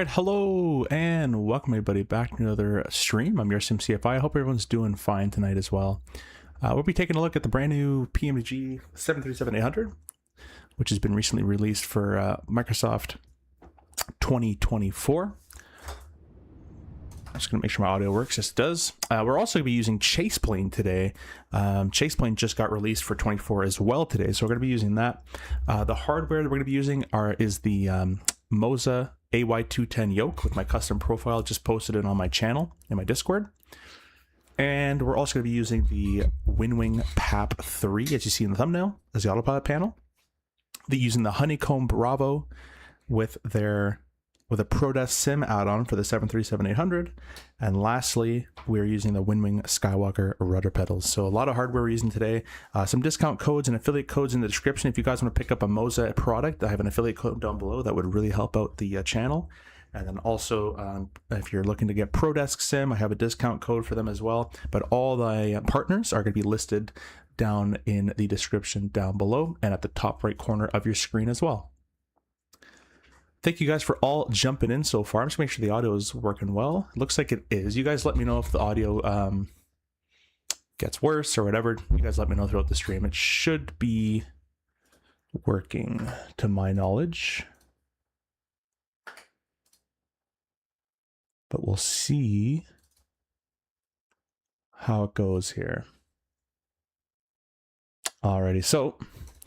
right, hello and welcome everybody back to another stream. I'm your SimCFI. I hope everyone's doing fine tonight as well. We'll be taking a look at the brand new PMDG 737-800, which has been recently released for Microsoft 2024. I'm just going to make sure my audio works. Yes, it does. We're also going to be using Chaseplane today. Chaseplane just got released for 24 as well today, so we're going to be using that. The hardware that we're going to be using is the Moza AY210 yoke with my custom profile. Just posted it on my channel in my Discord. And we're also going to be using the Winwing PAP 3, as you see in the thumbnail, as the autopilot panel. They're using the Honeycomb Bravo with a ProDesk Sim add-on for the 737-800. And lastly, we're using the Winwing Skywalker rudder pedals. So a lot of hardware we're using today. Some discount codes and affiliate codes in the description. If you guys want to pick up a Moza product, I have an affiliate code down below that would really help out the channel. And then also, if you're looking to get ProDesk Sim, I have a discount code for them as well. But all the partners are going to be listed down in the description down below and at the top right corner of your screen as well. Thank you guys for all jumping in so far. I'm just going to make sure the audio is working well. It looks like it is. You guys let me know if the audio gets worse or whatever. You guys let me know throughout the stream. It should be working to my knowledge. But we'll see how it goes here. Alrighty, so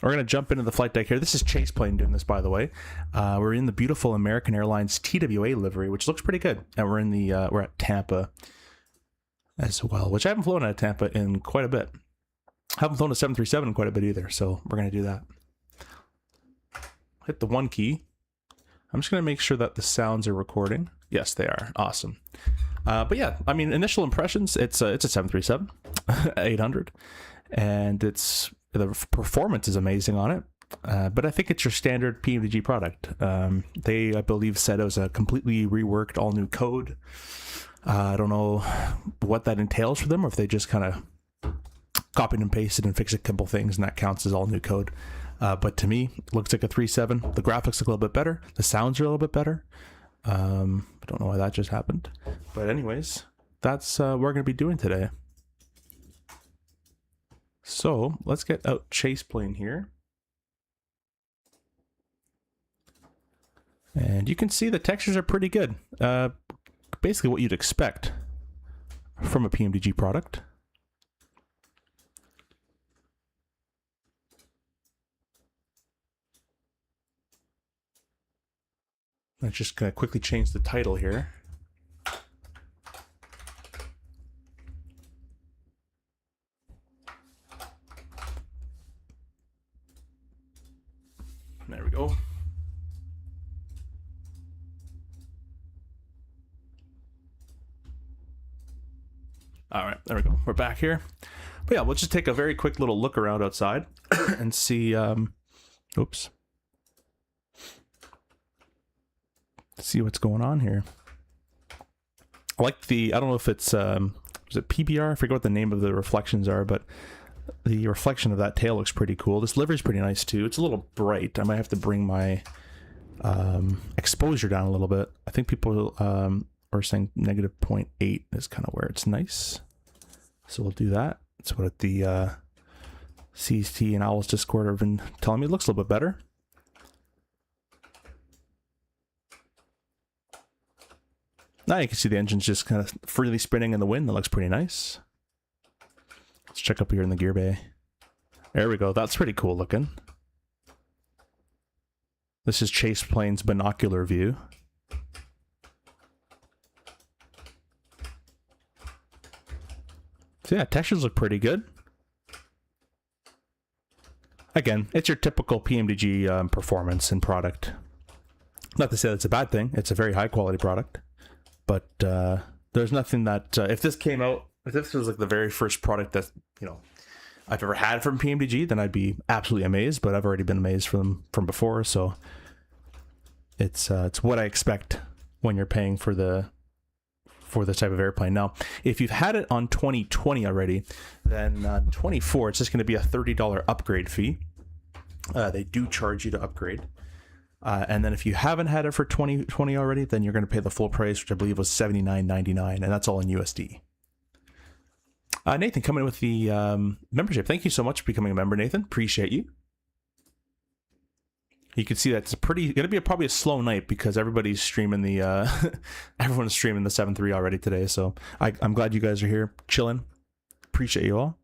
we're going to jump into the flight deck here. This is Chaseplane doing this, by the way. We're in the beautiful American Airlines TWA livery, which looks pretty good. And we're in the we're at Tampa as well, which I haven't flown out of Tampa in quite a bit. I haven't flown a 737 in quite a bit either, so we're going to do that. Hit the 1 key. I'm just going to make sure that the sounds are recording. Yes, they are. Awesome. But yeah, I mean, initial impressions, it's a 737-800, and the performance is amazing on it, but I think it's your standard PMDG product. They, I believe, said it was a completely reworked, all new code. I don't know what that entails for them, or if they just kind of copied and pasted and fixed a couple things, and that counts as all new code. But to me, it looks like a 3.7. The graphics look a little bit better. The sounds are a little bit better. I don't know why that just happened. But anyways, that's what we're going to be doing today. So let's get out Chaseplane here. And you can see the textures are pretty good. Basically what you'd expect from a PMDG product. I'm just going to quickly change the title here. There we go. All right, there we go. We're back here. But yeah, we'll just take a very quick little look around outside and see, oops. See what's going on here. I like I don't know if it's, is it PBR? I forget what the name of the reflections are, but the reflection of that tail looks pretty cool. This livery's pretty nice too. It's a little bright. I might have to bring my exposure down a little bit. I think people are saying -0.8 is kind of where it's nice. So we'll do that. That's what the CST and Owls Discord have been telling me. It looks a little bit better. Now you can see the engine's just kind of freely spinning in the wind. That looks pretty nice. Let's check up here in the gear bay. There we go. That's pretty cool looking. This is Chaseplane's binocular view. So yeah, textures look pretty good. Again, it's your typical PMDG performance and product. Not to say that's a bad thing. It's a very high quality product. But there's nothing that, if this came out, if this was like the very first product that, I've ever had from PMDG, then I'd be absolutely amazed, but I've already been amazed from before, so it's what I expect when you're paying for this type of airplane. Now, if you've had it on 2020 already, then 24, it's just going to be a $30 upgrade fee. They do charge you to upgrade. And then if you haven't had it for 2020 already, then you're going to pay the full price, which I believe was $79.99, and that's all in USD. Nathan, coming in with the membership. Thank you so much for becoming a member, Nathan. Appreciate you. You can see that it's going to be probably a slow night because everybody's streaming the everyone's streaming the 7.3 already today. So I'm glad you guys are here chilling. Appreciate you all.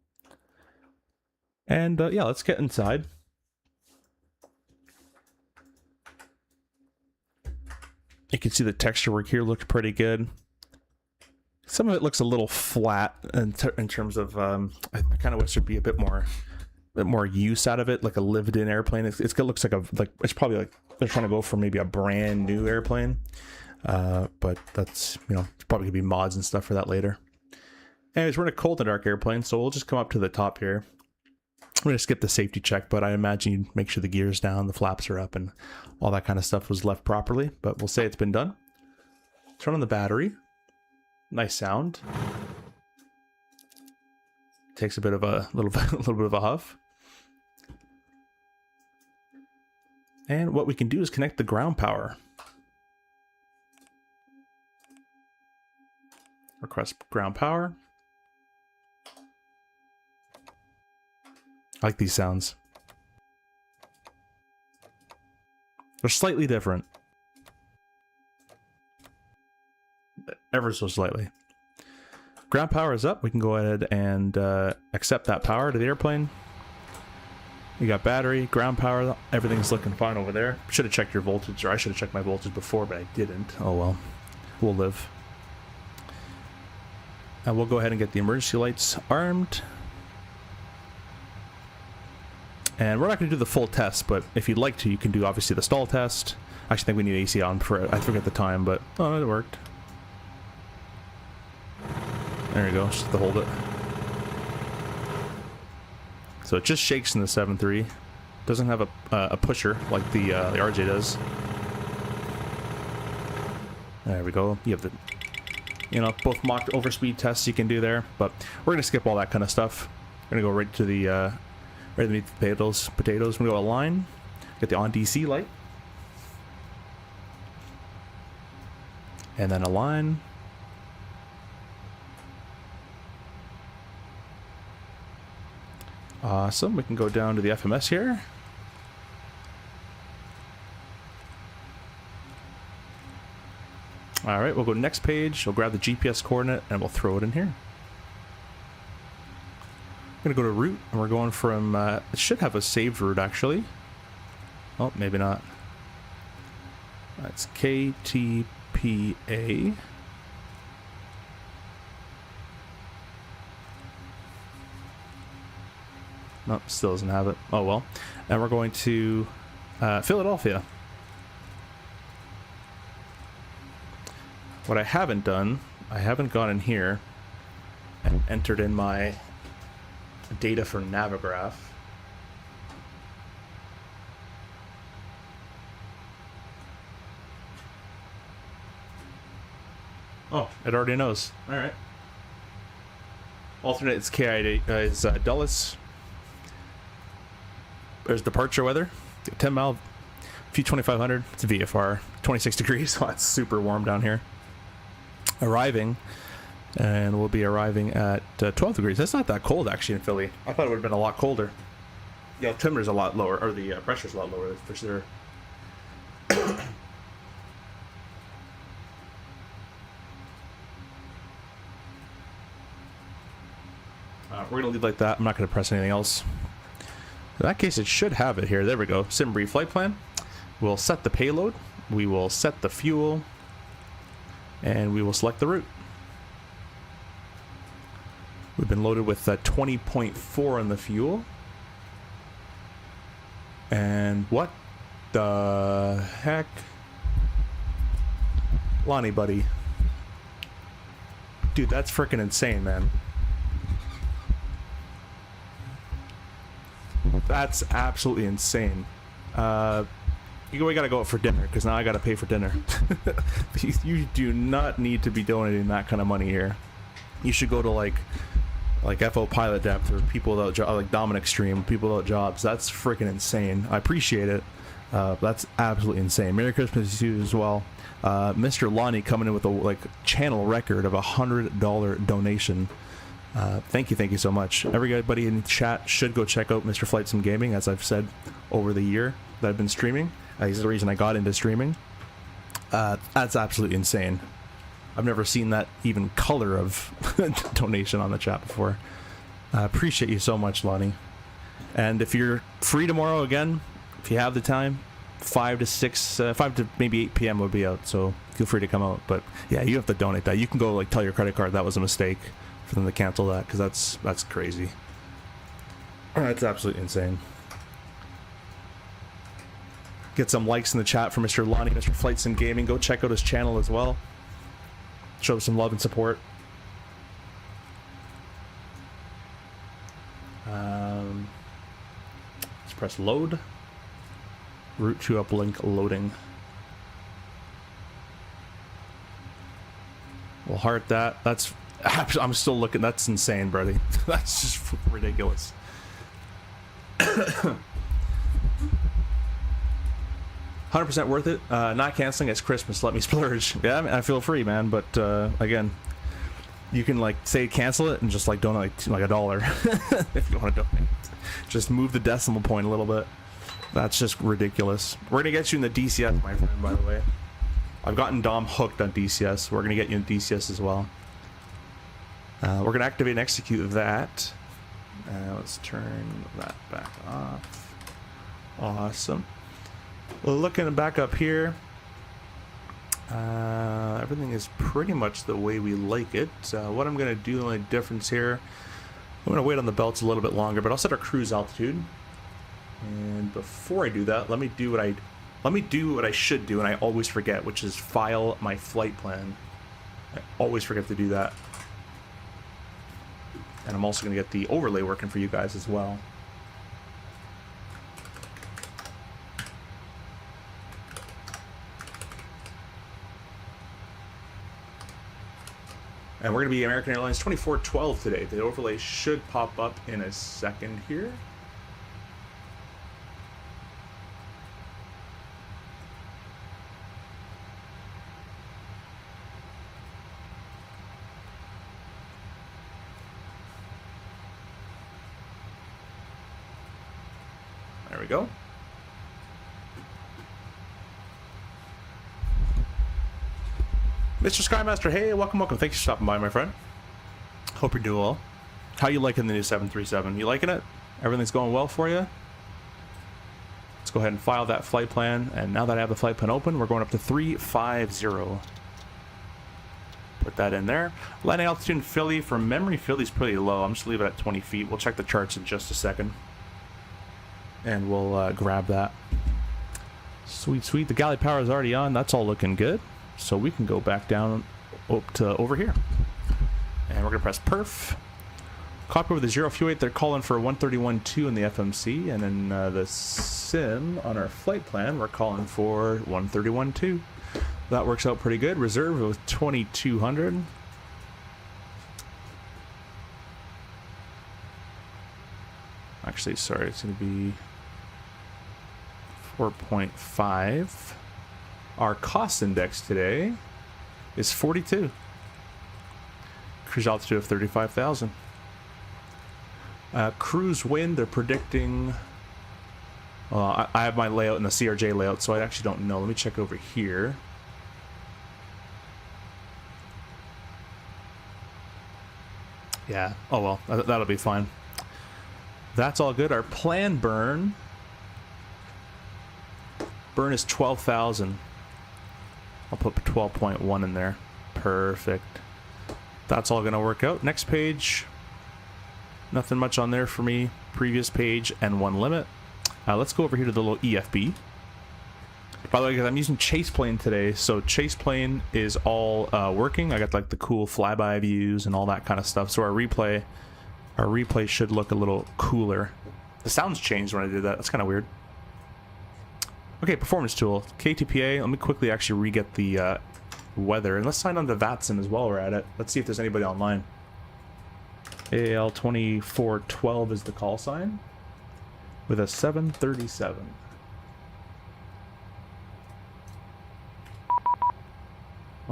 And yeah, let's get inside. You can see the texture work here looked pretty good. Some of it looks a little flat in terms of I kind of wish there'd be a bit more use out of it, like a lived-in airplane. It looks like it's probably like they're trying to go for maybe a brand new airplane, but that's, you know, it's probably gonna be mods and stuff for that later. Anyways, we're in a cold and dark airplane, so we'll just come up to the top here. I'm gonna skip the safety check, but I imagine you make sure the gear's down, the flaps are up, and all that kind of stuff was left properly. But we'll say it's been done. Turn on the battery. Nice sound. Takes a bit of a little bit of a huff. And what we can do is connect the ground power. Request ground power. I like these sounds. They're slightly different. Ever so slightly. Ground power is up. We can go ahead and accept that power to the airplane. You got battery, ground power, everything's looking fine over there. Should have checked your voltage, or I should have checked my voltage before, but I didn't. Oh well, we'll live. And we'll go ahead and get the emergency lights armed. And we're not going to do the full test, but if you'd like to, you can do obviously the stall test. I actually think we need AC on for it. I forget the time, but oh, it worked. There you go, just to hold it. So it just shakes in the 7.3. Doesn't have a pusher like the RJ does. There we go. You have the, you know, both mock overspeed tests you can do there, but we're gonna skip all that kind of stuff. We're gonna go right to the right underneath the potatoes. We're gonna go align. Get the on DC light, and then align. Awesome. We can go down to the FMS here. All right, we'll go next page. We'll grab the GPS coordinate and we'll throw it in here. I'm gonna go to route, and we're going from. It should have a saved route actually. Oh, maybe not. That's KTPA. Nope, still doesn't have it. Oh well. And we're going to Philadelphia. What I haven't done, I haven't gone in here and entered in my data for Navigraph. Oh, it already knows. All right. Alternate is KI is Dulles. There's departure weather. 10 mile, few 2500. It's a VFR. 26 degrees. So it's super warm down here. Arriving, and we'll be arriving at 12 degrees. That's not that cold actually in Philly. I thought it would have been a lot colder. The altimeter's a lot lower, or the pressure's a lot lower for sure. We're gonna leave like that. I'm not gonna press anything else. In that case, it should have it here. There we go. Sim brief flight plan. We'll set the payload. We will set the fuel. And we will select the route. We've been loaded with 20.4 on the fuel. And what the heck? Lonnie, buddy. Dude, that's freaking insane, man. That's absolutely insane. We gotta go out for dinner, because now I gotta pay for dinner. You do not need to be donating that kind of money here. You should go to like FO Pilot Depth or people without like Dominic Stream, people without jobs. That's freaking insane. I appreciate it, That's absolutely insane. Merry Christmas to you as well. Mr. Lonnie coming in with a channel record of $100 donation. Thank you so much. Everybody in chat should go check out Mr. Flight Sim Gaming, as I've said over the year that I've been streaming. He's the reason I got into streaming. That's absolutely insane. I've never seen that even color of donation on the chat before. I appreciate you so much, Lonnie. And if you're free tomorrow again, if you have the time, 5 to maybe 8 p.m. will be out, so feel free to come out. But yeah, you have to donate that. You can go tell your credit card that was a mistake for them to cancel that, because that's crazy. That's absolutely insane. Get some likes in the chat for Mr. Lonnie, Mr. Flight Sim Gaming. Go check out his channel as well. Show some love and support. Let's press load. Route to uplink loading. We'll heart that. That's... I'm still looking. That's insane, buddy. That's just ridiculous. 100% worth it. Not canceling. It's Christmas. Let me splurge. Yeah, I mean, I feel free, man. But again, you can say cancel it and just donate $1 if you want to donate. Just move the decimal point a little bit. That's just ridiculous. We're gonna get you in the DCS, my friend. By the way, I've gotten Dom hooked on DCS. We're gonna get you in DCS as well. We're gonna activate and execute that. Let's turn that back off. Awesome. Well, looking back up here, everything is pretty much the way we like it. What I'm going to do, the only difference here, I'm going to wait on the belts a little bit longer, but I'll set our cruise altitude. And before I do that, let me do what I should do, and I always forget, which is file my flight plan. I always forget to do that. And I'm also going to get the overlay working for you guys as well. And we're going to be American Airlines 2412 today. The overlay should pop up in a second here. There we go. Mr. Skymaster, hey, welcome. Thanks for stopping by, my friend. Hope you're doing well. How you liking the new 737? You liking it? Everything's going well for you? Let's go ahead and file that flight plan. And now that I have the flight plan open, we're going up to 350. Put that in there. Landing altitude in Philly. From memory, Philly's pretty low. I'm just leave it at 20 feet. We'll check the charts in just a second. And we'll grab that. Sweet, sweet. The galley power is already on. That's all looking good. So we can go back down up to over here. And we're going to press perf. Copy over the 048. They're calling for 131.2 in the FMC. And then the sim on our flight plan, we're calling for 131.2. That works out pretty good. Reserve with 2200. Actually, sorry, it's going to be 4.5. Our cost index today is 42. Cruise altitude of 35,000. Cruise wind, they're predicting... I have my layout in the CRJ layout, so I actually don't know. Let me check over here. Yeah, oh well, that'll be fine. That's all good. Our plan burn is 12,000. I'll put 12.1 in there. Perfect. That's all going to work out. Next page. Nothing much on there for me. Previous page and one limit. Let's go over here to the little EFB. By the way, guys, I'm using Chase Plane today. So Chase Plane is all working. I got the cool flyby views and all that kind of stuff. So our replay should look a little cooler. The sounds changed when I did that. That's kind of weird. Okay, performance tool, KTPA. Let me quickly actually re-get the weather. And let's sign on to VATSIM as well. We're at it. Let's see if there's anybody online. AL2412 is the call sign with a 737.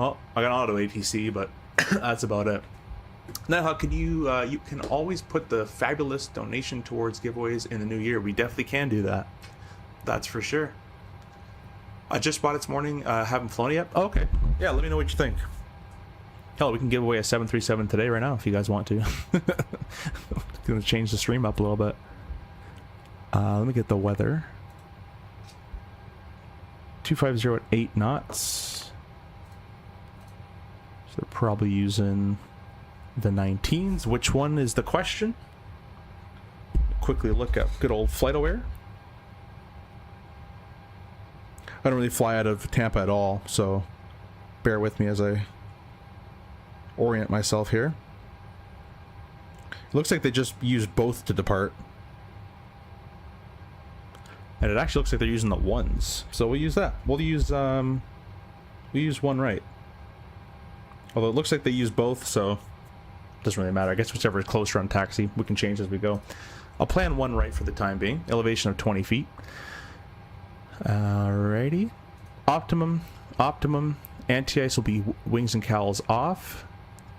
Well, I got auto ATC, but that's about it. Now, how can you can always put the fabulous donation towards giveaways in the new year. We definitely can do that. That's for sure. I just bought it this morning. Haven't flown it yet. Oh, okay. Yeah, let me know what you think. Hell, we can give away a 737 today right now if you guys want to. Gonna change the stream up a little bit. Let me get the weather. 250 at 8 knots. So they're probably using the 19s. Which one is the question? Quickly look at good old FlightAware. I don't really fly out of Tampa at all, so bear with me as I orient myself here. It looks like they just used both to depart. And it actually looks like they're using the ones. So we'll use that. We'll use one right. Although it looks like they use both, so it doesn't really matter. I guess whichever is closer on taxi, we can change as we go. I'll plan one right for the time being. Elevation of 20 feet. Alrighty. Optimum. Anti-ice will be wings and cowls off.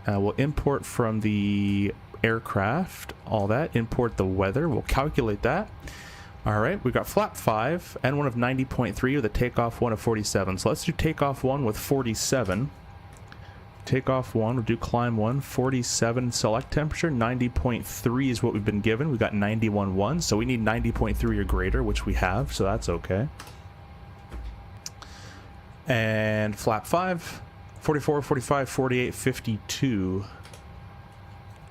We'll import from the aircraft. All that. Import the weather. We'll calculate that. Alright, we've got flap 5 and one of 90.3 with a takeoff 1 of 47. So let's do takeoff 1 with 47. Takeoff 1, we'll do climb 1, 47 select temperature. 90.3 is what we've been given. We've got 91.1, so we need 90.3 or greater, which we have, so that's okay. And flap 5, 44, 45, 48, 52.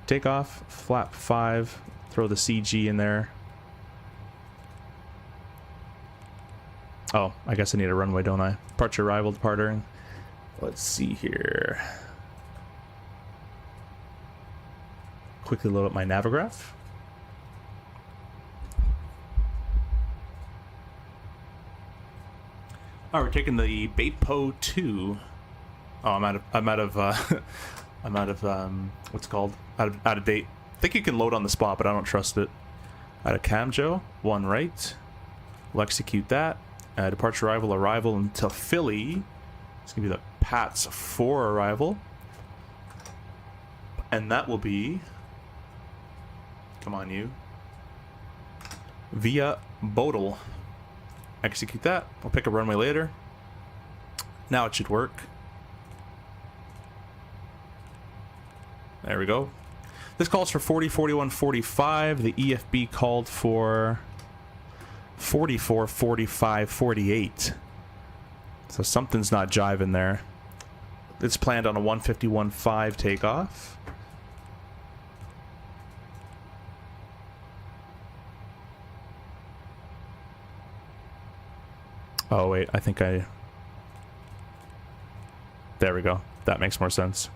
Takeoff, flap 5, throw the CG in there. Oh, I guess I need a runway, don't I? Departure, arrival, departure. Let's see here. Quickly load up my Navigraph. Oh, we're taking the Baitpo 2. Oh, I'm out of what's it called? Out of date. I think you can load on the spot, but I don't trust it. Out of Camjo, 1 right. We'll execute that. Departure, arrival until Philly. It's gonna be the PATS 4 arrival, and that will be, come on you, via Bodal. Execute that. I'll pick a runway later. Now it should work. There we go. This calls for 40, 41, 45. The EFB called for 44, 45, 48. So something's not jiving there. It's planned on a 151.5 takeoff. Oh wait, I think I... There we go. That makes more sense.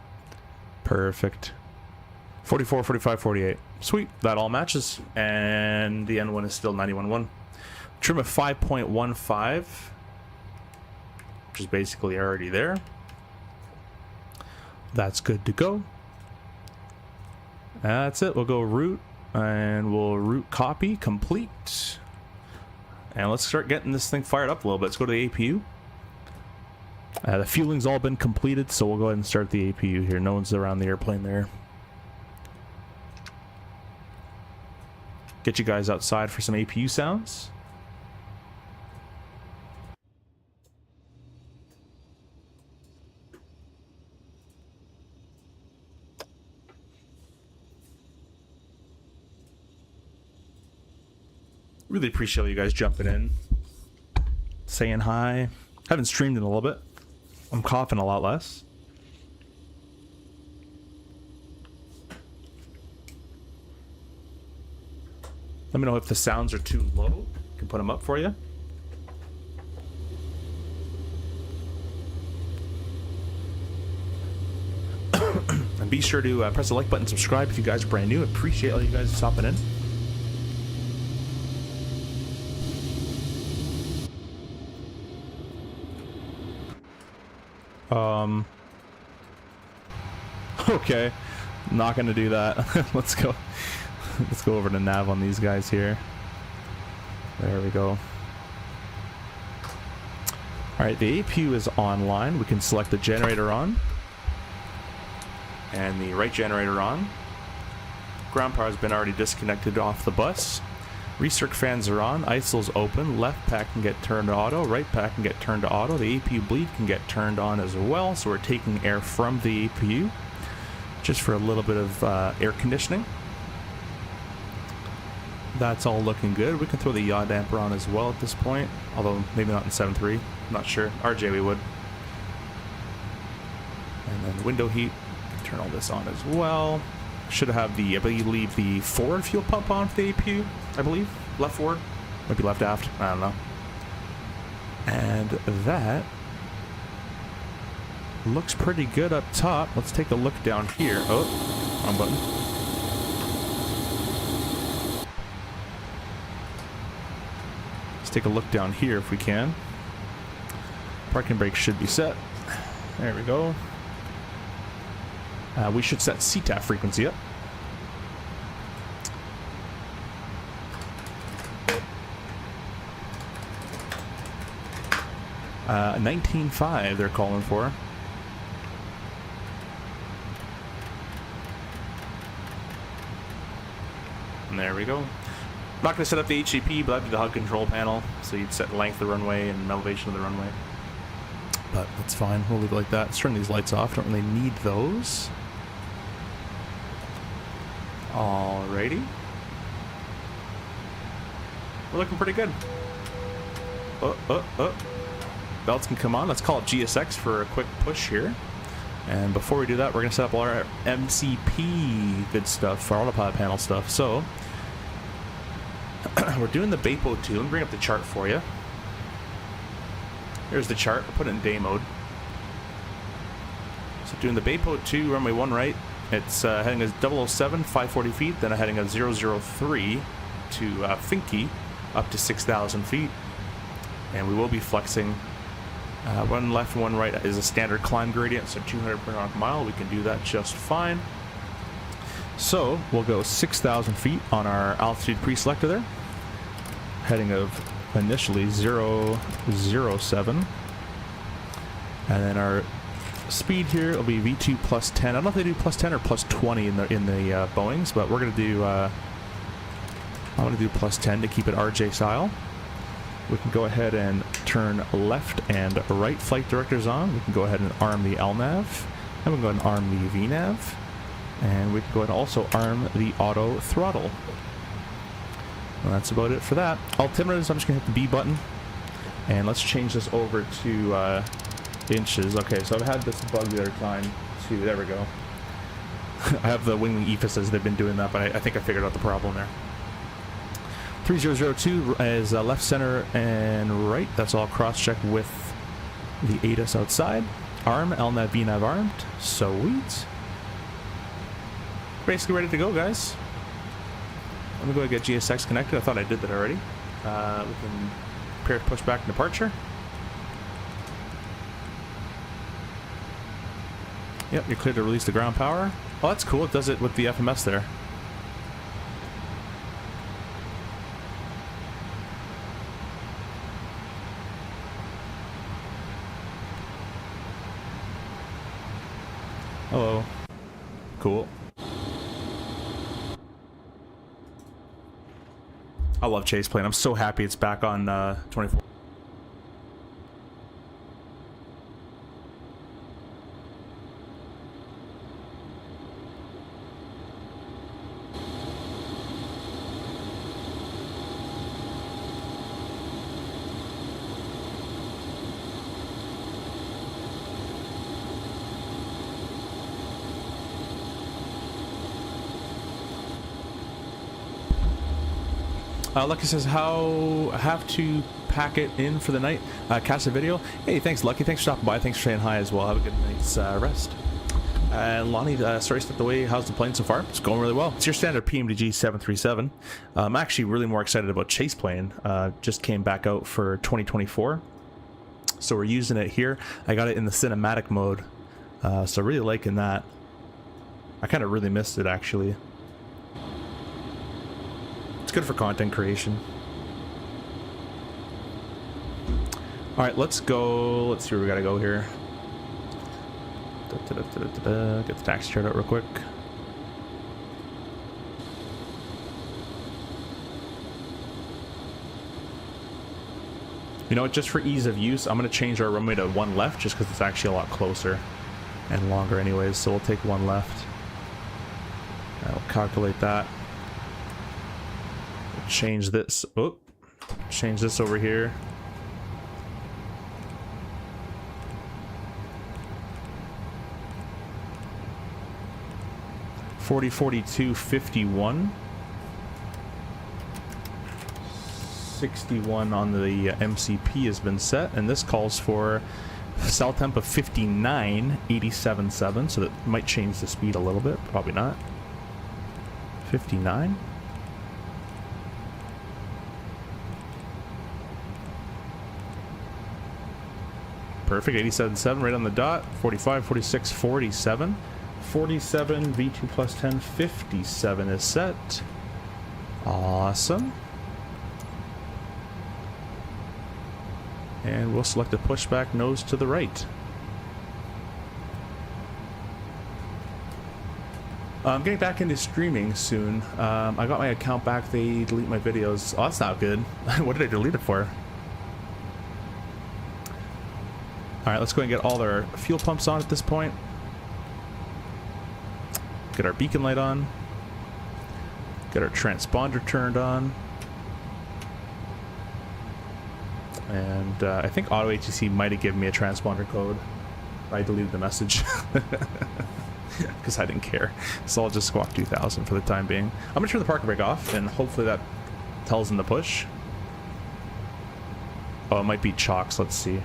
Perfect. 44, 45, 48. Sweet. That all matches. And the N1 is still 91.1. Trim of 5.15. Which is basically already there. That's good to go. That's it. We'll go route. And we'll route copy. Complete. And let's start getting this thing fired up a little bit. Let's go to the APU. The fueling's all been completed, so we'll go ahead and start the APU here. No one's around the airplane there. Get you guys outside for some APU sounds. Really appreciate you guys jumping in, saying hi. Haven't streamed in a little bit. I'm coughing a lot less. Let me know if the sounds are too low. I can put them up for you. And be sure to press the like button, subscribe if you guys are brand new. Appreciate all you guys stopping in. Okay, not gonna do that. Let's go over to nav on these guys here. There we go. Alright, the APU is online. We can select the generator on. And the right generator on. Ground power has been already disconnected off the bus. Recirc fans are on. ISO's open. Left pack can get turned to auto. Right pack can get turned to auto. The APU bleed can get turned on as well. So we're taking air from the APU just for a little bit of air conditioning. That's all looking good. We can throw the yaw damper on as well at this point, although maybe not in 7.3. I'm not sure. RJ we would. And then window heat. Turn all this on as well. Should have the, I believe, the forward fuel pump on for the APU, I believe. Left forward. Might be left aft. I don't know. And that looks pretty good up top. Let's take a look down here. Oh, wrong button. Take a look down here if we can. Parking brake should be set. There we go. We should set CTAF frequency up. Uh, 19.5 they're calling for. And there we go. I'm not going to set up the HCP, but that'd be the HUD control panel. So you'd set length of the runway and elevation of the runway. But that's fine. We'll leave it like that. Let's turn these lights off. Don't really need those. Alrighty. We're looking pretty good. Belts can come on. Let's call it GSX for a quick push here. And before we do that, we're going to set up all our MCP good stuff, our autopilot panel stuff. So we're doing the BAPO 2. Let me bring up the chart for you. Here's the chart. We'll put it in day mode. So doing the BAPO 2, runway 1 right. It's heading as 007, 540 feet. Then a heading of 003 to Finke, up to 6,000 feet. And we will be flexing. One left, one right is a standard climb gradient, so 200 per nautical mile. We can do that just fine. So we'll go 6,000 feet on our altitude pre-selector there. Heading of initially 007. And then our speed here will be V2 plus 10. I don't know if they do plus 10 or plus 20 in the Boeings, but we're gonna do I'm gonna do plus 10 to keep it RJ style. We can go ahead and turn left and right flight directors on. We can go ahead and arm the LNAV, and we can go ahead and arm the VNAV, and we can go ahead and also arm the auto throttle. And that's about it for that. Altimeters, I'm just gonna hit the B button, and let's change this over to inches. Okay, so I've had this bug the other time too. There we go. I have the Winwing EFISs. They've been doing that, but I think I figured out the problem there. 3002 is left, center, and right. That's all cross-checked with the ATIS outside. Arm, LNAV, VNAV armed. Sweet. Basically ready to go, guys. Let me go and get GSX connected. I thought I did that already. We can prepare to push back to departure. Yep, you're clear to release the ground power. Oh, that's cool. It does it with the FMS there. Hello. Cool. I love Chase Plane. I'm so happy it's back on 24. Lucky says, how have to pack it in for the night? Cast a video. Hey, thanks, Lucky. Thanks for stopping by. Thanks for saying hi as well. Have a good night's rest. Lonnie, sorry to step away. How's the plane so far? It's going really well. It's your standard PMDG 737. I'm actually really more excited about Chase Plane. Just came back out for 2024. So we're using it here. I got it in the cinematic mode. So really liking that. I kind of really missed it, actually. It's good for content creation. All right, let's go. Let's see where we gotta go here. Get the taxi chart out real quick. You know what, just for ease of use, I'm going to change our runway to one left just because it's actually a lot closer and longer anyways, so we'll take one left. I'll calculate that. We'll change this. Oh, change this over here. $40, $42, $51. 61 on the MCP has been set, and this calls for cell temp of 59.87.7, so that might change the speed a little bit. Probably not. 59. Perfect. 87.7 right on the dot. 45, 46, 47. 47 V2 plus 10, 57 is set. Awesome. And we'll select a pushback nose to the right. I'm getting back into streaming soon. I got my account back. They delete my videos. Oh, that's not good. What did I delete it for? Alright, let's go and get all our fuel pumps on at this point. Get our beacon light on. Get our transponder turned on. And I think Auto ATC might have given me a transponder code. I deleted the message because I didn't care. So I'll just squawk 2000 for the time being. I'm gonna turn the parking brake off, and hopefully that tells them to push. Oh, it might be chocks. Let's see.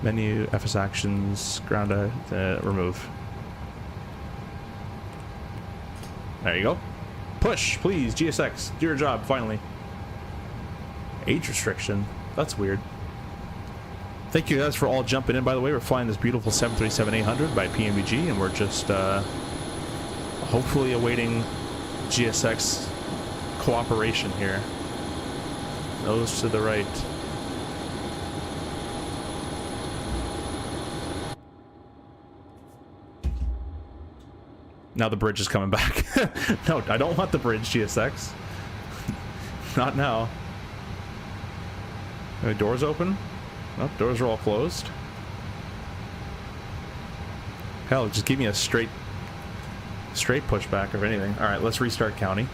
Menu, FS actions, ground remove. There you go. Push, please. GSX, do your job finally. Age restriction. That's weird. Thank you guys for all jumping in, by the way. We're flying this beautiful 737-800 by PMDG, and we're just hopefully awaiting GSX cooperation here. Nose to the right. Now the bridge is coming back. No, I don't want the bridge, GSX. Not now. Are the doors open? Nope, doors are all closed. Hell, just give me a straight pushback if anything. Alright, let's restart county.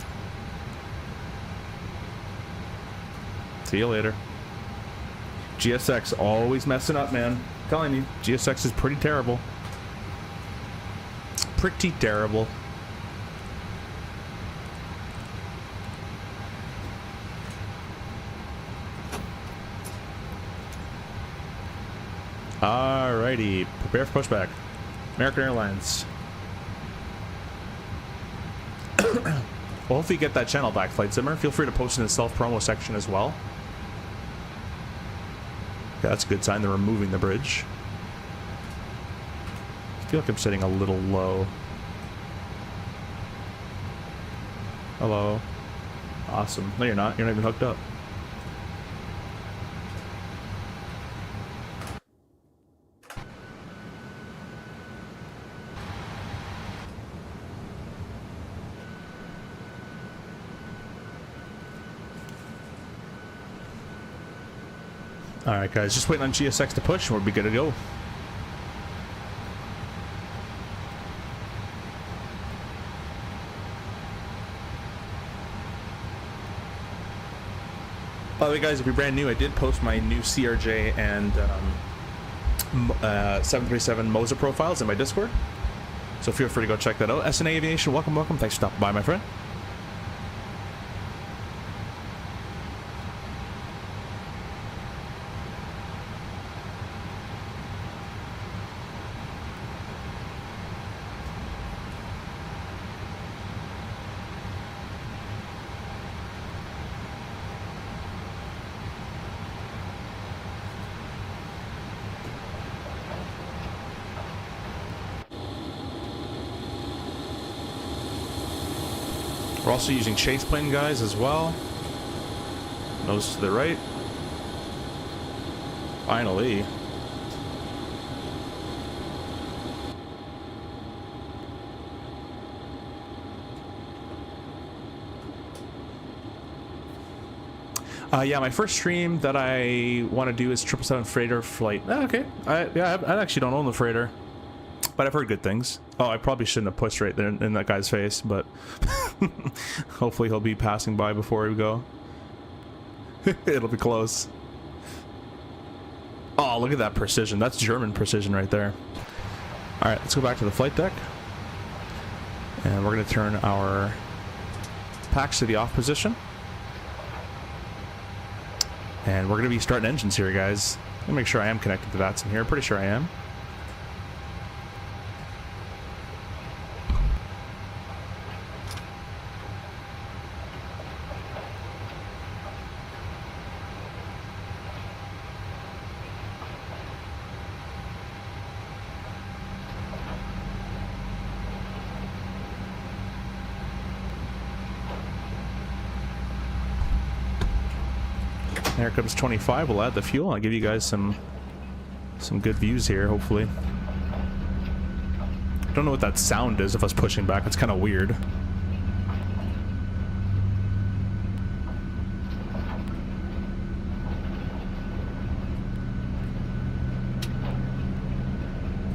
See you later. GSX always messing up, man. I'm telling you, GSX is pretty terrible. Pretty terrible. Alrighty, prepare for pushback. American Airlines. Well, hopefully you get that channel back, Flight Simmer. Feel free to post in the self-promo section as well. Okay, that's a good sign. They're removing the bridge. I feel like I'm sitting a little low. Hello. Awesome. No, you're not. You're not even hooked up. Alright guys, just waiting on GSX to push and we'll be good to go. By the way guys, if you're brand new, I did post my new CRJ and 737 Moza profiles in my Discord. So feel free to go check that out. SNA Aviation, welcome, welcome. Thanks for stopping by, my friend. We're also using chase plane guys as well. Nose to the right. Finally. Yeah, my first stream that I want to do is 777 freighter flight. Okay. I actually don't own the freighter, but I've heard good things. Oh, I probably shouldn't have pushed right there in that guy's face, but hopefully he'll be passing by before we go. It'll be close. Oh, look at that precision. That's German precision right there. All right, let's go back to the flight deck. And we're going to turn our packs to the off position. And we're going to be starting engines here, guys. Let me make sure I am connected to VATS in here. Pretty sure I am. There comes 25. We'll add the fuel. I'll give you guys some good views here, hopefully. I don't know what that sound is of us pushing back. It's kind of weird.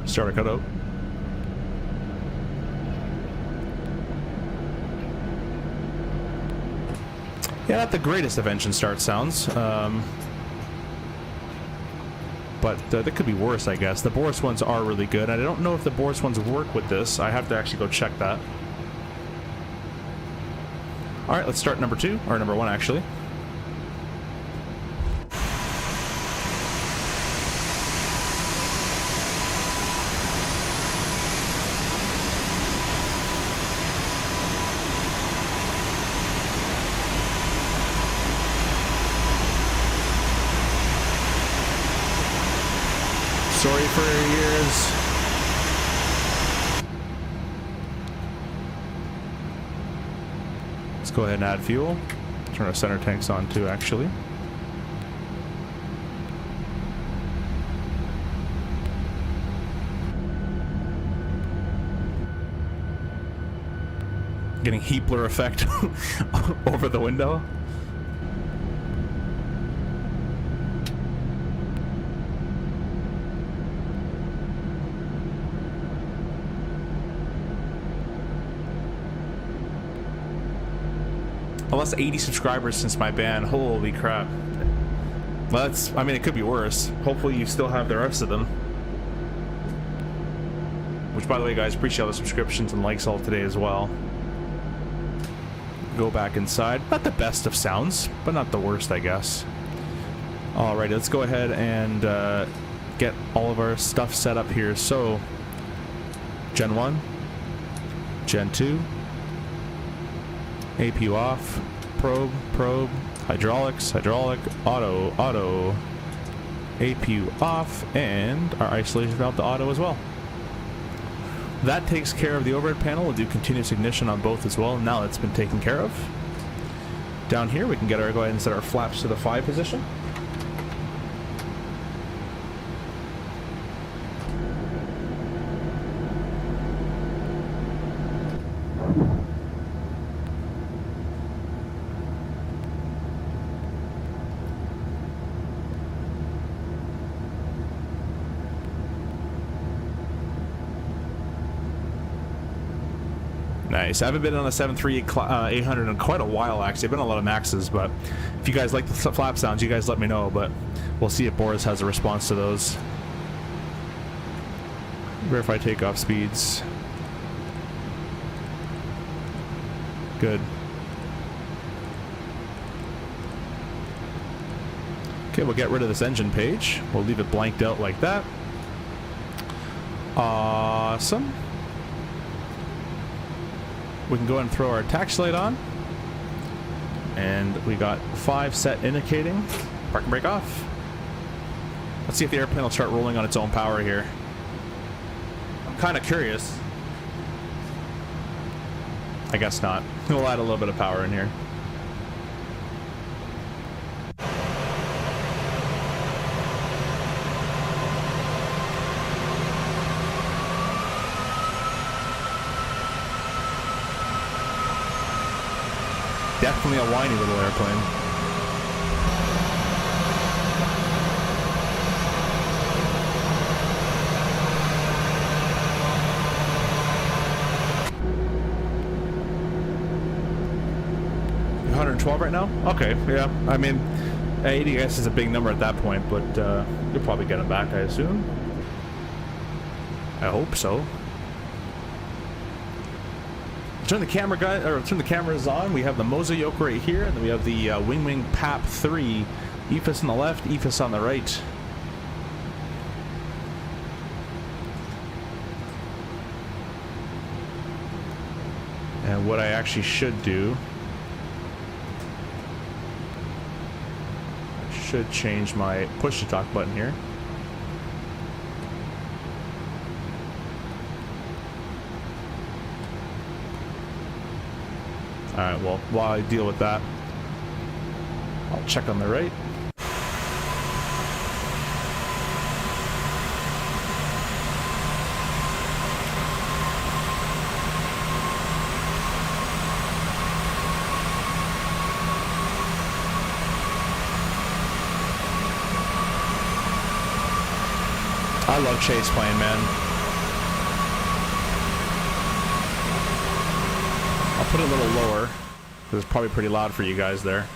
Start a cutout. Yeah, not the greatest of engine start sounds, but they could be worse, I guess. The Boris ones are really good. I don't know if the Boris ones work with this. I have to actually go check that. All right, let's start number 2, or number 1, actually. Sorry for your ears. Let's go ahead and add fuel. Turn our center tanks on too, actually. Getting Heapler effect over the window. Plus 80 subscribers since my ban. Holy crap. Well, that's, I mean, it could be worse. Hopefully you still have the rest of them. Which, by the way, guys, appreciate all the subscriptions and likes all today as well. Go back inside. Not the best of sounds, but not the worst, I guess. Alrighty, let's go ahead and get all of our stuff set up here. So, Gen 1, Gen 2, APU off, probe, hydraulics, hydraulic, auto, APU off, and our isolation valve to auto as well. That takes care of the overhead panel. We'll do continuous ignition on both as well. Now that's been taken care of. Down here we can go ahead and set our flaps to the 5 position. Nice. I haven't been on a 738-800 in quite a while, actually. I've been on a lot of Maxes, but if you guys like the flap sounds, you guys let me know, but we'll see if Boris has a response to those. Verify takeoff speeds. Good. Okay, we'll get rid of this engine page. We'll leave it blanked out like that. Awesome. We can go ahead and throw our taxi light on. And we got 5 set indicating. Park and brake off. Let's see if the airplane will start rolling on its own power here. I'm kind of curious. I guess not. We'll add a little bit of power in here. definitely a whiny little airplane. $112 right now? Okay, yeah. I mean, 80 I guess is a big number at that point, but you'll probably get them back, I assume. I hope so. Turn the camera turn the cameras on. We have the Moza yoke right here, and then we have the Winwing PAP 3. EFIS on the left, EFIS on the right. And what I actually should do, I should change my push to talk button here. Alright, well, while I deal with that, I'll check on the right. I love chase plane, man. I'll put it a little lower, because it's probably pretty loud for you guys there.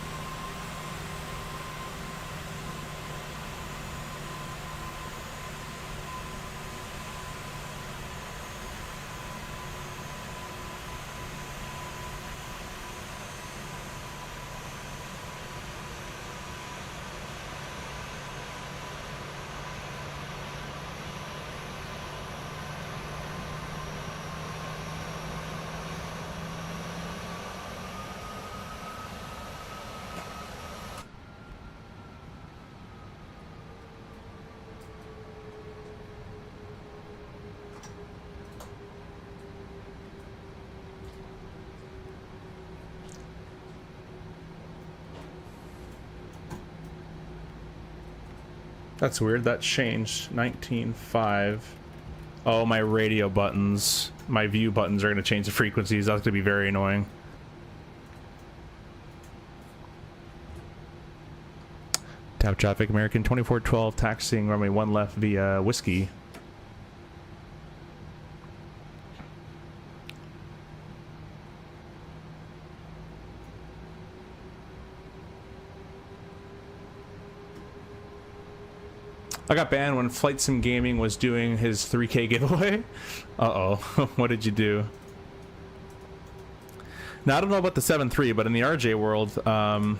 That's weird. That changed. 19.5. Oh, my radio buttons. My view buttons are going to change the frequencies. That's going to be very annoying. Tap traffic, American 2412, taxiing runway 1 left via Whiskey. I got banned when Flight Sim Gaming was doing his 3K giveaway. Uh-oh. What did you do? Now, I don't know about the 7.3, but in the RJ world, the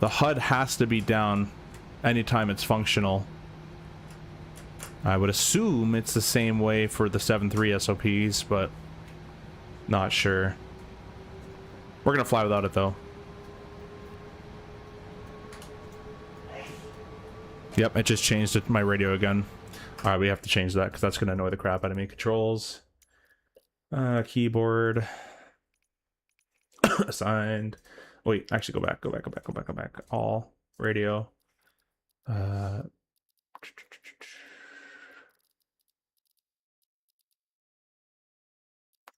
HUD has to be down anytime it's functional. I would assume it's the same way for the 7.3 SOPs, but not sure. We're gonna fly without it, though. Yep, it just changed my radio again. Alright, we have to change that because that's going to annoy the crap out of me. Controls. Keyboard. Assigned. Wait, actually go back. All. Radio.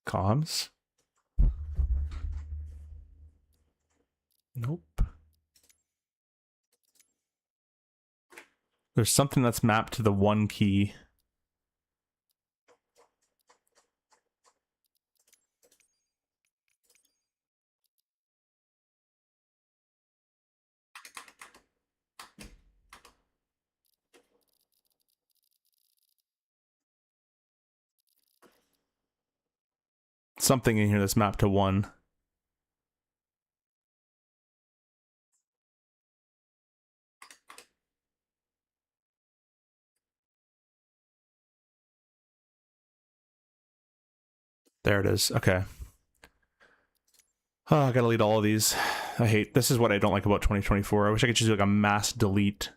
Comms. Nope. There's something that's mapped to the 1 key. Something in here that's mapped to 1. There it is. Okay. Oh, I gotta delete all of these. I hate... This is what I don't like about 2024. I wish I could just do like a mass delete.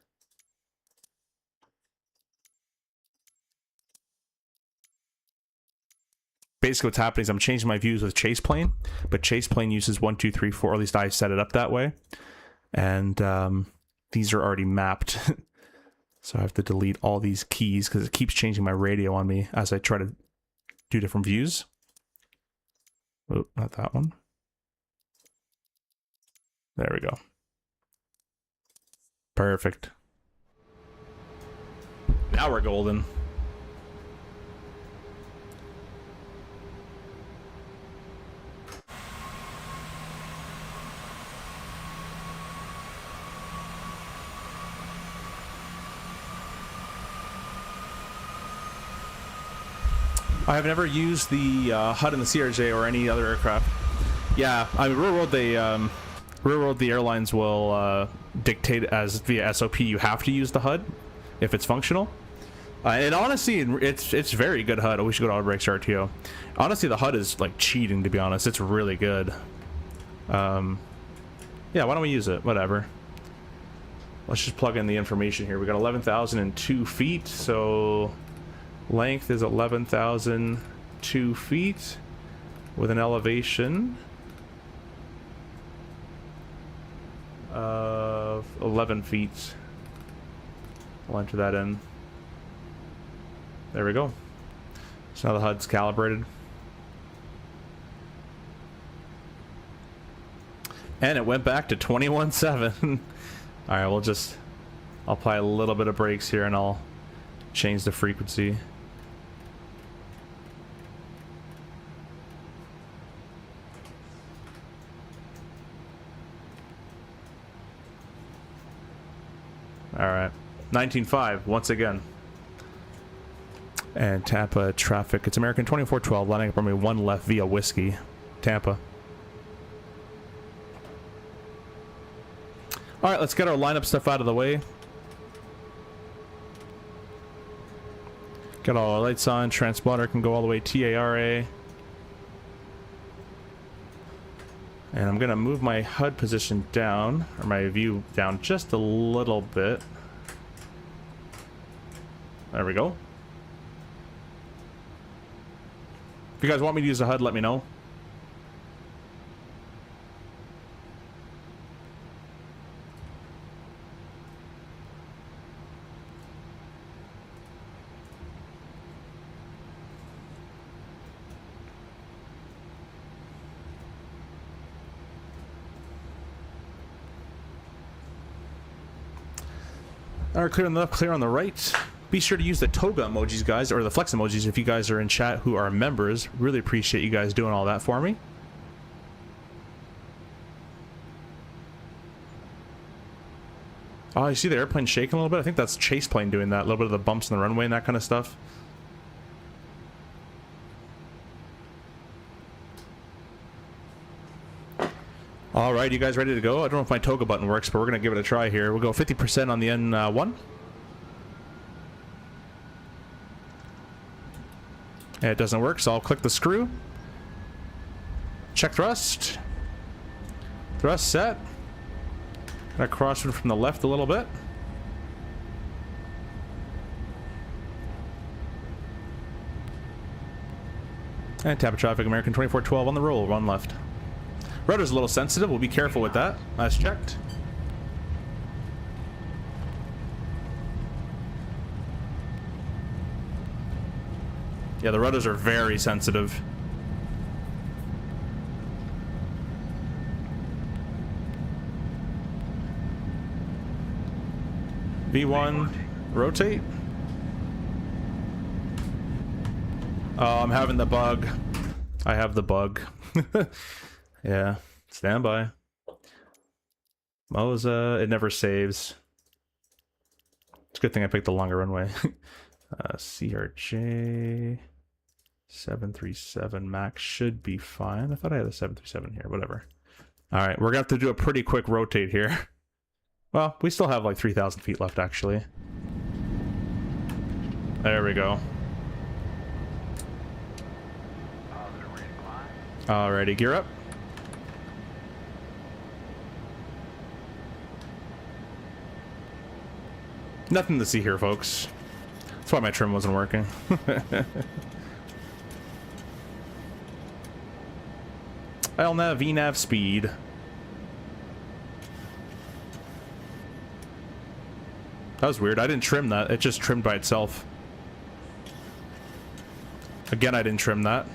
Basically what's happening is I'm changing my views with Chase Plane, but Chase Plane uses 1, 2, 3, 4, or at least I set it up that way. And these are already mapped. So I have to delete all these keys because it keeps changing my radio on me as I try to do different views. Oh, not that one. There we go. Perfect. Now we're golden. I have never used the HUD in the CRJ or any other aircraft. Yeah, I mean, real world, the airlines will dictate as via SOP you have to use the HUD if it's functional. And honestly, it's very good HUD. Oh, we should go to Autobrakes RTO. Honestly, the HUD is like cheating, to be honest. It's really good. Yeah, why don't we use it? Whatever. Let's just plug in the information here. We got 11,002 feet, so length is 11,002 feet with an elevation of 11 feet. I'll enter that in. There we go. So now the HUD's calibrated. And it went back to 21.7. Alright, I'll apply a little bit of brakes here and I'll change the frequency. Alright. 19.5 once again. And Tampa traffic. It's American 2412, lining up runway 1 left via Whiskey. Tampa. Alright, let's get our lineup stuff out of the way. Got all our lights on. Transponder can go all the way TARA. And I'm going to move my HUD position down, or my view down just a little bit. There we go. If you guys want me to use the HUD, let me know. All right, clear on the left, clear on the right. Be sure to use the toga emojis, guys, or the flex emojis if you guys are in chat who are members. Really appreciate you guys doing all that for me. Oh, you see the airplane shaking a little bit? I think that's chase plane doing that. A little bit of the bumps in the runway and that kind of stuff. All right, you guys ready to go? I don't know if my toga button works, but we're going to give it a try here. We'll go 50% on the N1. It doesn't work, so I'll click the screw. Check thrust. Thrust set. Gonna cross it from the left a little bit. And tap of traffic, American 2412 on the roll, run left. Rudder's a little sensitive, we'll be careful with that. That's checked. Yeah, the rudders are very sensitive. V1, rotate. Oh, I'm having the bug. I have the bug. Yeah, stand by. Moza, it never saves. It's a good thing I picked the longer runway. CRJ 737 max should be fine. I thought I had a 737 here, whatever. All right, we're gonna have to do a pretty quick rotate here. Well, we still have like 3,000 feet left, actually. There we go. Alrighty, gear up. Nothing to see here, folks. That's why my trim wasn't working. LNAV, VNAV speed. That was weird. I didn't trim that. It just trimmed by itself. Again, I didn't trim that.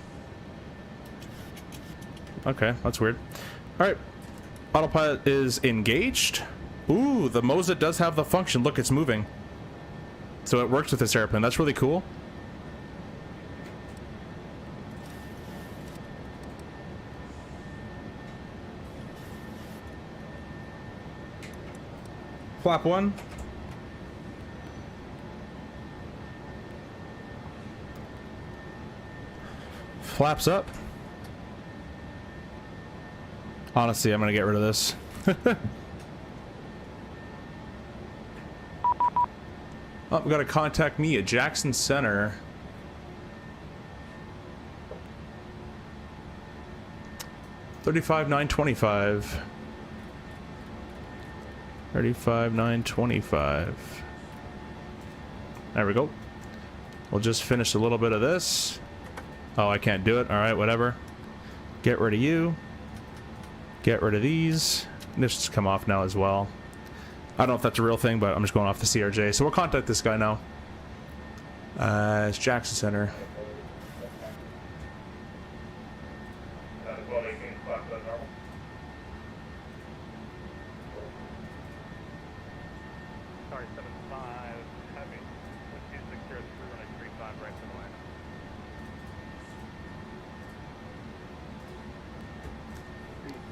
Okay, that's weird. Alright. Autopilot is engaged. Ooh, the Moza does have the function. Look, it's moving. So it works with this airplane. That's really cool. Flap 1. Flaps up. Honestly, I'm gonna get rid of this. Oh, we gotta contact me at Jackson Center. $35,925. $35,925. There we go. We'll just finish a little bit of this. Oh, I can't do it. All right, whatever. Get rid of you. Get rid of these. This just come off now as well. I don't know if that's a real thing, but I'm just going off the CRJ. So we'll contact this guy now. It's Jackson Center.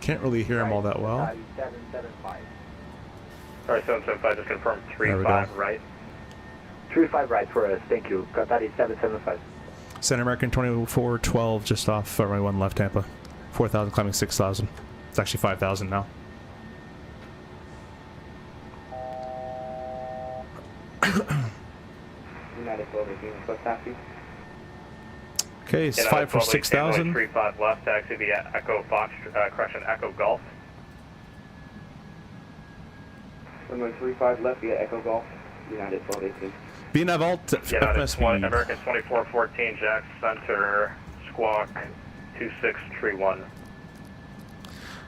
Can't really hear him all that well. 775. Sorry, 775, just confirm 35 right. 35 right for us, thank you. Got that is 775. Center American 2412, just off runway 1 left Tampa. 4,000 climbing 6,000. It's actually 5,000 now. United Flow making what's happy. Okay, it's 5 for 6,000. 35 left, taxi via Echo Fox, correction, Echo Golf. Runway 35 left via Echo Golf, United Flow 18. BNAV Alt, FMS American 2414, Jack Center, Squawk 2631.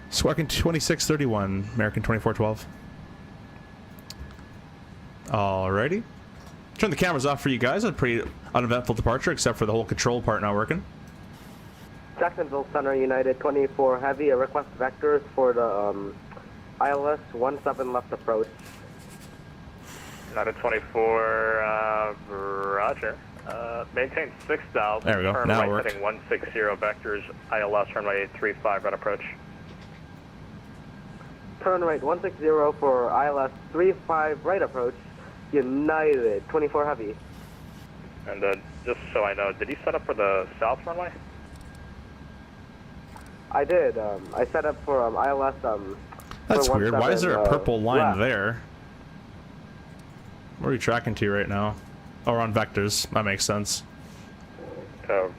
Squawking 2631, American 2412. Alrighty. Turn the cameras off for you guys. A pretty uneventful departure, except for the whole control part not working. Jacksonville Center United 24 Heavy, a request vectors for the ILS 17 left approach. United 24, roger. Maintain 6,000. There we go. Turn Now it right worked. heading 160 vectors, ILS runway 35 right approach. Turn right 160 for ILS 35 right approach, United 24 Heavy. And just so I know, did you set up for the south runway? I did. I set up for ILS. That's for weird. Why is there a purple line left. there? Where are you tracking to right now? Oh, we're on vectors. That makes sense.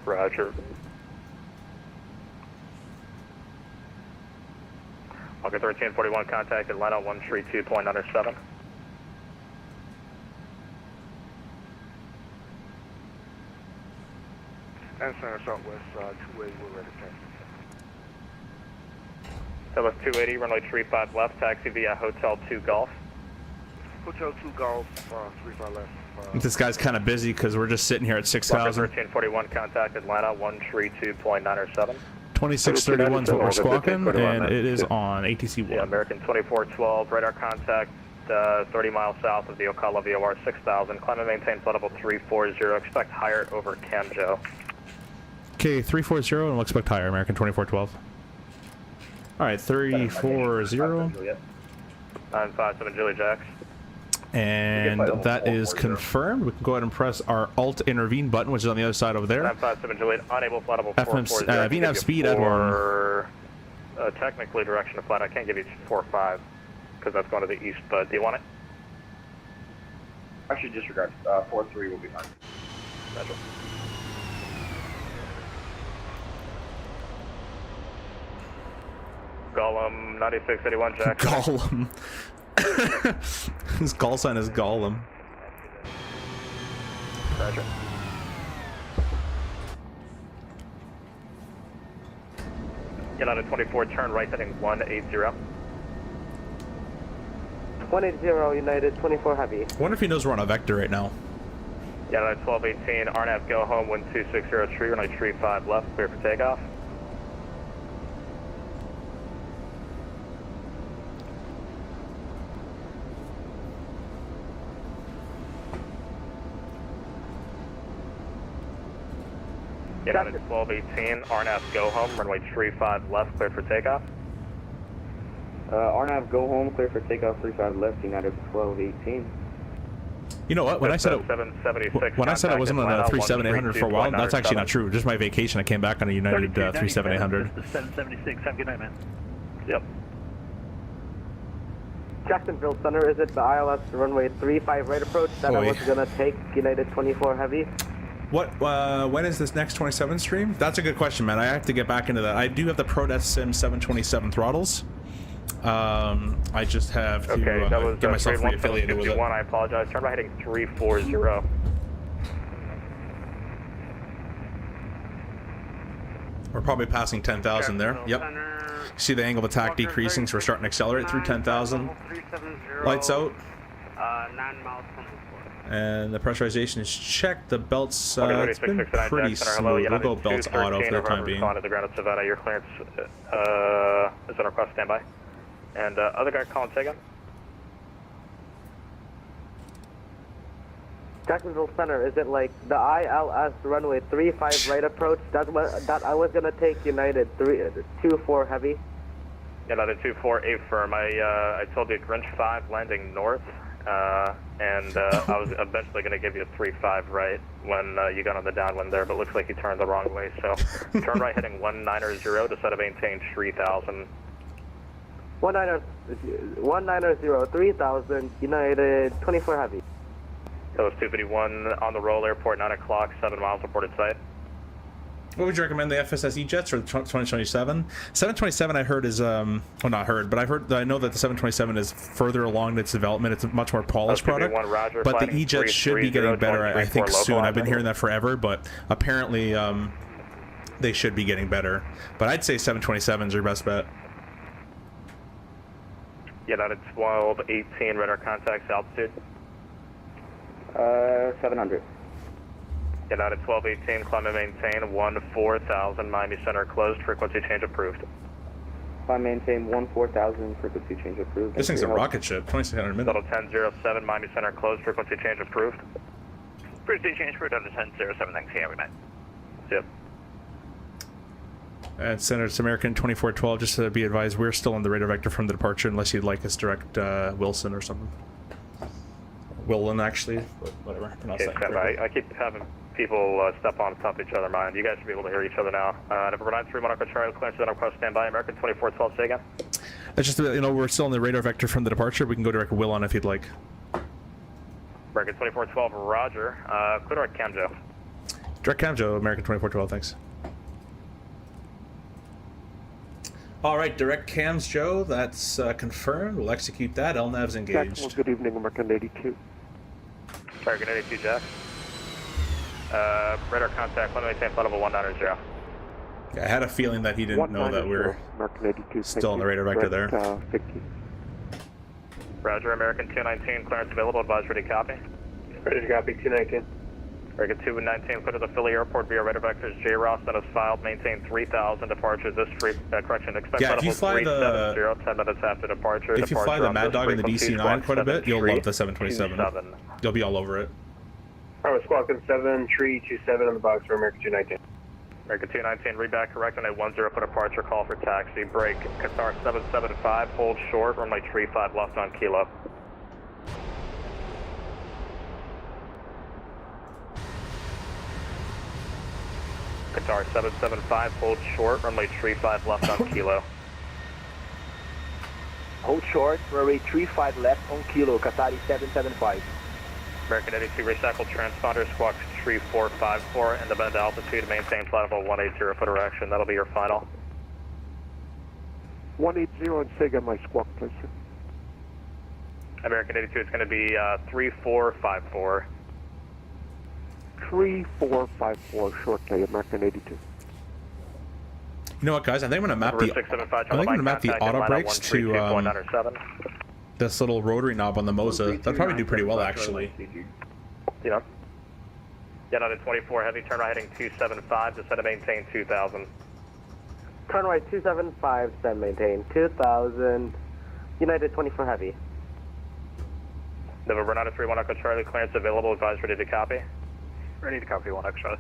Roger. I'll get 1341 contact Atlanta 132.97. And Center Southwest 280, we're ready to change. Southwest 280, runway 35 left, taxi via Hotel 2 Golf. Hotel 2 Golf, 35 left. This guy's kind of busy because we're just sitting here at 6,000. 1341 contact Atlanta 132.97. 2631 is what we're squawking, and it is on ATC 1. Yeah, American 2412, radar contact 30 miles south of the Ocala VOR 6000. Climb and maintain flight level 340. Expect higher over Camjo. Okay, 340, and we'll expect higher, American 2412. Alright, 340. 957 Julie Jacks. And that is confirmed. We can go ahead and press our Alt Intervene button, which is on the other side over there. 957 Juliet, unable flight level 440. VNAV speed at 1. Technically direction to flight, I can't give you 45 because that's going to the east, but do you want it? Actually, disregard. 43 will be fine. Roger. Gollum 9681 Jack. Gollum. His call sign is Gollum. Roger. Get out of 24, turn right heading 180. 180 United 24 Heavy. I wonder if he knows we're on a vector right now. Yeah, 1218, RNAV go home 1260 tree, runway 35 left, clear for takeoff. United 1218, RNAV go home, runway 35 left, cleared for takeoff. RNAV go home, clear for takeoff 35 left, United 1218. You know what? When I said it, 776, when I said I wasn't on a Atlanta, 37800 for a while, that's actually not 132.97. true. Just my vacation, I came back on a United 37800. 776, have a good night, man. Yep. Jacksonville Center, is it the ILS runway 35 right approach that I Oi. was gonna take United 24 Heavy? What? When is this next 27 stream? That's a good question, man. I have to get back into that. I do have the ProDesk Sim 727 throttles. I just have to Okay, that was get myself 31, reaffiliated with it. 51, I apologize. Turn right heading 340. We're probably passing 10,000 there. Yep. See the angle of attack decreasing, so we're starting to accelerate through 10,000. Lights out. 9 miles from the port. And the pressurization is checked. The belts, Okay, it's been 3669 pretty Jackson, hello, smooth. We'll go United belts auto for the 213, time being. respond to the ground at Savannah. Your clearance is on request, standby. And other guy calling takeoff. Jacksonville Center, is it like the ILS runway 35 right approach that I was gonna take United 24 Heavy? United 248 firm. I told you Grinch 5 landing north, and I was eventually going to give you a 35 right when you got on the downwind there, but looks like you turned the wrong way. So turn right heading 190 to set of maintain 3000. 190 3000 United 24 Heavy. That was 251 on the roll, airport 9 o'clock, 7 miles reported site. What would you recommend, the FSSE jets or the 2027? 727 I heard is, well not heard, but I know that the 727 is further along in its development. It's a much more polished product. Roger, But the flighting E-jets should be getting better, I think, 334 soon. I've been local. hearing that forever, but apparently they should be getting better. But I'd say 727s are your best bet. United 1218, radar contacts, altitude. 700. United 1218, climb and maintain 14,000, Miami Center closed, frequency change approved. Climb maintain 14,000, frequency change approved. This thing's a rocket ship, 2600 minutes. Total 1007, Miami Center closed, frequency change approved. Frequency change approved under 1007, thanks, have a good night. Yep. And Center, it's American 2412, just to be advised, we're still on the radar vector from the departure, unless you'd like us direct Wilson or something. Willen, actually, but whatever. Pronounce Okay, that stand by. correctly. I keep having people step on top of each other. Mind, you guys should be able to hear each other now. Number 93, Monaco Charlie, clearance on request, stand by. American 2412, say again. It's just, you know, we're still on the radar vector from the departure. We can go direct Will on if you'd like. American 2412, Roger. Clear direct Camjo. Direct Cam Joe, American 2412, thanks. All right, direct cams, Joe. That's confirmed. We'll execute that. LNAV's engaged. Good evening, American 82. American 82, Jack. Radar contact, climb maintain flight level 190. I had a feeling that he didn't know that we're American 82, still on the radar vector there. 50. Roger, American 219, clearance available, advise ready, copy. Ready to copy, 219. American 219, clear to the Philly airport via radar vectors. J. Ross, that is filed, maintain 3,000 departures. This free, correction, expect Yeah, if you flight fly level the- 370, 10 minutes after departure. If you fly Departure the on Mad this Dog and the frequency, DC-9 squawk quite a bit, you'll love the 7327. 727. You'll be all over it. Alright, Squawk 7327 on the box for American 219. American 219, read back correct on a 10 for departure, call for taxi. Break, Qatar 775, hold short, runway 35 left on Kilo. Qatar 775, hold short, runway 35 left on Kilo. Hold short, runway 35 left on Kilo, Qatari 775. American 82, recycle transponder, squawk 3454, and the bend altitude, maintain flight level 180 for direction. That'll be your final. 180 and Sega, my squawk, please. American 82, it's going to be 3454. 3454, shortly, American 82. You know what, guys? I think I'm gonna map Number the 675, I think I'm gonna map the auto brakes to 132.907. this little rotary knob on the Moza. That'd probably do pretty well, actually. Yeah. United 24 heavy, turn right heading 275, just set to maintain 2000. Turn right 275, stand maintain 2000, United 24 Heavy. November 931 Echo Charlie, clearance available, advise ready to copy. Ready to copy, 1 X, Charlie.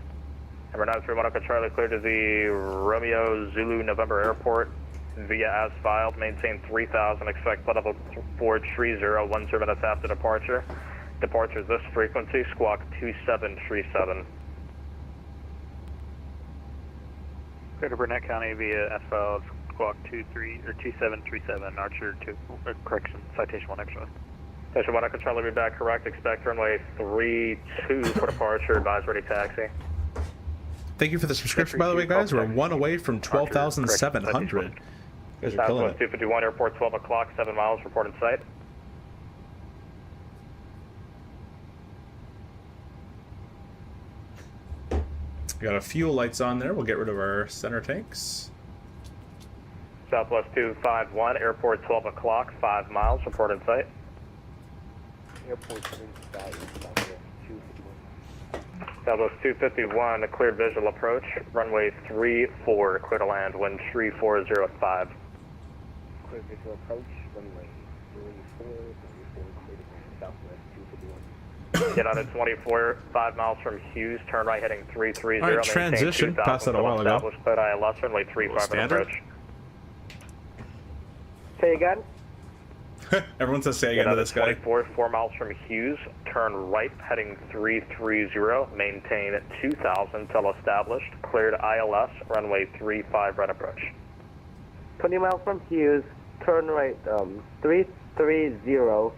Number 931 Charlie, clear to the Romeo Zulu November Airport via as filed. Maintain 3000. Expect flight level 430 10 minutes after departure. Departure is this frequency, squawk 2737. Clear to Burnett County via as filed, squawk 2737, Archer 2, correction, citation 1 extra. Citation 1 Charlie, be back correct. Expect runway 32 for departure. Advise ready taxi. Thank you for the subscription, by the way, guys. We're one away from 12,700. You guys are killing Southwest it. 251 Airport, 12 o'clock, 7 miles, report in sight. We got a fuel lights on there. We'll get rid of our center tanks. Southwest 251 Airport, 12 o'clock, 5 miles, report in sight. Airport 35, Southwest 251. Southwest 251, a cleared visual approach. Runway 34, clear to land, wind 3405. Clear visual approach, runway 34, clear to land, Southwest 251. United 24, 5 miles from Hughes, turn right heading 330. All right, transition. Passed that a while ago. Established cleared ILS, runway 35 Standard. approach. Say again? Everyone says say again to United this guy. 24, 4 miles from Hughes, turn right heading 330. Maintain 2000 till established. Cleared ILS, runway 35 right approach. 20 miles from Hughes, turn right 330,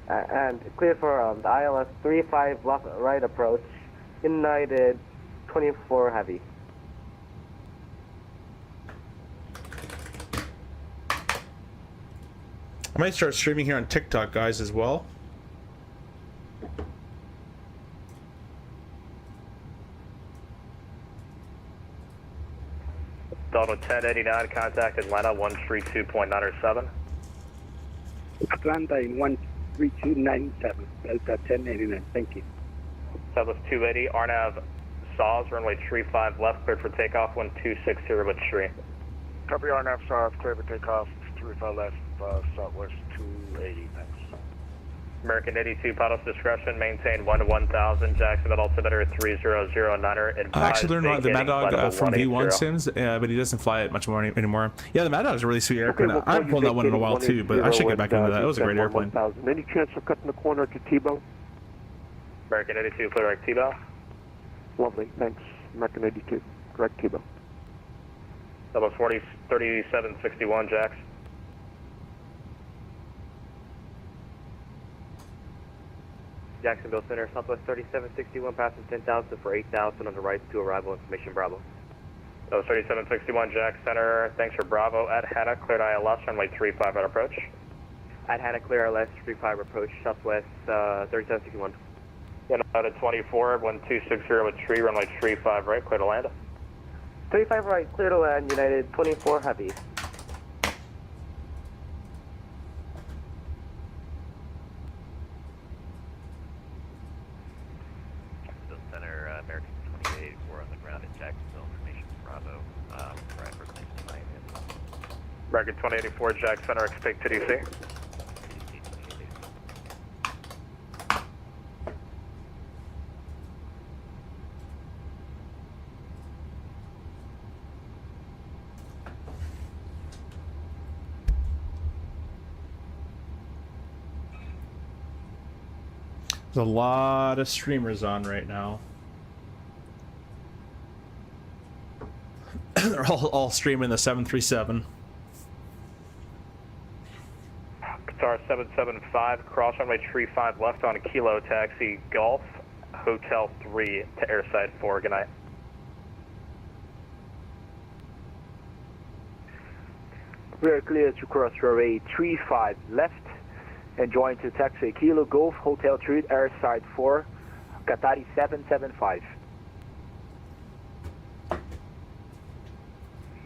and clear for the ILS 35 left right approach, United 24 Heavy. I might start streaming here on TikTok, guys, as well. Delta 1089, contact Atlanta 132.907. Atlanta in 13297, Delta 1089. Thank you. Southwest 280, RNAV SAW, runway 35 left, cleared for takeoff, 1260 with tree. Copy RNAV SARS, clear for takeoff, 35 left, Southwest 280, thanks. American 82, pilot's discretion, maintain 1 to 1000, Jacksonville altimeter 3009er. I actually learned the Mad Dog from V1 Sims, but he doesn't fly it much more anymore. Yeah, the Mad Dog's a really sweet airplane. Okay, I haven't flown that one in a while too, but I should get back into that. It was a great airplane. Any chance of cutting the corner to Tebow? American 82, clear right T-bow. Lovely, thanks. American 82, correct Tebow. Southwest 3761, Jax. Jacksonville Center, Southwest 3761, passing 10,000 for 8,000 on the right to arrival, information Bravo. Southwest 3761, Jax Center, thanks for Bravo. At Hanna, cleared ILS, runway 35 at approach. At Hanna, clear LS 35 approach, Southwest 3761. United 24, 1260 with tree, runway 35 right, clear to land. 35 right, clear to land, United 24 Heavy. Center, American 28, we're on the ground at Jacksonville, information Bravo, right for Clinton, Miami. American 2084, Jax Center, expect to DC. There's a lot of streamers on right now. They're all streaming the 737. Qatar 775, cross runway 35 left on Kilo Taxi Golf, Hotel 3 to Airside 4, good night. We are clear to cross runway 35 left and join to taxi Kilo Golf Hotel 3 Airside 4, Qatari 775.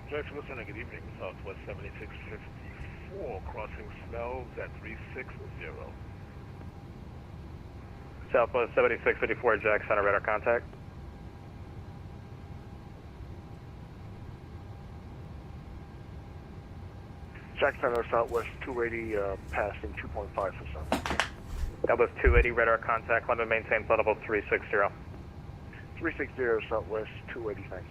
Jacksonville Center, good evening. Southwest 7654, crossing Smells at 360. Southwest 7654, Jack Center, radar contact. Jack Center, Southwest 280, passing 2.5%. Southwest 280, radar contact, London, maintain flight level 360. 360 Southwest 285.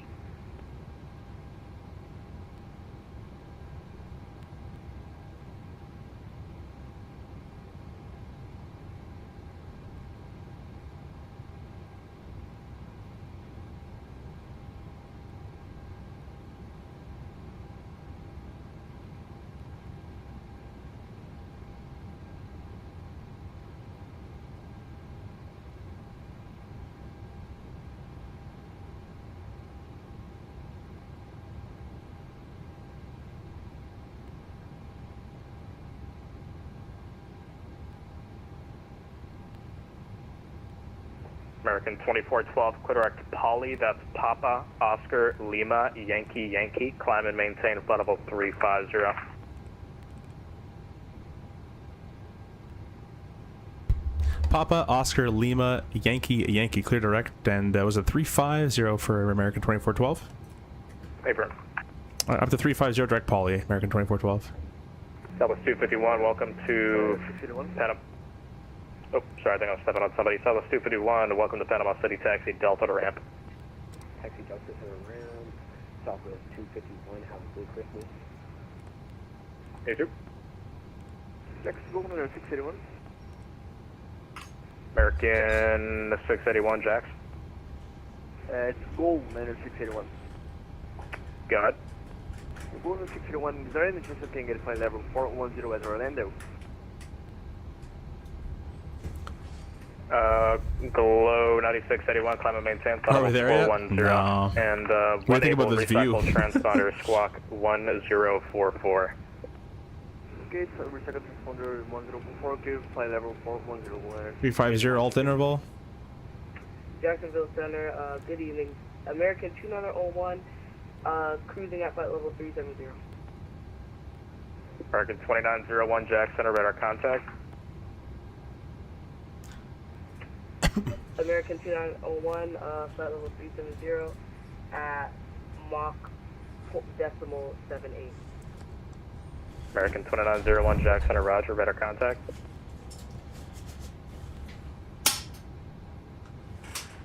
American 2412, clear direct Polly, that's Papa, Oscar, Lima, Yankee, Yankee, climb and maintain flight level 350. Papa, Oscar, Lima, Yankee, Yankee, clear direct, and was it 350 for American 2412? Apron. Up to 350 direct Poly, American 2412. Southwest 251, welcome to Panama. Oh, sorry, I think I was stepping on somebody. Southwest 251, welcome to Panama City Taxi, Delta to ramp. Taxi Delta to ramp. Southwest 251, have a good Christmas. Hey, two. Next, Golden or 681? American 681, Jax. It's Goldman or 681. Go ahead. Golden 681, is there any chance of getting a flight level 410 at Orlando? Glow 9681, climb and maintain flight Are we level there yet? 410. No. And What do you think about this view? transponder squawk 1044. Okay, so recycle transponder 1044, give flight level 4101. 350 alt interval. Jacksonville Center, good evening. American 2901, cruising at flight level 370. American 2901, Jack Center, radar contact. American 2901, flight level 370 at Mach decimal 78. American 2901, Jack Center, roger, radar contact.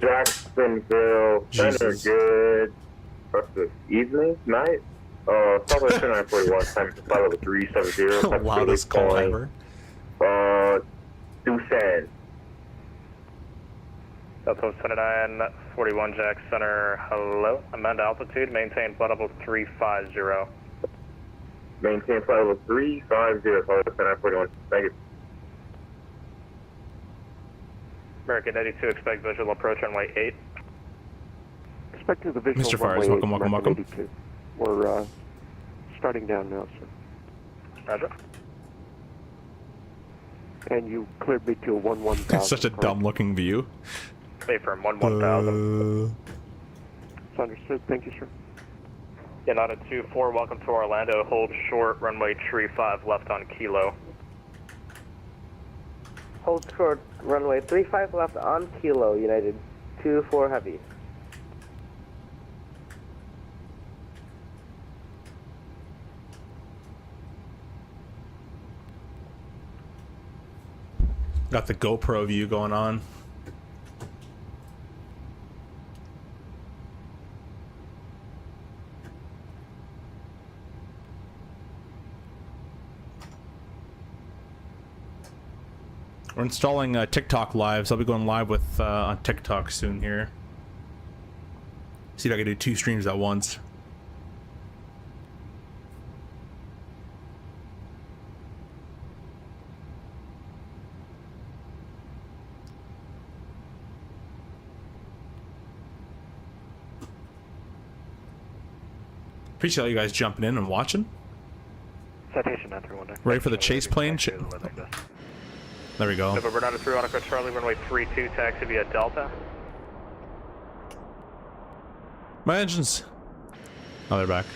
Jacksonville Center, good. This evening, night. Southwest 2941, time to flight level 370. Loudest call ever. Doosan. Southwest 2941, Jack Center, hello. Amend altitude, maintain flight level 350. Maintain flight level 350, Southwest 2941. Thank you. American 82, expect visual approach runway 8. Expecting the visual Mr. Fires, welcome, welcome, welcome. 82. We're starting down now, sir. Roger. And you cleared me to a 11000. It's such a dumb looking view. Wait for him, 11000. It's understood. Thank you, sir. United 24, welcome to Orlando. Hold short, runway 35 left on Kilo. Hold short, runway 35 left on Kilo, United 24 heavy. Got the GoPro view going on. We're installing TikTok live, so I'll be going live with on TikTok soon here. See if I can do 2 streams at once. Appreciate all you guys jumping in and watching. Citation 931. Ready for the chase plane? There we go. November 93, Monaco Charlie, runway 32, taxi via Delta. My engines. Oh, they're back.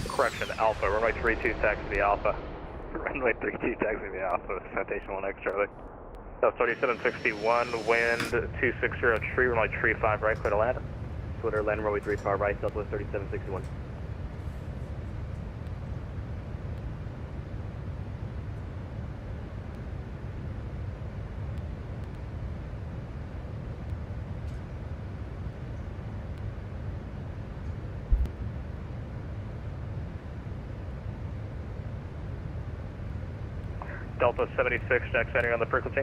Correction, Alpha, runway 32, taxi via Alpha. Runway 32, taxi via Alpha, Citation 1X Charlie. South 3761, wind 260 tree, runway 35 right, clear to land. Twitter, land runway 35 right, Southwest 3761. Delta 76, Jack Center on the frequency.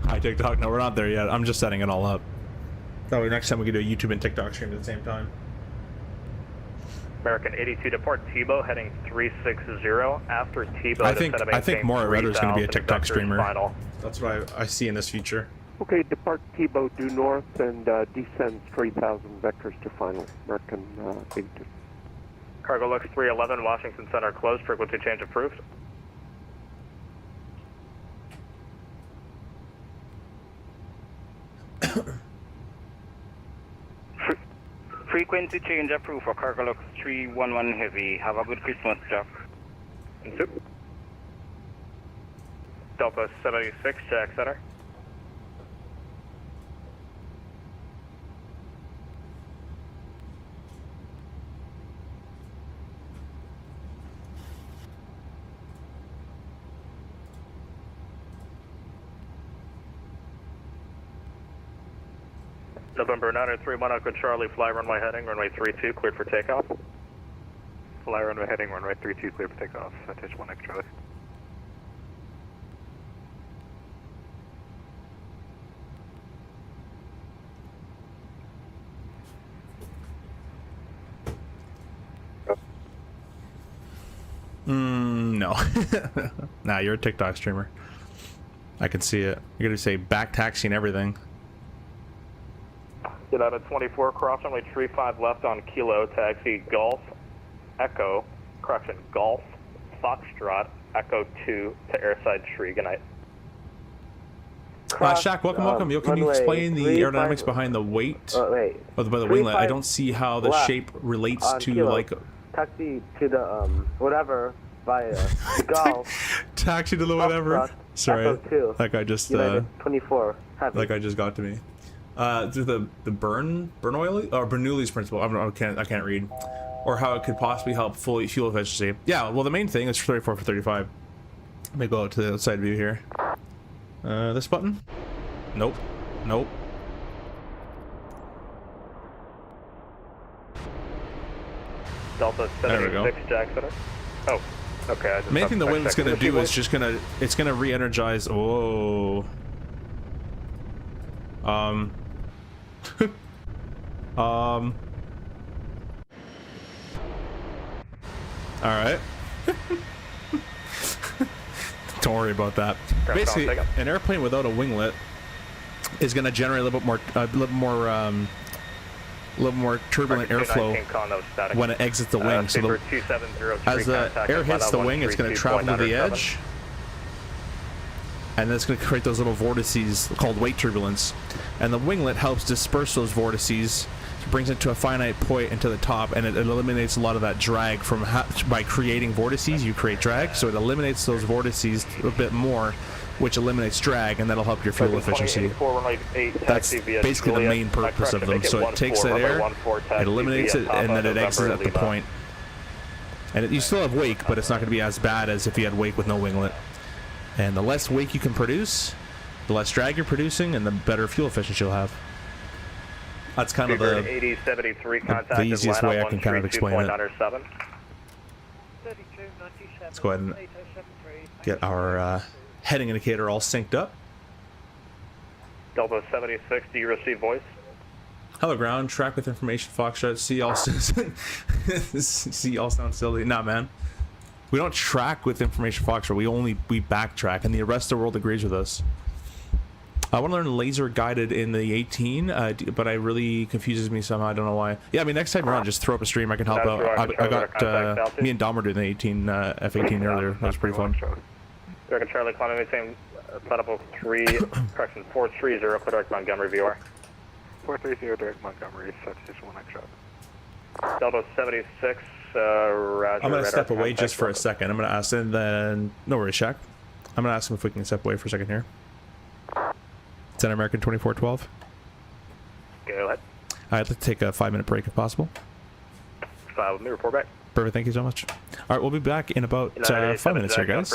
Hi TikTok. No, we're not there yet. I'm just setting it all up. Probably next time we can do a YouTube and TikTok stream at the same time. American 82 depart Tebow heading 360 after Tebow. I think Maura Redder is going to be a TikTok streamer. Final. That's what I see in this future. Okay, depart Tebow due north and descend 3,000 vectors to final. American 82. Cargo looks 311, Washington Center closed, frequency change approved. Frequency change approved for Cargo looks 311 heavy. Have a good Christmas, Jack. Delta 76, Jack Center. November 931 Echo Charlie, fly runway heading, runway 32, cleared for takeoff. Fly runway heading, runway 32, cleared for takeoff. Citation 1 Echo Charlie. No. Nah, you're a TikTok streamer. I can see it. You're gonna say back taxiing everything. United 24, cross runway 35 left on Kilo, taxi Golf, Echo, correction, Golf, Foxtrot, Echo 2 to airside tree. Good night. Shaq, welcome. Can you explain the aerodynamics behind the weight by the winglet? I don't see how the shape relates to Kilo. like Taxi to the whatever by Golf. taxi to the whatever. Sorry, Echo 2. that guy just 24. Heavy. that guy just got to me. To the Bernoulli or Bernoulli's principle. I can't read, or how it could possibly help fuel efficiency. Yeah, well, the main thing is 34 for 35. Let me go out to the outside view here. This button? Nope. Delta There we go. 76, Jack Center. Oh, okay. Main thing the winglet's gonna do is it's gonna re-energize. Oh. All right. Don't worry about that. Basically, an airplane without a winglet is going to generate a little more turbulent airflow when it exits the wing. So as the air hits the wing, it's going to travel to the edge, and then it's going to create those little vortices called weight turbulence. And the winglet helps disperse those vortices, brings it to a finite point into the top, and it eliminates a lot of that drag from by creating vortices. You create drag, so it eliminates those vortices a bit more, which eliminates drag, and that'll help your fuel efficiency. That's basically the main purpose of them. So it takes that air, it eliminates it, and then it exits at the point. And you still have wake, but it's not going to be as bad as if you had wake with no winglet. And the less wake you can produce, the less drag you're producing, and the better fuel efficiency you'll have. That's kind of the easiest way I can kind of explain it. Let's go ahead and get our heading indicator all synced up. Delta 76, do you receive voice? Hello, ground. Track with information, Foxtrot. See all sound silly. Nah, man. We don't track with information, Foxtrot. We backtrack, and the rest of the world agrees with us. I want to learn laser guided in the 18, but it really confuses me somehow. I don't know why. Yeah, I mean, next time you're on, just throw up a stream. I can help out. I got me and Dom were doing the 18 F-18 earlier. That was pretty fun. American Charlie, climbing maintain level 3, correction 430, direct Montgomery VR. 430, direct Montgomery, citation 1 extra. Delta 76, Roger. I'm going to step away just for a second. I'm going to ask him, then no worries, Shaq. I'm going to ask him if we can step away for a second here. Center American 2412. Go ahead. I'd like to take a 5-minute break if possible. Let me report back. Perfect, thank you so much. All right, we'll be back in about 5 minutes here, guys.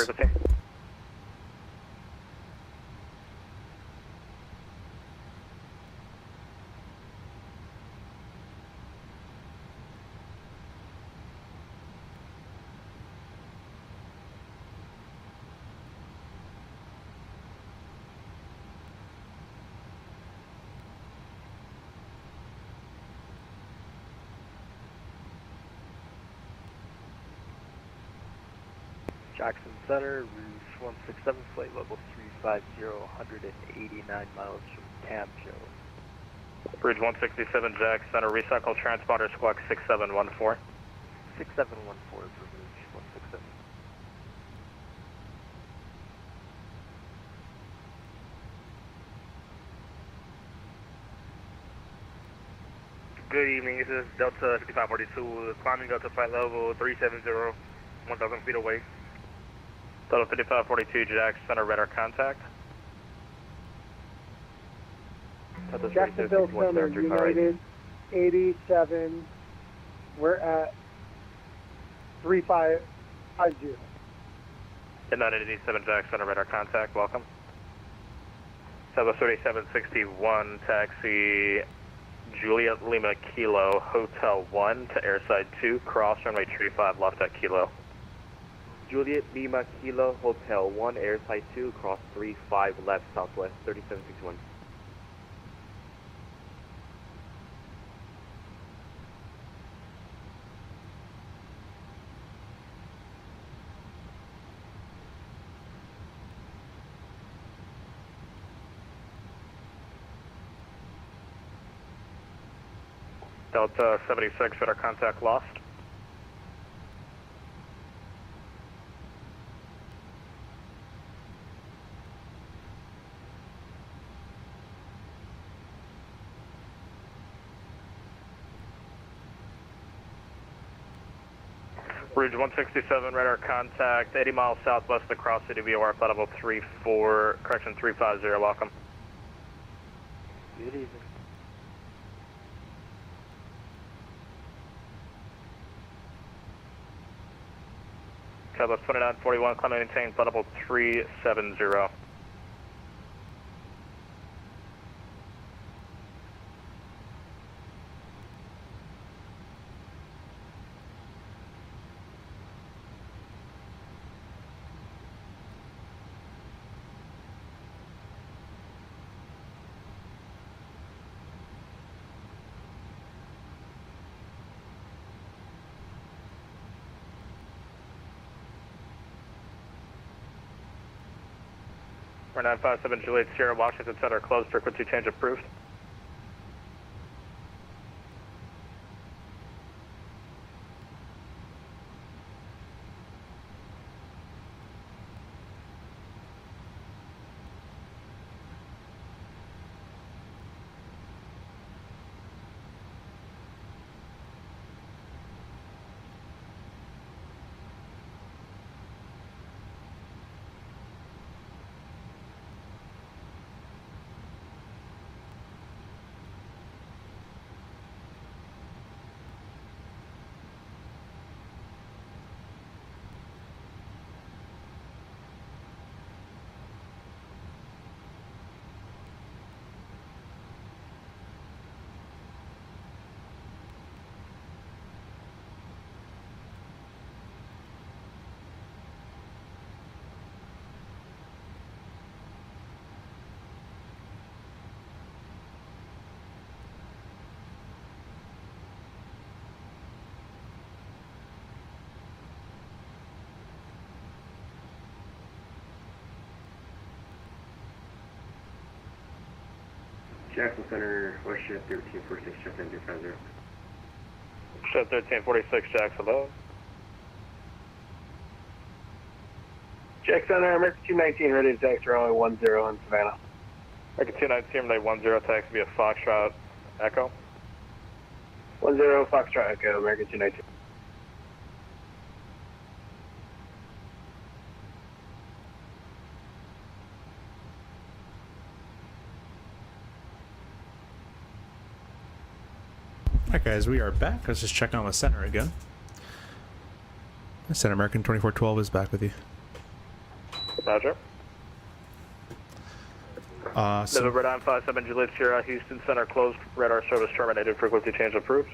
Jackson Center, Rouge 167, flight level 350, 189 miles from Tamjo. Bridge 167, Jack Center, recycle transponder squawk 6714. 6714 for Rouge 167. Good evening, this is Delta 5542, climbing up to flight level 370, 1,000 feet away. Delta 5542, Jack Center, radar contact. Jacksonville Center, United 87. We're at 3550. United 87, Jack Center, radar contact. Welcome. Southwest 3761, taxi Juliet Lima Kilo, Hotel 1 to Airside 2, cross runway 35 left at Kilo. Juliet Lima Kilo, Hotel 1, Airside 2, cross 35 left, Southwest 3761. Delta 76, radar contact lost. Bridge 167, radar contact, 80 miles southwest of the Cross City VOR, flight level 350, welcome. Good evening. Southwest 2941, climb and maintain, flight level 370. For 957 Juliet Sierra, Washington Center, closed, frequency change approved. Jackson Center, West Jet 1346, check in 250. Jet 1346, Jackson, hello. Jack Center, American 219, ready to taxi runway 10 on Savannah. American 219, runway 10, taxi via Foxtrot, Echo. 10 Foxtrot Echo, American 219. Alright guys, we are back. Let's just check on the center again. The Center American 2412 is back with you. Roger. So November 957 Juliet Sierra, Houston Center closed, radar service terminated, frequency change approved.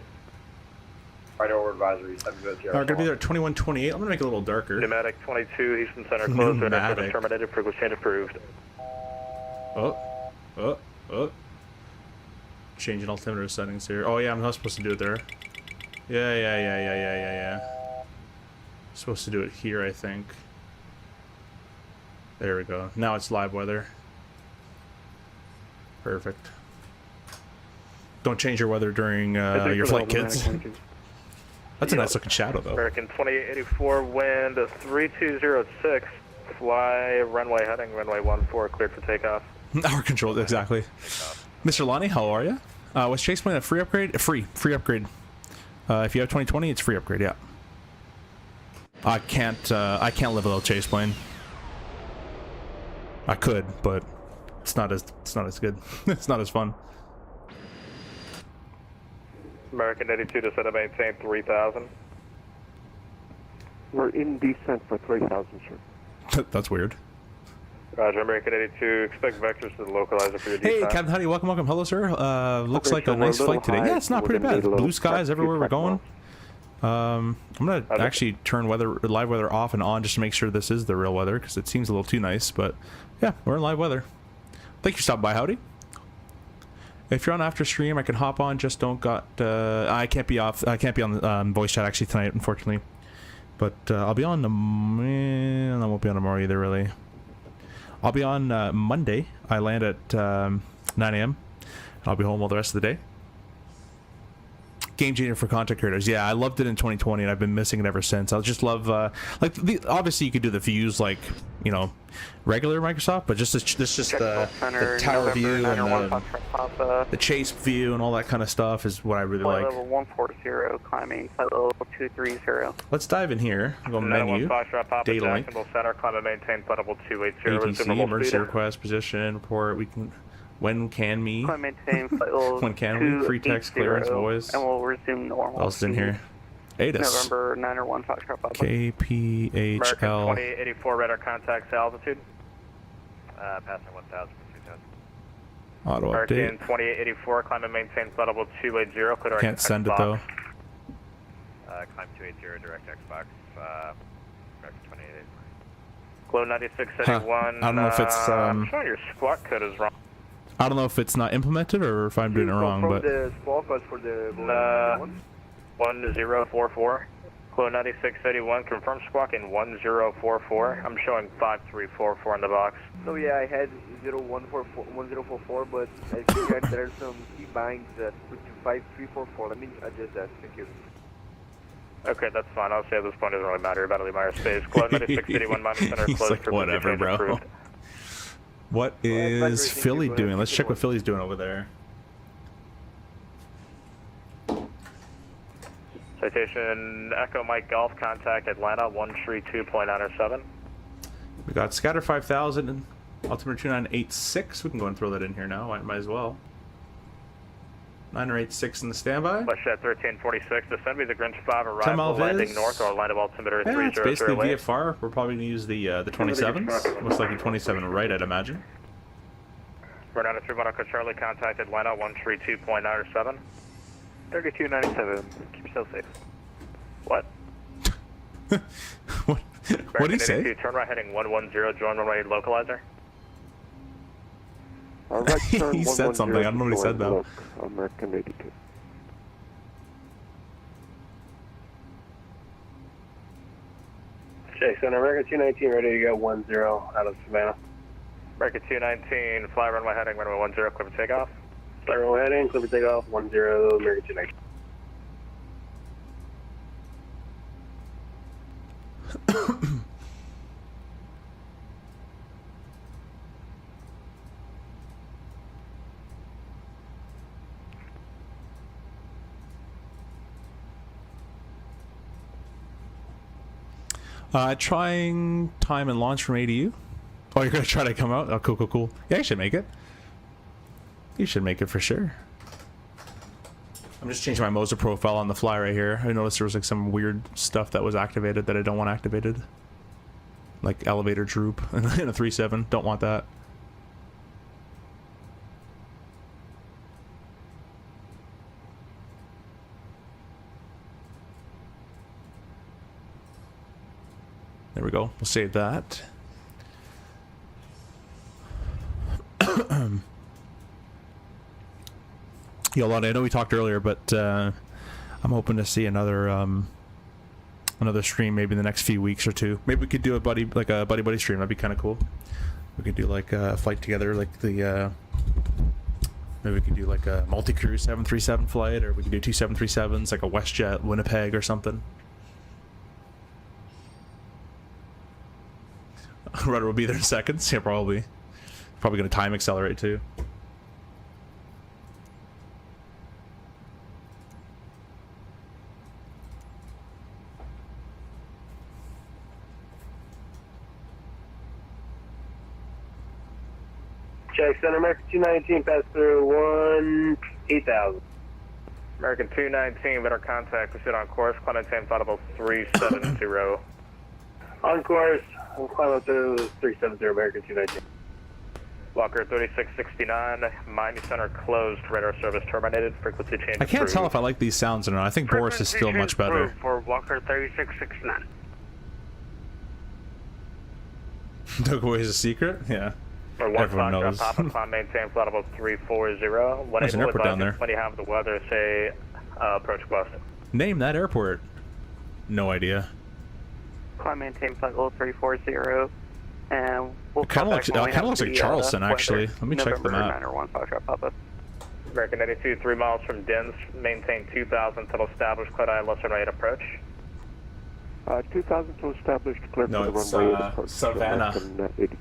Right over advisory, 7 good Sierra. going to be there at 2128. I'm going to make it a little darker. Pneumatic 22, Houston Center closed, radar service terminated, frequency change approved. Changing altimeter settings here. Oh yeah, I'm not supposed to do it there. Yeah. Supposed to do it here, I think. There we go. Now it's live weather. Perfect. Don't change your weather during your flight, kids. That's a nice looking shadow, though. American 2884, wind 3206, fly runway heading, runway 14, cleared for takeoff. Our control, exactly. Mr. Lonnie, how are you? Was Chase Plane a free upgrade? Free upgrade. If you have 2020, it's free upgrade. Yeah. I can't live without Chase Plane. I could, but it's not as good. It's not as fun. American 82 to set to maintain 3000. We're in descent for 3,000, sir. That's weird. Roger, American 82, expect vectors to the localizer for your Hey, descent. Captain Huddy, welcome. Hello, sir. Looks Okay, like so a nice we're a flight today. little Yeah, it's not high. pretty We're gonna bad. need a Blue little skies everywhere we're going. I'm gonna actually turn live weather off and on just to make sure this is the real weather, because it seems a little too nice. But yeah, we're in live weather. Thank you for stopping by, Howdy. If you're on after stream, I can hop on. Just don't got. I can't be off. I can't be on voice chat actually tonight, unfortunately. But I'll be on and I won't be on tomorrow either, really. I'll be on Monday. I land at 9 a.m. I'll be home all the rest of the day. Game changer for content creators. Yeah, I loved it in 2020, and I've been missing it ever since. I just love obviously you could do the views like regular Microsoft, but just the tower view and the chase view and all that kind of stuff is what I really like. Level 140, climbing flight level 230. Let's dive in here. Go menu, data link, Center, climb and maintain flight level 280. ATC, emergency request, position, report. We can. When can we? Maintain flight level when can we? Free text, clearance, voice. And we'll resume normal. What else is in here? ATIS. November 901 Foxtrot Papa. KPHL. American 2884, radar contacts altitude. Passing 1000 for 2000. Auto American update. 2884, climb and maintain flight level 280. Clear Can't send it though. Climb 280, direct Xbox. American 2884. Glow 9671. I don't know if it's. I'm showing your squawk code is wrong. I don't know if it's not implemented or if I'm doing it wrong, but. The squawk code for the 1044. Glow 9681, confirm squawking 1044. I'm showing 5344 in the box. So yeah, I had 1044, but I figured there are some key binds that put to 5344. Let me adjust that. Thank you. Okay, that's fine. I'll say at this point it doesn't really matter. You're about to leave my space. Glow 9681, minus center He's closed. like, whatever, bro. Approved. What is Philly doing? Let's check what Philly's doing over there. Citation Echo Mike Golf, contact Atlanta 132.907. We got Scatter 5000 and Altimeter 2986. We can go and throw that in here now. Might as well. 986 in the standby. Flashjet 1346, descend with the Grinch 5 10 arrival, Malvez. landing north or landing altimeter Yeah, it's 3008. basically VFR. We're probably going to use the 27s. Most likely 27 right, I'd imagine. We're down to 3 Monaco Charlie, contact Atlanta 132.907. 3297, keep yourself safe. What? What did he say? Turn right heading 110, join runway localizer. Right turn He said something. I don't know what he said though. Look, American 82. Jason, American 219 ready to go 10 out of Savannah. American 219, fly runway heading runway 10, clear for takeoff. Fly runway heading, clear for takeoff 10, American 219. Trying time and launch from ADU. Oh, you're gonna try to come out? Oh, cool. Yeah, you should make it. You should make it for sure. I'm just changing my Moza profile on the fly right here. I noticed there was like some weird stuff that was activated that I don't want activated. Like elevator droop in a 3.7. Don't want that. There we go. We'll save that. Yolanda, I know we talked earlier, but I'm hoping to see another another stream maybe in the next few weeks or two. Maybe we could do a buddy stream. That'd be kind of cool. We could do like a flight together, like the maybe we could do like a multi-crew 737 flight, or we could do 2 737s, like a WestJet Winnipeg or something. Rudder will be there in seconds. Yeah, probably. Probably gonna time accelerate too. Check Center, American 219, pass through 8000. American 219, better contact, pursuit on course, climb and maintain flight level 370. On course, climb up to 370, American 219. Walker 3669, Miami Center closed, radar service terminated, frequency change. I can't tell if I like these sounds or not. I think Boris is still much better. For Walker 3669. Took away his secret? Yeah. Or one Everyone knows. Papa, climb, maintain flight level 340. When There's an airport down there. When you have the weather, say approach Boston. Name that airport. No idea. Climb, maintain flight level 340, and we'll It kind of looks like Charleston, actually. Let me check the map. American 82, 3 miles from Dins, maintain 2000 until established, clear ILS runway 8 approach. 2000 to established, clear No, for the it's runway 8 approach. Savannah. American, 82.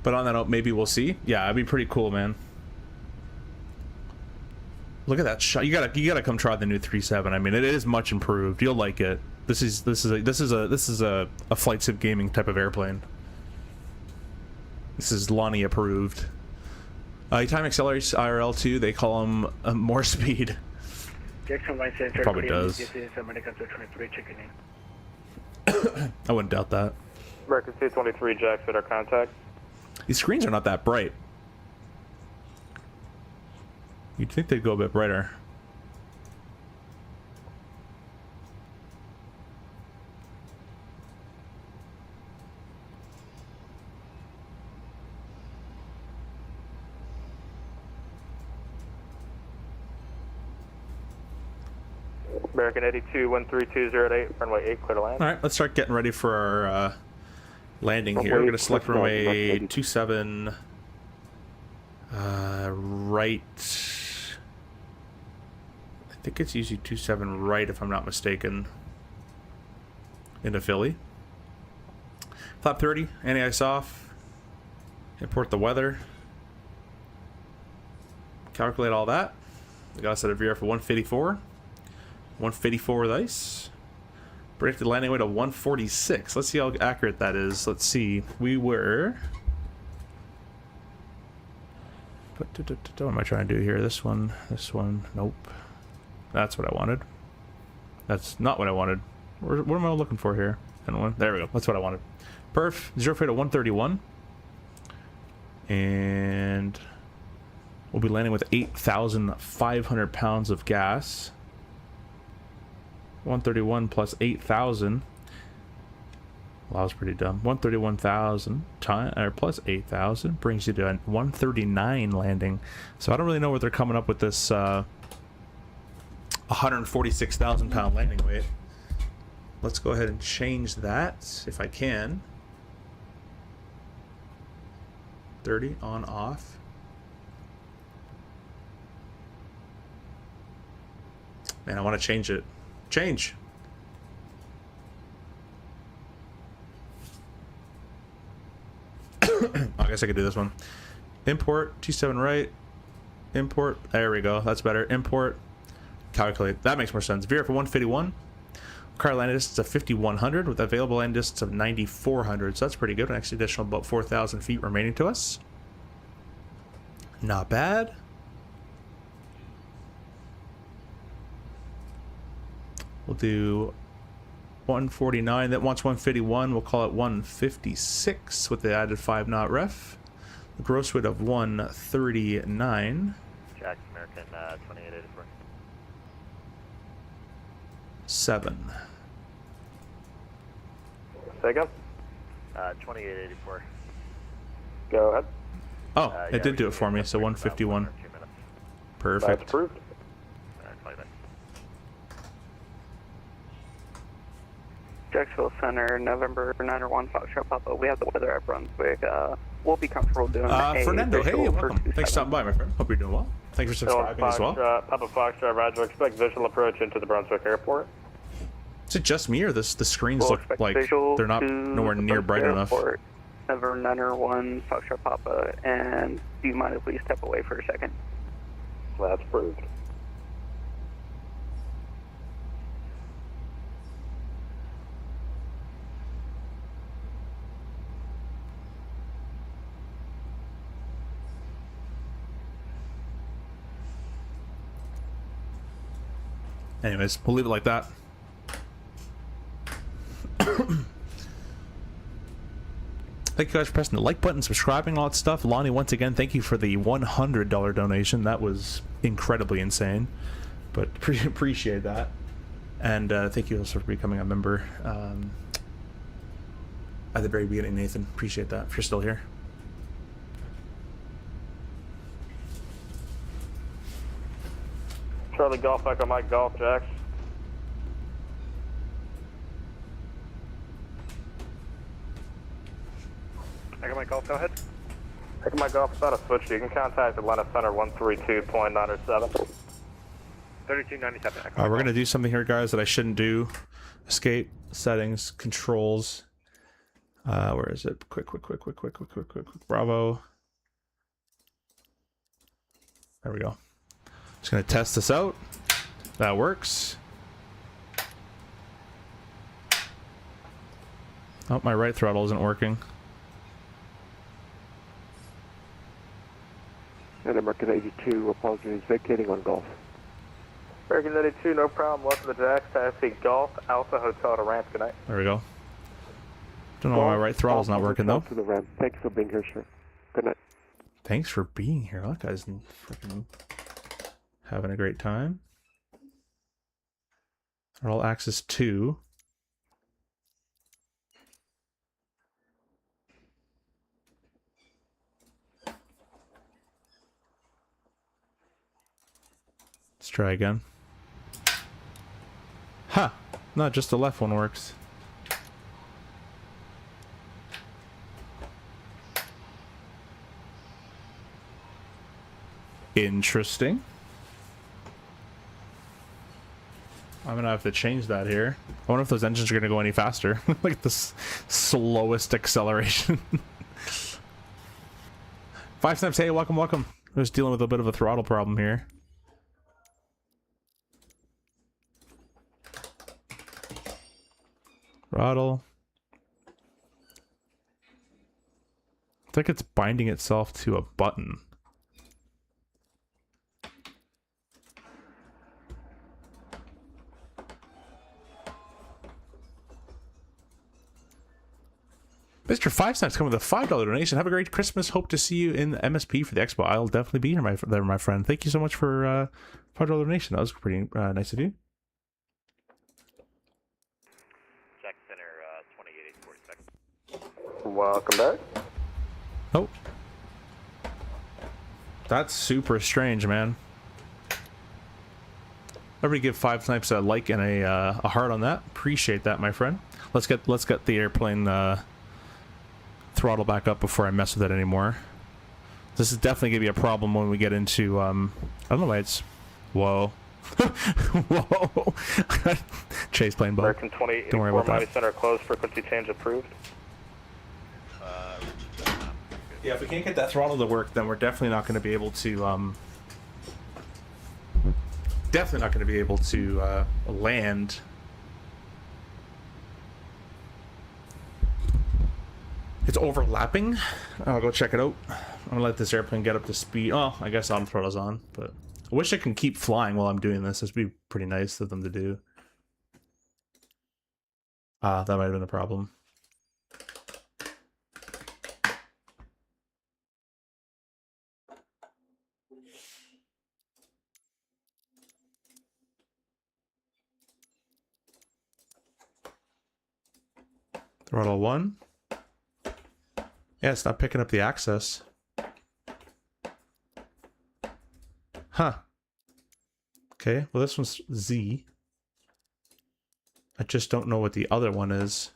But on that note, maybe we'll see. Yeah, it'd be pretty cool, man. Look at that shot. You gotta come try the new 37. I mean, it is much improved. You'll like it. This is a flight sim gaming type of airplane. This is Lonnie approved. Time accelerates IRL 2. They call them more speed. Jackson Line Center. Probably does. This is American 223 checking in. I wouldn't doubt that. American 223, Jack, radar contact. These screens are not that bright. You'd think they'd go a bit brighter. American 82, 13208, runway 8, clear to land. All right, let's start getting ready for our landing here. We're going to select runway 27 right. I think it's usually 27 right, if I'm not mistaken, into Philly. Flap 30, anti-ice off. Import the weather. Calculate all that. We got us at a VR for 154. 154 with ice. Predicted landing weight of 146. Let's see how accurate that is. Let's see. We were... What am I trying to do here? This one. Nope. That's what I wanted. That's not what I wanted. What am I looking for here? There we go. That's what I wanted. Perf. 0 freight at 131. And we'll be landing with 8,500 pounds of gas. 131 plus 8,000. Well, that was pretty dumb. 131,000 plus 8,000 brings you to a 139 landing. So I don't really know what they're coming up with this 146,000 pound landing weight. Let's go ahead and change that if I can. 30 on off. Man, I want to change it. Change. I guess I could do this one. Import 27 right. Import. There we go. That's better. Import. Calculate. That makes more sense. Veer for 151. Car landing distance of 5,100 with available land distance of 9,400. So that's pretty good. An extra additional about 4,000 feet remaining to us. Not bad. We'll do 149. That wants 151. We'll call it 156 with the added 5 knot ref. The gross weight of 139. Jack American 2884. 7. Say again? 2884. Go ahead. Oh, it did do it for me. So 151. Perfect. That's approved. Alright, fly that. Jacksonville Center, November 901, Foxtrot Papa. We have the weather at Brunswick. We'll be comfortable doing Fernando, hey, visual welcome. for Thanks for stopping by, my friend. Hope you're doing well. Thanks for subscribing as well. Papa Foxtrot, Roger. Expect visual approach into the Brunswick Airport. Is it just me or the screens We'll look expect like visual they're not to nowhere near Brunswick bright enough? Airport, November 901, Foxtrot Papa. And do you mind if we step away for a second? That's approved. Anyways, we'll leave it like that. Thank you guys for pressing the like button, subscribing, all that stuff. Lonnie, once again, thank you for the $100 donation. That was incredibly insane, but appreciate that. And thank you also for becoming a member at the very beginning, Nathan. Appreciate that if you're still here. Charlie Golf, Echo Mike Golf, Jax. Echo Mike Golf, go ahead. Echo Mike Golf, about a switch. You can contact Atlanta Center 132.907. 3297. We're going to do something here, guys, that I shouldn't do. Escape, settings, controls. Where is it? Quick. Bravo. There we go. Just going to test this out. That works. Oh, my right throttle isn't working. And American 82, apologies, vacating on Golf. American 82, no problem. Welcome to Jax. Taxi Golf, Alpha Hotel to ramp. Good night. There we go. Don't know why my right throttle's not working, though. To the ramp. Thank you for being here, sir. Good night. Thanks for being here. That guy's freaking having a great time. All access 2. Let's try again. Ha! Not just the left one works. Interesting. I'm gonna have to change that here. I wonder if those engines are gonna go any faster. Like the slowest acceleration. 5 Snaps, hey, welcome. I was dealing with a bit of a throttle problem here. Throttle. I think it's binding itself to a button. Mr. 5 Snaps coming with a $5 donation. Have a great Christmas. Hope to see you in the MSP for the Expo. I'll definitely be here, my friend. Thank you so much for $5 donation. That was pretty nice of you. Jack Center, 28 Welcome back. Oh. That's super strange, man. Everybody give 5 Snipes a like and a heart on that. Appreciate that, my friend. Let's get the airplane throttle back up before I mess with it anymore. This is definitely gonna be a problem when we get into I don't know why it's whoa. Whoa. Chase plane bug. American 28 Don't worry about Miami that. Center closed, frequency change approved. Yeah, if we can't get that throttle to work, then we're definitely not gonna be able to land. It's overlapping. I'll go check it out. I'm gonna let this airplane get up to speed. Oh, I guess auto throttle's on, but I wish I can keep flying while I'm doing this. This would be pretty nice of them to do. That might have been the problem. Throttle 1. Yeah, it's not picking up the access. Huh. Okay, well this one's Z. I just don't know what the other one is.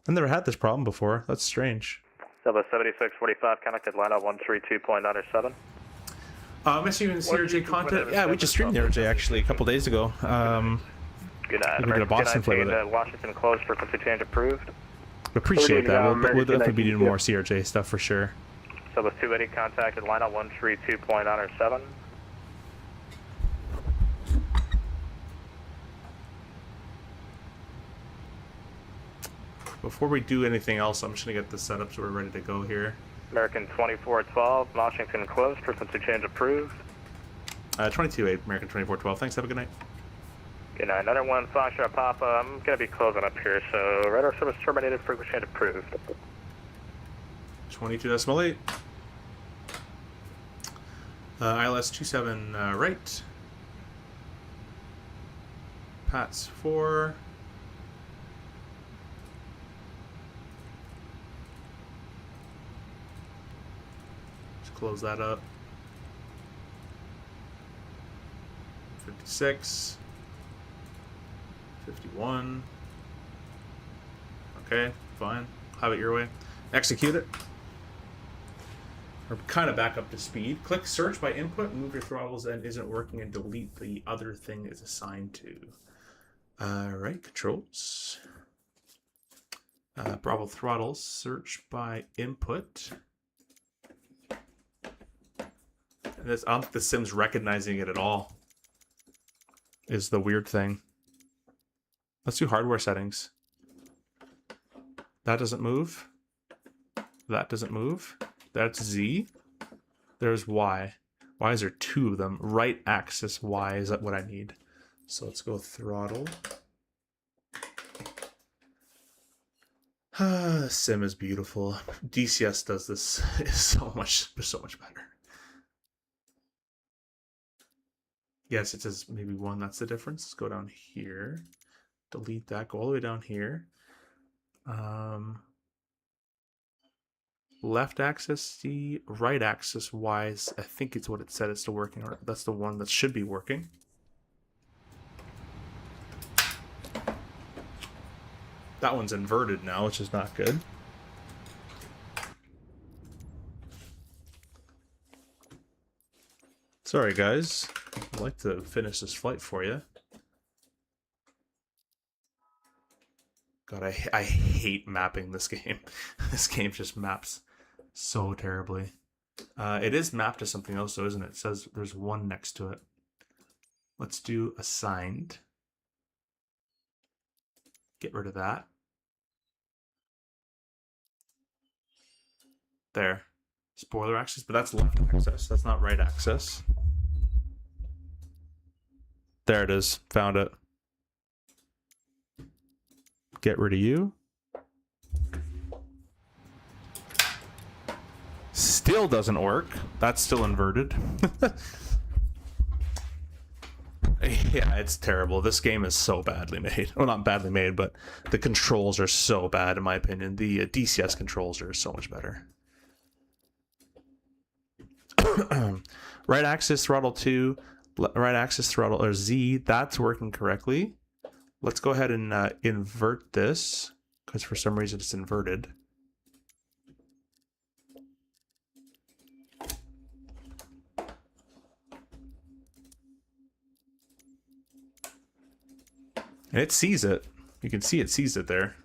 I never had this problem before. That's strange. Silva 7645, connected line up 132.97. Missing in CRJ content. Yeah, we just streamed the RJ actually a couple days ago. Good night. We did a Boston play with it. Washington closed, frequency change approved. Appreciate that. We'll definitely be doing more CRJ stuff for sure. Silva 280, contacted line up 132.97. Before we do anything else, I'm just going to get this set up so we're ready to go here. American 2412, Washington closed, frequency change approved. 22-8, American 2412. Thanks, have a good night. Good night. Another one, Foxtrot Papa. I'm going to be closing up here, so radar service terminated, frequency change approved. 22.8. ILS 27 right. PATS 4. Close that up. 56. 51. Okay, fine. Have it your way. Execute it. We're kind of back up to speed. Click search by input, move your throttles and isn't working, and delete the other thing it's assigned to. Alright, controls. Bravo throttles, search by input. This, I don't think the sim's recognizing it at all. Is the weird thing. Let's do hardware settings. That doesn't move. That doesn't move. That's Z. There's Y. Why is there two of them? Right axis Y is that what I need. So let's go throttle. Sim is beautiful. DCS does this is so much better. Yes, it says maybe one. That's the difference. Let's go down here. Delete that. Go all the way down here. Left axis C, right axis Y. I think it's what it said it's still working. Or that's the one that should be working. That one's inverted now, which is not good. Sorry, guys. I'd like to finish this flight for you. God, I hate mapping this game. This game just maps so terribly. It is mapped to something else, though, isn't it? It says there's one next to it. Let's do assigned. Get rid of that. There. Spoiler axis, but that's left axis. That's not right axis. There it is. Found it. Get rid of you. Still doesn't work. That's still inverted. Yeah, it's terrible. This game is so badly made. Well, not badly made, but the controls are so bad, in my opinion. The DCS controls are so much better. Right axis throttle 2, right axis throttle or Z, that's working correctly. Let's go ahead and invert this, because for some reason it's inverted. And it sees it. You can see it sees it there.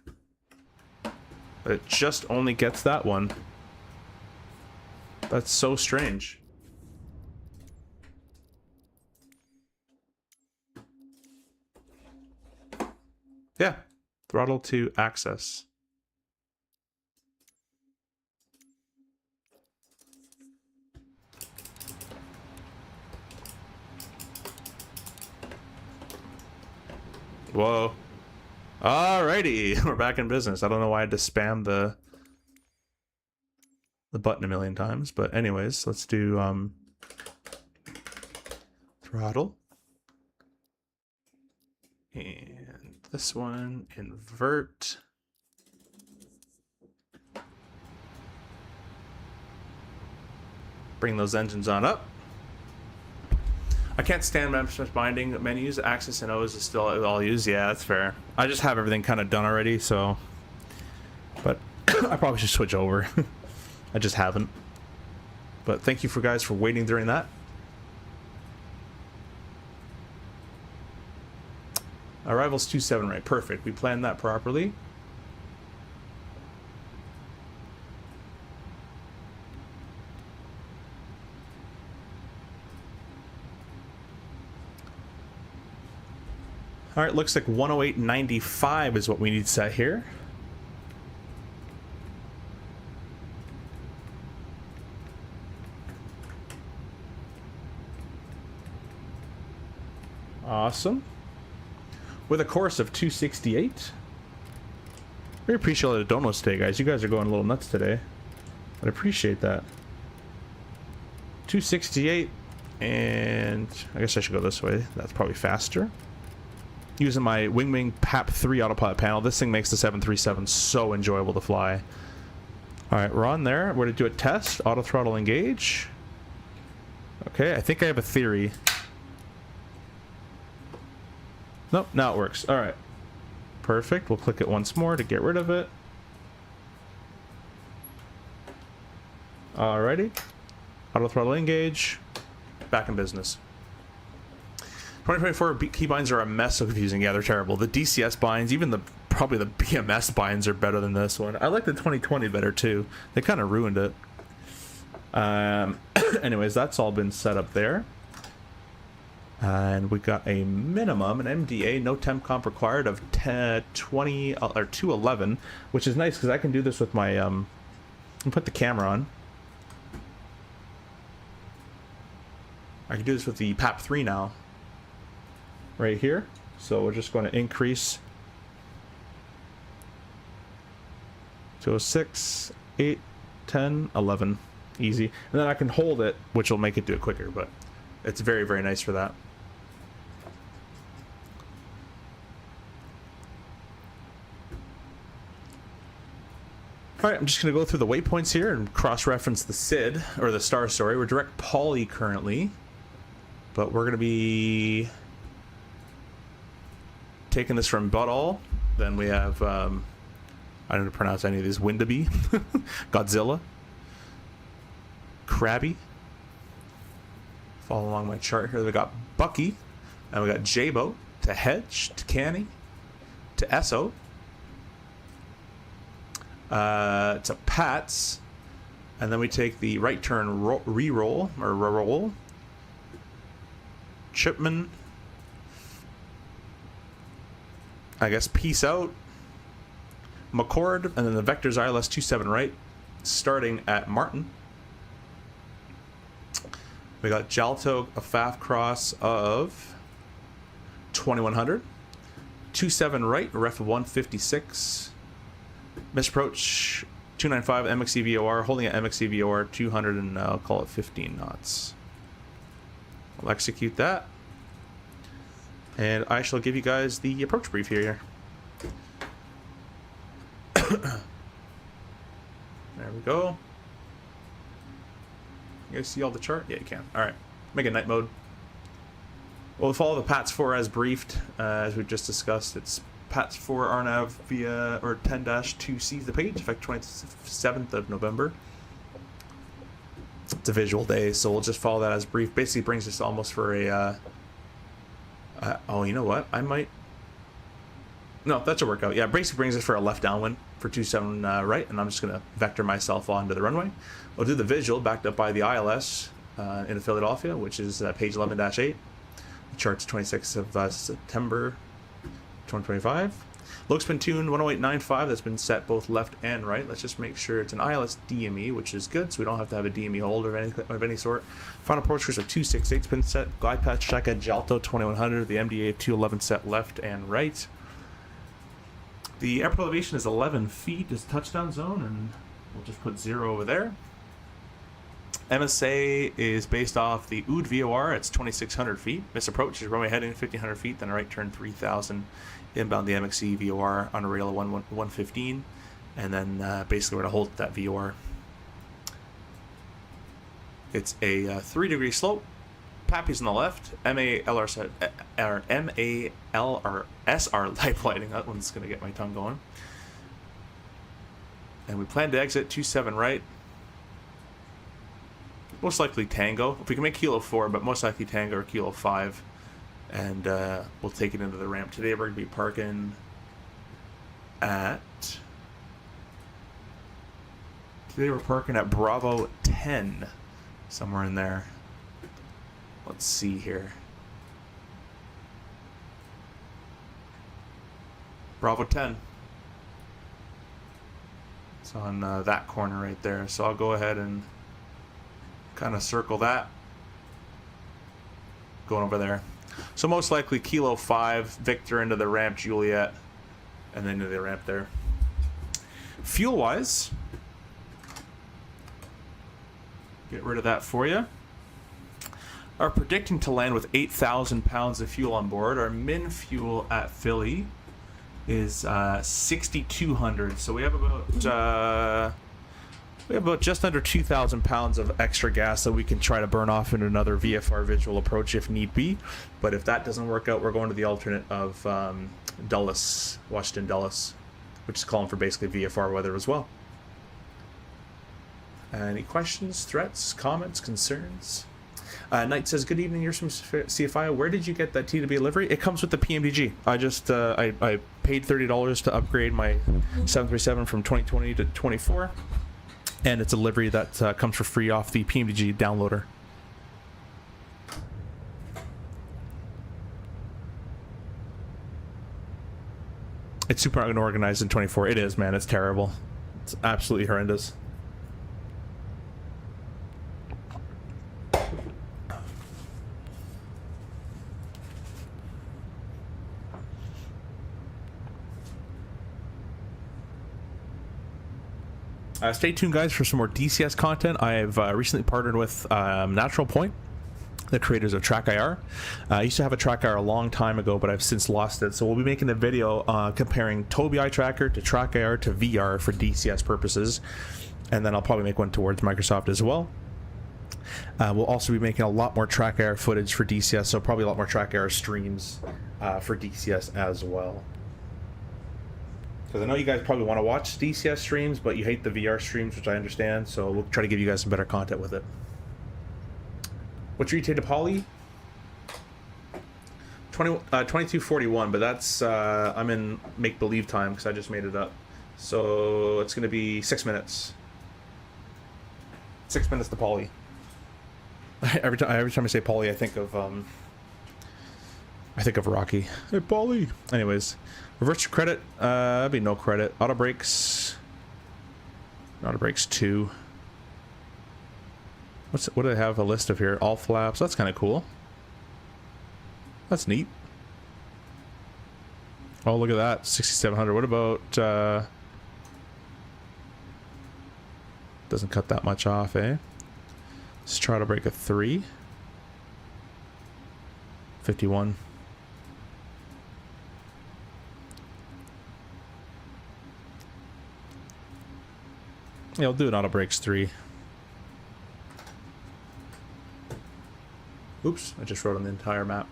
But it just only gets that one. That's so strange. Yeah, throttle to access. Whoa. Alrighty, we're back in business. I don't know why I had to spam the button a million times, but anyways, let's do throttle and This one, invert. Bring those engines on up. I can't stand MSFS binding menus. Axis and O's is still all I'll use. Yeah, that's fair. I just have everything kind of done already, so. But I probably should switch over. I just haven't. But thank you for guys for waiting during that. Arrivals 27 right. Perfect. We planned that properly. All right, looks like 108.95 is what we need set here. Awesome. With a course of 268. We appreciate all the donos today, guys. You guys are going a little nuts today. I appreciate that. 268, and I guess I should go this way. That's probably faster. Using my Winwing PAP 3 autopilot panel. This thing makes the 737 so enjoyable to fly. Alright, we're on there. We're going to do a test. Auto throttle engage. Okay, I think I have a theory. Nope, now it works. Alright. Perfect. We'll click it once more to get rid of it. Alrighty. Auto throttle engage. Back in business. 2024 key binds are a mess so confusing. Yeah, they're terrible. The DCS binds, even probably the BMS binds are better than this one. I like the 2020 better too. They kind of ruined it. Anyways, that's all been set up there. And we got a minimum, an MDA, no temp comp required, of 20 or 211, which is nice because I can do this with my put the camera on. I can do this with the PAP 3 now. Right here. So we're just going to increase 206, 8, 10, 11. Easy. And then I can hold it, which will make it do it quicker, but it's very, very nice for that. Alright, I'm just going to go through the waypoints here and cross-reference the SID, or the star story. We're direct poly currently, but we're going to be taking this from Budall. Then we have, I don't know how to pronounce any of these, Windaby, Godzilla, Krabby. Follow along my chart here. We got Bucky, and we got Jabo, to Hedge, to Canny, to Esso, to Pats, and then we take the right turn re-roll, or roll, Chipman, I guess Peace Out, McCord, and then the Vectors ILS 27 right, starting at Martin. We got Jalto, a FAF cross of 2100, 27 right, ref of 156, misapproach 295 MXC VOR, holding at MXC VOR 200, and I'll call it 15 knots. I'll execute that. And I shall give you guys the approach brief here. There we go. You guys see all the chart? Yeah, you can. Alright. Make it night mode. We'll follow the PATS 4 as briefed, as we just discussed. It's PATS 4 RNAV via, or 10-2 sees the page, effective 27th of November. It's a visual day, so we'll just follow that as brief. Basically brings us almost for a, oh, you know what? I might... No, that's a workout. Yeah, basically brings us for a left downwind for 27 right, and I'm just going to vector myself onto the runway. We'll do the visual backed up by the ILS in Philadelphia, which is page 11-8. The chart's 26th of September 2025. Low spin tune 108.95. That's been set both left and right. Let's just make sure it's an ILS DME, which is good, so we don't have to have a DME hold of any sort. Final approach course of 268's been set. Glide path check at Jalto 2100. The MDA 211 set left and right. The airport elevation is 11 feet is touchdown zone, and we'll just put 0 over there. MSA is based off the OOD VOR. It's 2,600 feet. This approach is runway heading 1,500 feet, then a right turn 3,000. Inbound the MXE VOR on a rail of 115. And then basically we're going to hold that VOR. It's a 3-degree slope. Pappy's on the left. MALRSR life lighting. That one's going to get my tongue going. And we plan to exit 27 right. Most likely Tango. If we can make Kilo 4, but most likely Tango or Kilo 5. And we'll take it into the ramp. Today we're going to be parking at... Today we're parking at Bravo 10. Somewhere in there. Let's see here. Bravo 10. It's on that corner right there. So I'll go ahead and kind of circle that. Going over there. So most likely Kilo 5, Victor into the ramp, Juliet, and then into the ramp there. Fuel-wise, get rid of that for you. Are predicting to land with 8,000 pounds of fuel on board. Our min fuel at Philly is 6,200. So we have about just under 2,000 pounds of extra gas that we can try to burn off in another VFR visual approach if need be. But if that doesn't work out, we're going to the alternate of Dulles, Washington Dulles, which is calling for basically VFR weather as well. Any questions, threats, comments, concerns? Knight says, good evening, you're from CFI. Where did you get that TWA livery? It comes with the PMDG. I just, I paid $30 to upgrade my 737 from 2020 to 24. And it's a livery that comes for free off the PMDG downloader. It's super unorganized in 24. It is, man. It's terrible. It's absolutely horrendous. Stay tuned, guys, for some more DCS content. I've recently partnered with Natural Point, the creators of TrackIR. I used to have a TrackIR a long time ago, but I've since lost it. So we'll be making a video comparing Tobii eye tracker to TrackIR to VR for DCS purposes. And then I'll probably make one towards Microsoft as well. We'll also be making a lot more TrackIR footage for DCS, so probably a lot more TrackIR streams for DCS as well. Because I know you guys probably want to watch DCS streams, but you hate the VR streams, which I understand. So we'll try to give you guys some better content with it. What's your ETA to Poly? 2241, but that's I'm in make-believe time because I just made it up. So it's going to be 6 minutes. 6 minutes to Poly. Every time I say Poly, I think of Rocky. Hey, Poly. Anyways. Reverse credit, that'd be no credit. Auto brakes 2. What do they have a list of here? All flaps, that's kind of cool. That's neat. Oh, look at that, 6,700. What about, doesn't cut that much off, eh? Let's try to break a 3. 51. Yeah, we'll do an auto brakes 3. Oops, I just wrote on the entire map.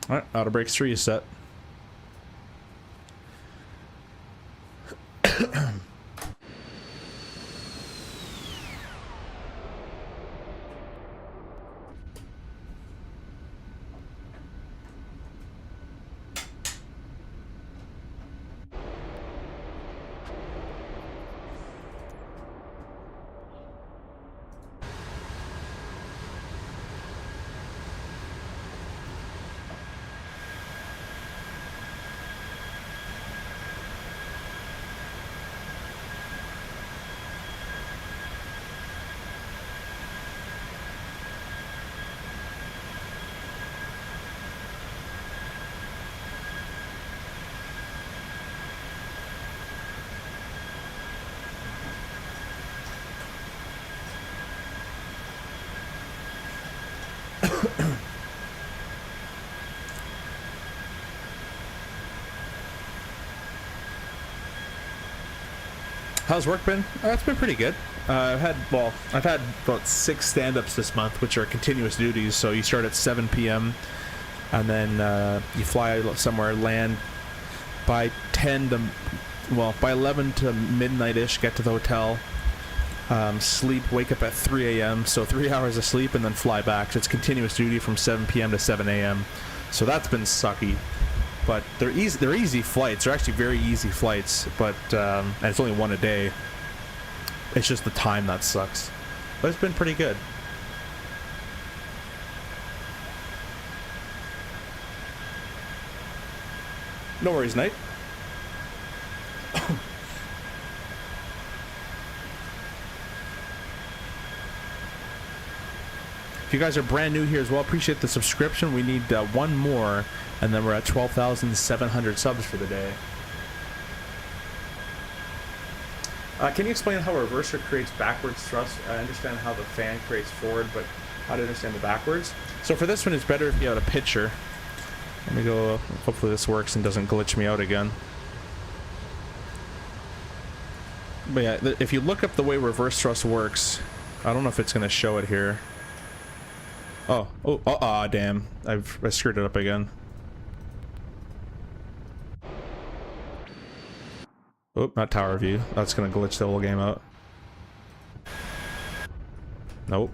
Alright, auto brakes 3 is set. how's work been? It's been pretty good. I've had about 6 stand-ups this month, which are continuous duties. So you start at 7 p.m. and then you fly somewhere, land by 11 to midnight-ish, get to the hotel, sleep, wake up at 3 a.m. So 3 hours of sleep and then fly back. So it's continuous duty from 7 p.m. to 7 a.m. So that's been sucky. But they're easy flights. They're actually very easy flights, but and it's only one a day. It's just the time that sucks. But it's been pretty good. No worries, Knight. If you guys are brand new here as well, appreciate the subscription. We need one more, and then we're at 12,700 subs for the day. Can you explain how a reverser creates backwards thrust? I understand how the fan creates forward, but how to understand the backwards? So for this one, it's better if you had a picture. Let me go, hopefully this works and doesn't glitch me out again. But yeah, if you look up the way reverse thrust works, I don't know if it's going to show it here. Damn. I screwed it up again. Oh, not tower view. That's going to glitch the whole game out. Nope.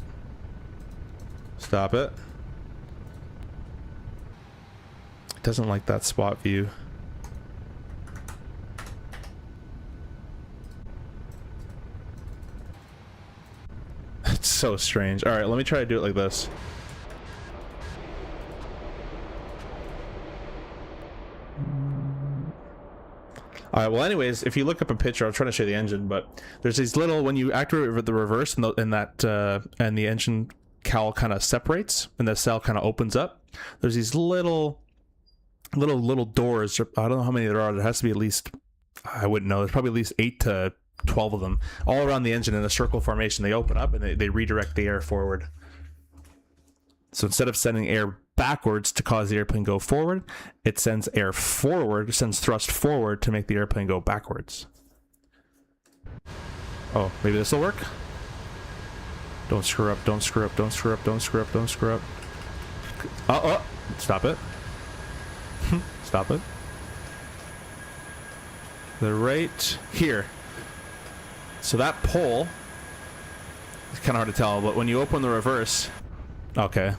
Stop it. It doesn't like that spot view. It's so strange. Alright, let me try to do it like this. Alright, well anyways, if you look up a picture, I'm trying to show you the engine, but there's these little, when you activate the reverse and the engine cowl kind of separates and the cell kind of opens up, there's these little doors. I don't know how many there are. There has to be at least, I wouldn't know, there's probably at least 8 to 12 of them all around the engine in a circle formation. They open up and they redirect the air forward. So instead of sending air backwards to cause the airplane go forward, it sends air forward, sends thrust forward to make the airplane go backwards. Oh, maybe this will work? Don't screw up, don't screw up, don't screw up, don't screw up, don't screw up. Oh, stop it. Stop it. They're right here. So that pole, it's kind of hard to tell, but when you open the reverse, okay.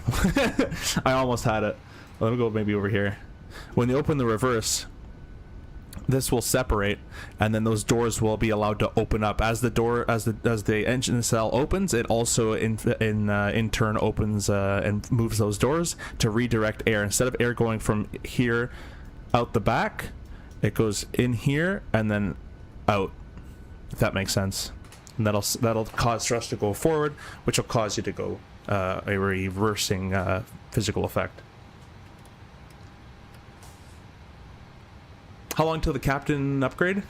I almost had it. Let me go maybe over here. When you open the reverse, this will separate, and then those doors will be allowed to open up. As the engine cell opens, it also in turn opens and moves those doors to redirect air. Instead of air going from here out the back, it goes in here and then out. If that makes sense. And that'll cause thrust to go forward, which will cause you to go a reversing physical effect. How long till the captain upgrade?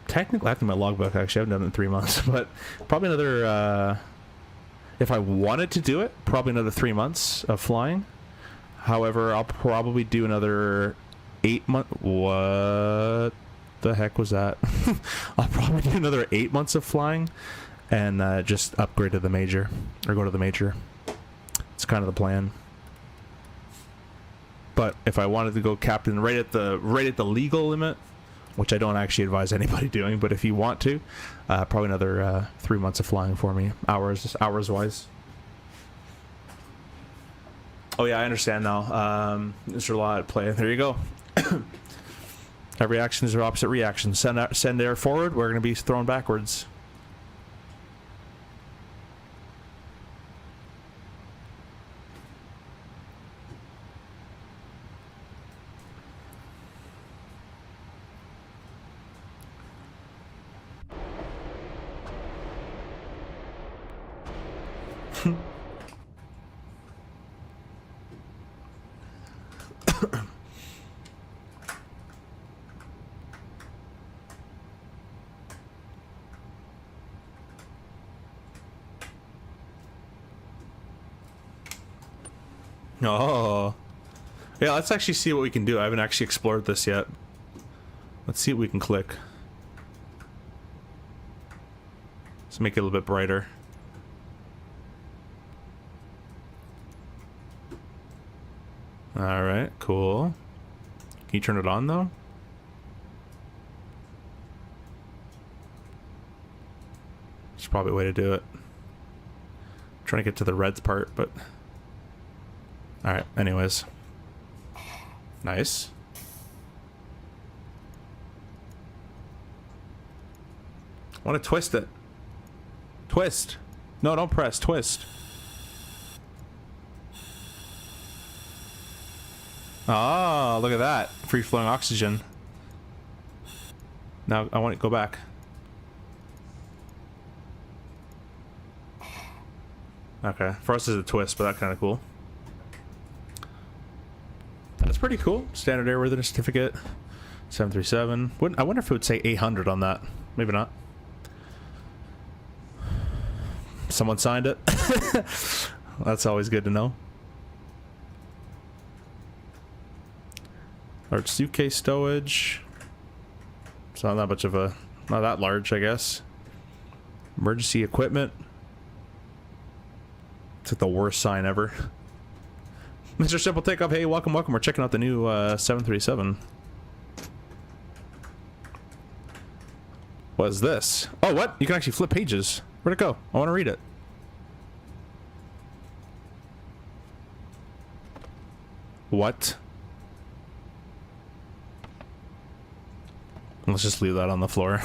Technically, I have to my logbook, actually. I haven't done it in 3 months, but probably another, if I wanted to do it, probably another 3 months of flying. However, I'll probably do another 8 months. What the heck was that? I'll probably do another 8 months of flying and just upgrade to the major, or go to the major. It's kind of the plan. But if I wanted to go captain right at the legal limit, which I don't actually advise anybody doing, but if you want to, probably another 3 months of flying for me, hours wise. Oh yeah, I understand now. There's a lot at play. There you go. Every action is your opposite reaction. Send air forward, we're going to be thrown backwards. Oh. Yeah, let's actually see what we can do. I haven't actually explored this yet. Let's see what we can click. Let's make it a little bit brighter. Alright, cool. Can you turn it on though? There's probably a way to do it. I'm trying to get to the reds part, but... Alright, anyways. Nice. I want to twist it. Twist. No, don't press. Twist. Oh, look at that. Free flowing oxygen. Now I want to go back. Okay. For us it's a twist, but that's kind of cool. That's pretty cool. Standard airworthiness certificate. 737. I wonder if it would say 800 on that. Maybe not. Someone signed it. That's always good to know. Large suitcase stowage. It's not that much of a... Not that large, I guess. Emergency equipment. It's like the worst sign ever. Mr. Simple Takeoff, hey, welcome, welcome. We're checking out the new 737. What is this? Oh, what? You can actually flip pages. Where'd it go? I want to read it. What? Let's just leave that on the floor.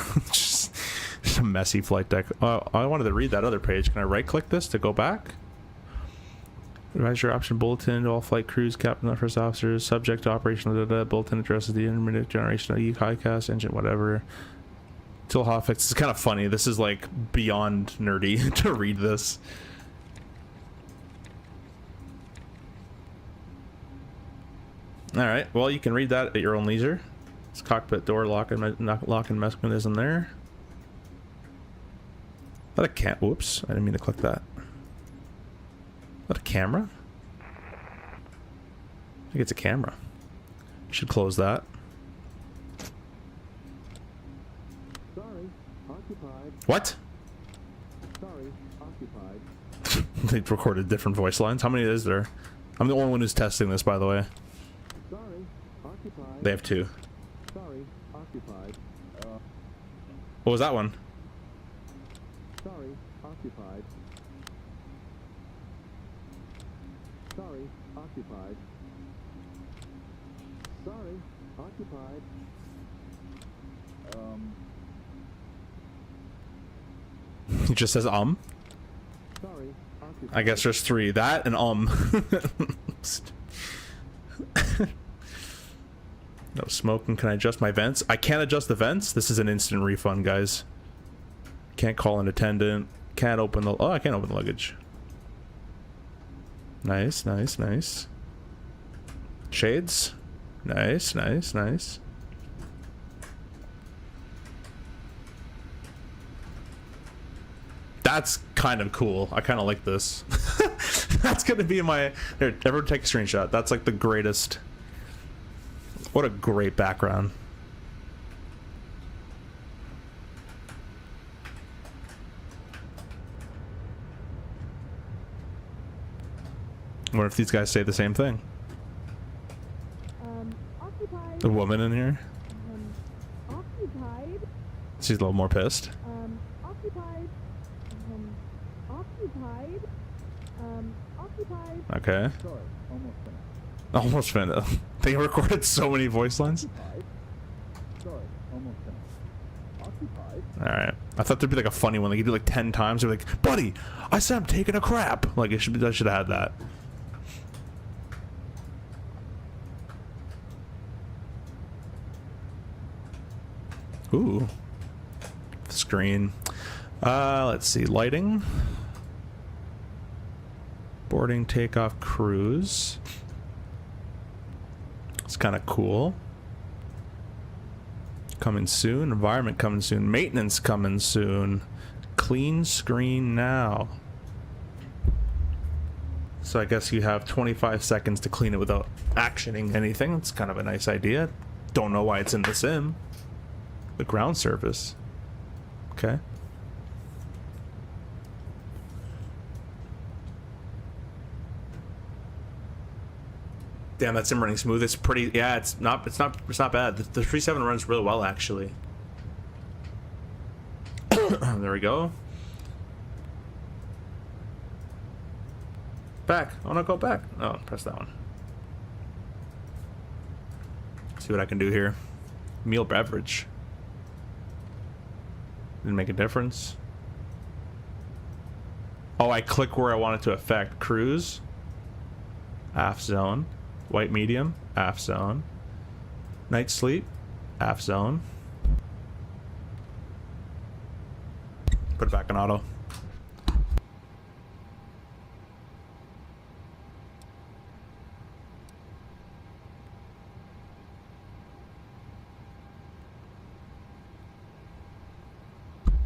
just a messy flight deck. Oh, I wanted to read that other page. Can I right click this to go back? Advisory option bulletin to all flight crews, captain and first officers, subject to operational data, bulletin addresses the intermediate generation of high-cast engine, whatever. Till Hofix. It's kind of funny. This is like beyond nerdy to read this. Alright, well, you can read that at your own leisure. It's cockpit door lock and mechanism there. That a cat? Whoops, I didn't mean to click that. That a camera? I think it's a camera. Should close that. Sorry, occupied. What? Sorry, occupied. They recorded different voice lines. How many is there? I'm the only one who's testing this, by the way. Sorry, occupied. They have two. Sorry, occupied. What was that one? Sorry, occupied. Sorry, occupied. Sorry, occupied. It just says Sorry, I guess there's three. That and No smoking. Can I adjust my vents? I can't adjust the vents. This is an instant refund, guys. Can't call an attendant. Can't open the... Oh, I can't open the luggage. Nice, nice, nice. Shades. Nice, nice, nice. That's kind of cool. I kind of like this. That's gonna be my... Here, everyone take a screenshot. That's like the greatest... What a great background. I wonder if these guys say the same thing. Occupied. The woman in here? Occupied. She's a little more pissed. Occupied. Occupied. Occupied. Okay. Sorry, almost finished. Almost finished. They recorded so many voice lines. Sorry, almost finished. Occupied. Alright. I thought there'd be like a funny one. Like you do like 10 times. They're like, buddy, I said I'm taking a crap. Like I should have had that. Ooh. Screen. Let's see. Lighting. Boarding, takeoff, cruise. It's kind of cool. Coming soon. Environment coming soon. Maintenance coming soon. Clean screen now. So I guess you have 25 seconds to clean it without actioning anything. It's kind of a nice idea. Don't know why it's in the sim. The ground surface. Okay. Damn, that sim running smooth. It's pretty. Yeah, it's not bad. The 3.7 runs really well actually. There we go. Back. Oh no, go back. Oh, press that one. See what I can do here. Meal beverage. Didn't make a difference. Oh, I click where I want it to affect. Cruise. Aft zone. White medium. Aft zone. Night sleep. Aft zone. Put it back in auto.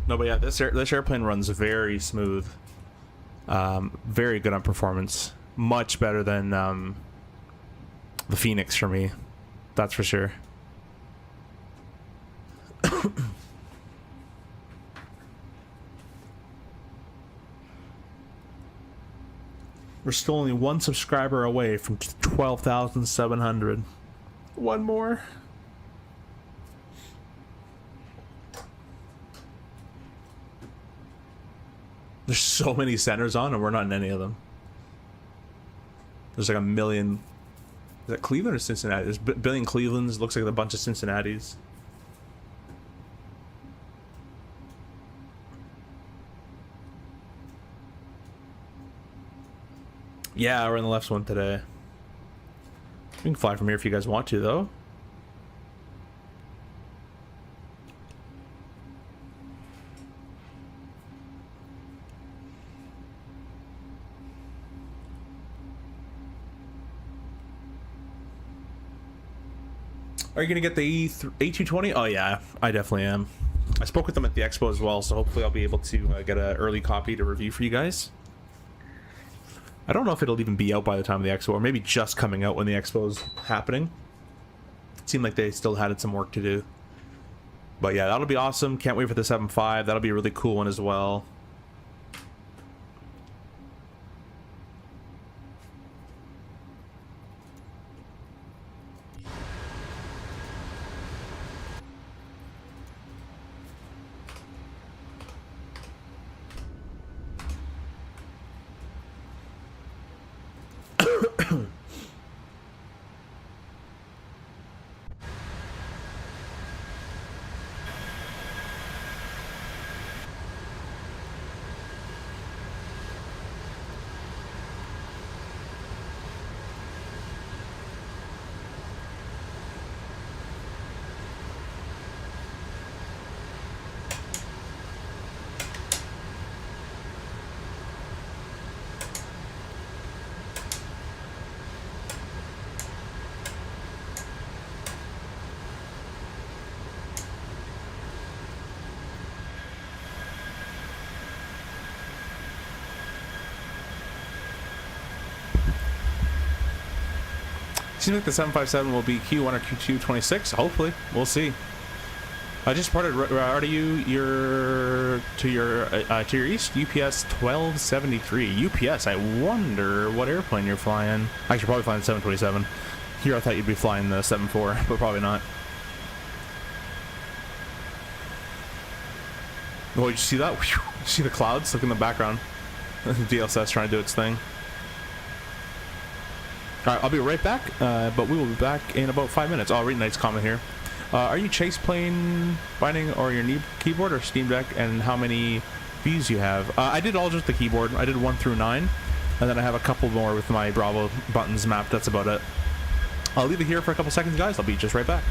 No, but yeah, this airplane runs very smooth. Very good on performance. Much better than the Phoenix for me. That's for sure. We're still only one subscriber away from 12,700. One more. There's so many centers on, and we're not in any of them. There's like a million. Is that Cleveland or Cincinnati? There's a billion Clevelands. Looks like a bunch of Cincinnatis. Yeah, we're in the left one today. We can fly from here if you guys want to, though. Are you gonna get the A220? Oh yeah, I definitely am. I spoke with them at the expo as well, so hopefully I'll be able to get an early copy to review for you guys. I don't know if it'll even be out by the time of the expo, or maybe just coming out when the expo's happening. It seemed like they still had some work to do. But yeah, that'll be awesome. Can't wait for the 7.5. That'll be a really cool one as well. Seems like the 757 will be Q1 or Q2 26. Hopefully, we'll see. I just reported to your east, UPS 1273. UPS. I wonder what airplane you're flying. I should probably fly the 727. Here, I thought you'd be flying the 74, but probably not. Oh, did you see that? Whew. You see the clouds? Look in the background. The DLSS trying to do its thing. Alright, I'll be right back, but we will be back in about 5 minutes. Oh, I'll read Knight's comment here. Are you chase plane binding or your knee keyboard or Steam Deck, and how many views you have? I did all just the keyboard. I did 1 through 9, and then I have a couple more with my Bravo buttons mapped. That's about it. I'll leave it here for a couple seconds, guys. I'll be just right back.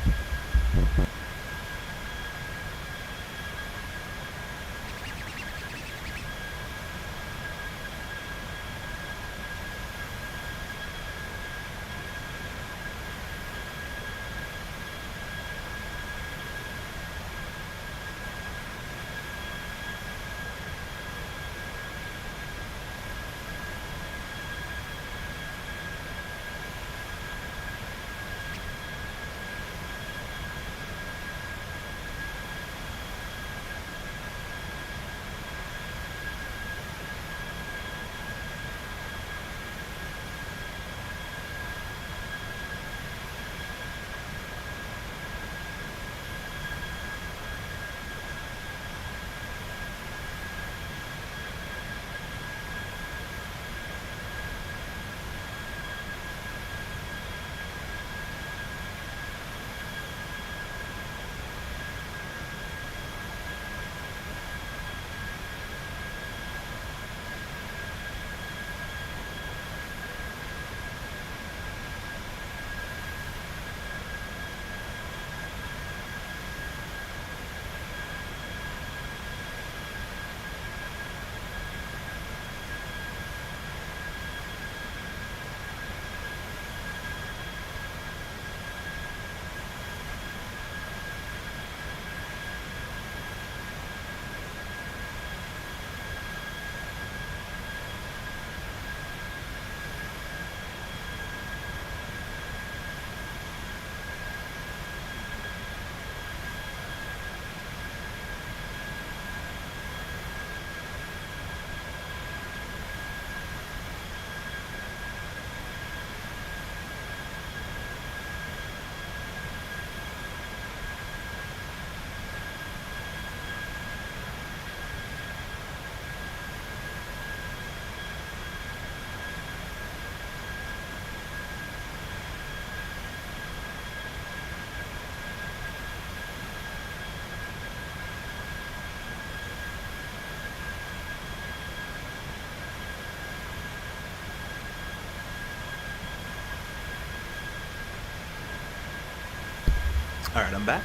All right, I'm back.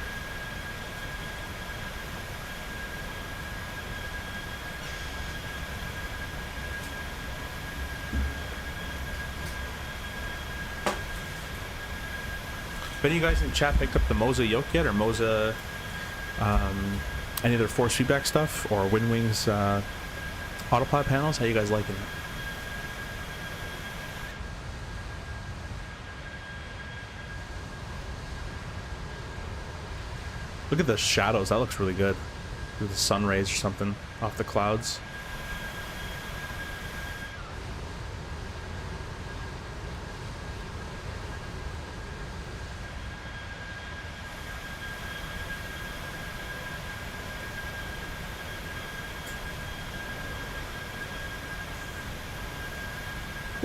Have any of you guys in the chat picked up the Moza yoke yet, or Moza, any other force feedback stuff, or Winwing's autopilot panels? How you guys liking it? Look at the shadows. That looks really good. With the sun rays or something off the clouds.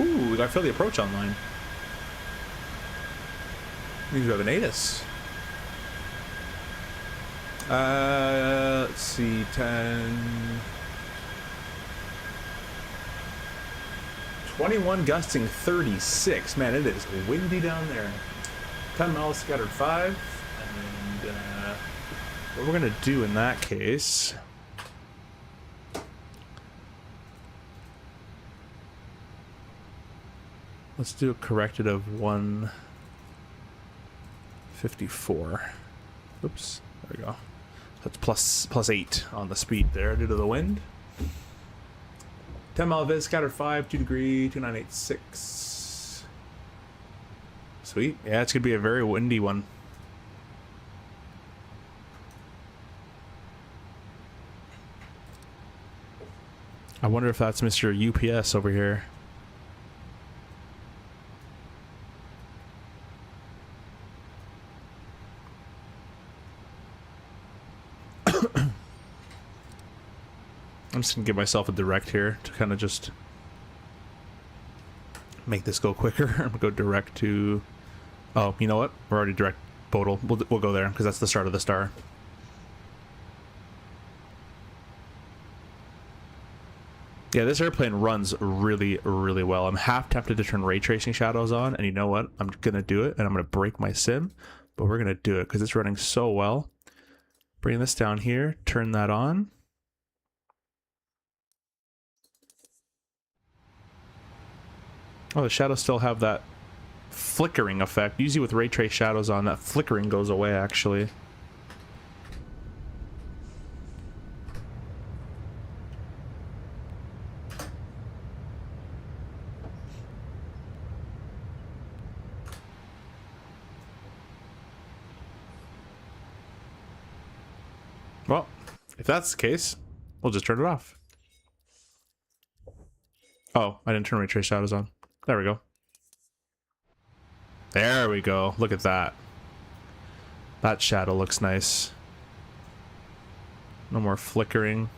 Ooh, we got to fill the approach online. Means we have an ATIS. Let's see, 10... 21 gusting 36. Man, it is windy down there. 10 miles scattered 5. And what we're going to do in that case... Let's do a corrected of 154. Oops, there we go. That's plus 8 on the speed there due to the wind. 10 mile vis, scattered 5, 2 degree, 2986. Sweet. Yeah, it's gonna be a very windy one. I wonder if that's Mr. UPS over here. I'm just gonna give myself a direct here to kind of just make this go quicker. I'm gonna go direct to... Oh, you know what? We're already direct Bodal. We'll go there because that's the start of the star. Yeah, this airplane runs really, really well. I'm half tempted to turn ray tracing shadows on, and you know what? I'm gonna do it, and I'm gonna break my sim, but we're gonna do it because it's running so well. Bring this down here, turn that on. Oh, the shadows still have that flickering effect. Usually with ray trace shadows on, that flickering goes away, actually. Well, if that's the case, we'll just turn it off. Oh, I didn't turn ray trace shadows on. There we go. There we go. Look at that. That shadow looks nice. No more flickering.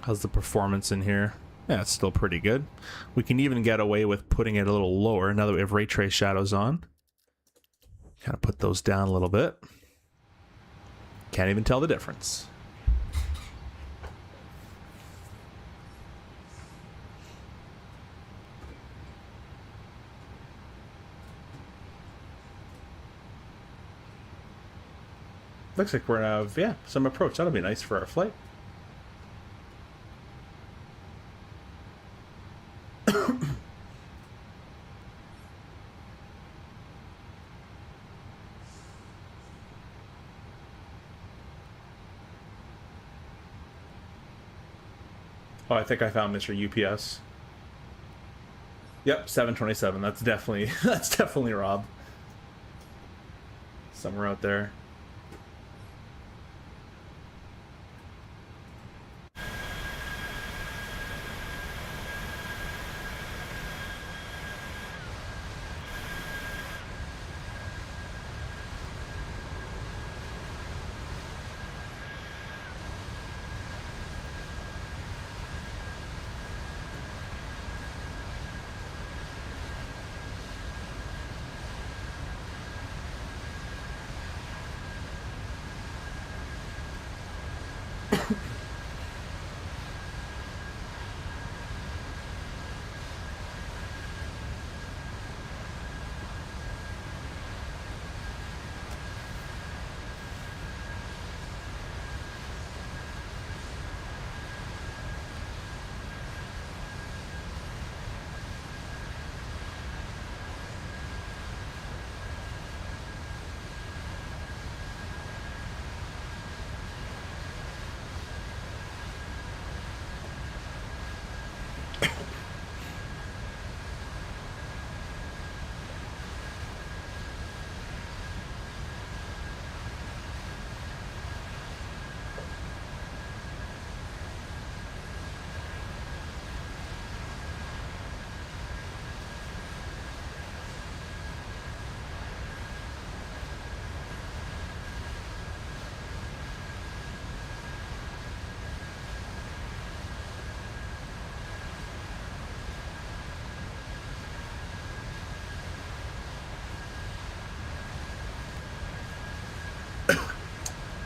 How's the performance in here? Yeah, it's still pretty good. We can even get away with putting it a little lower now that we have ray trace shadows on. Kind of put those down a little bit. Can't even tell the difference. Looks like we're gonna have, yeah, some approach. That'll be nice for our flight. Oh, I think I found Mr. UPS. Yep, 727. That's definitely Rob. Somewhere out there.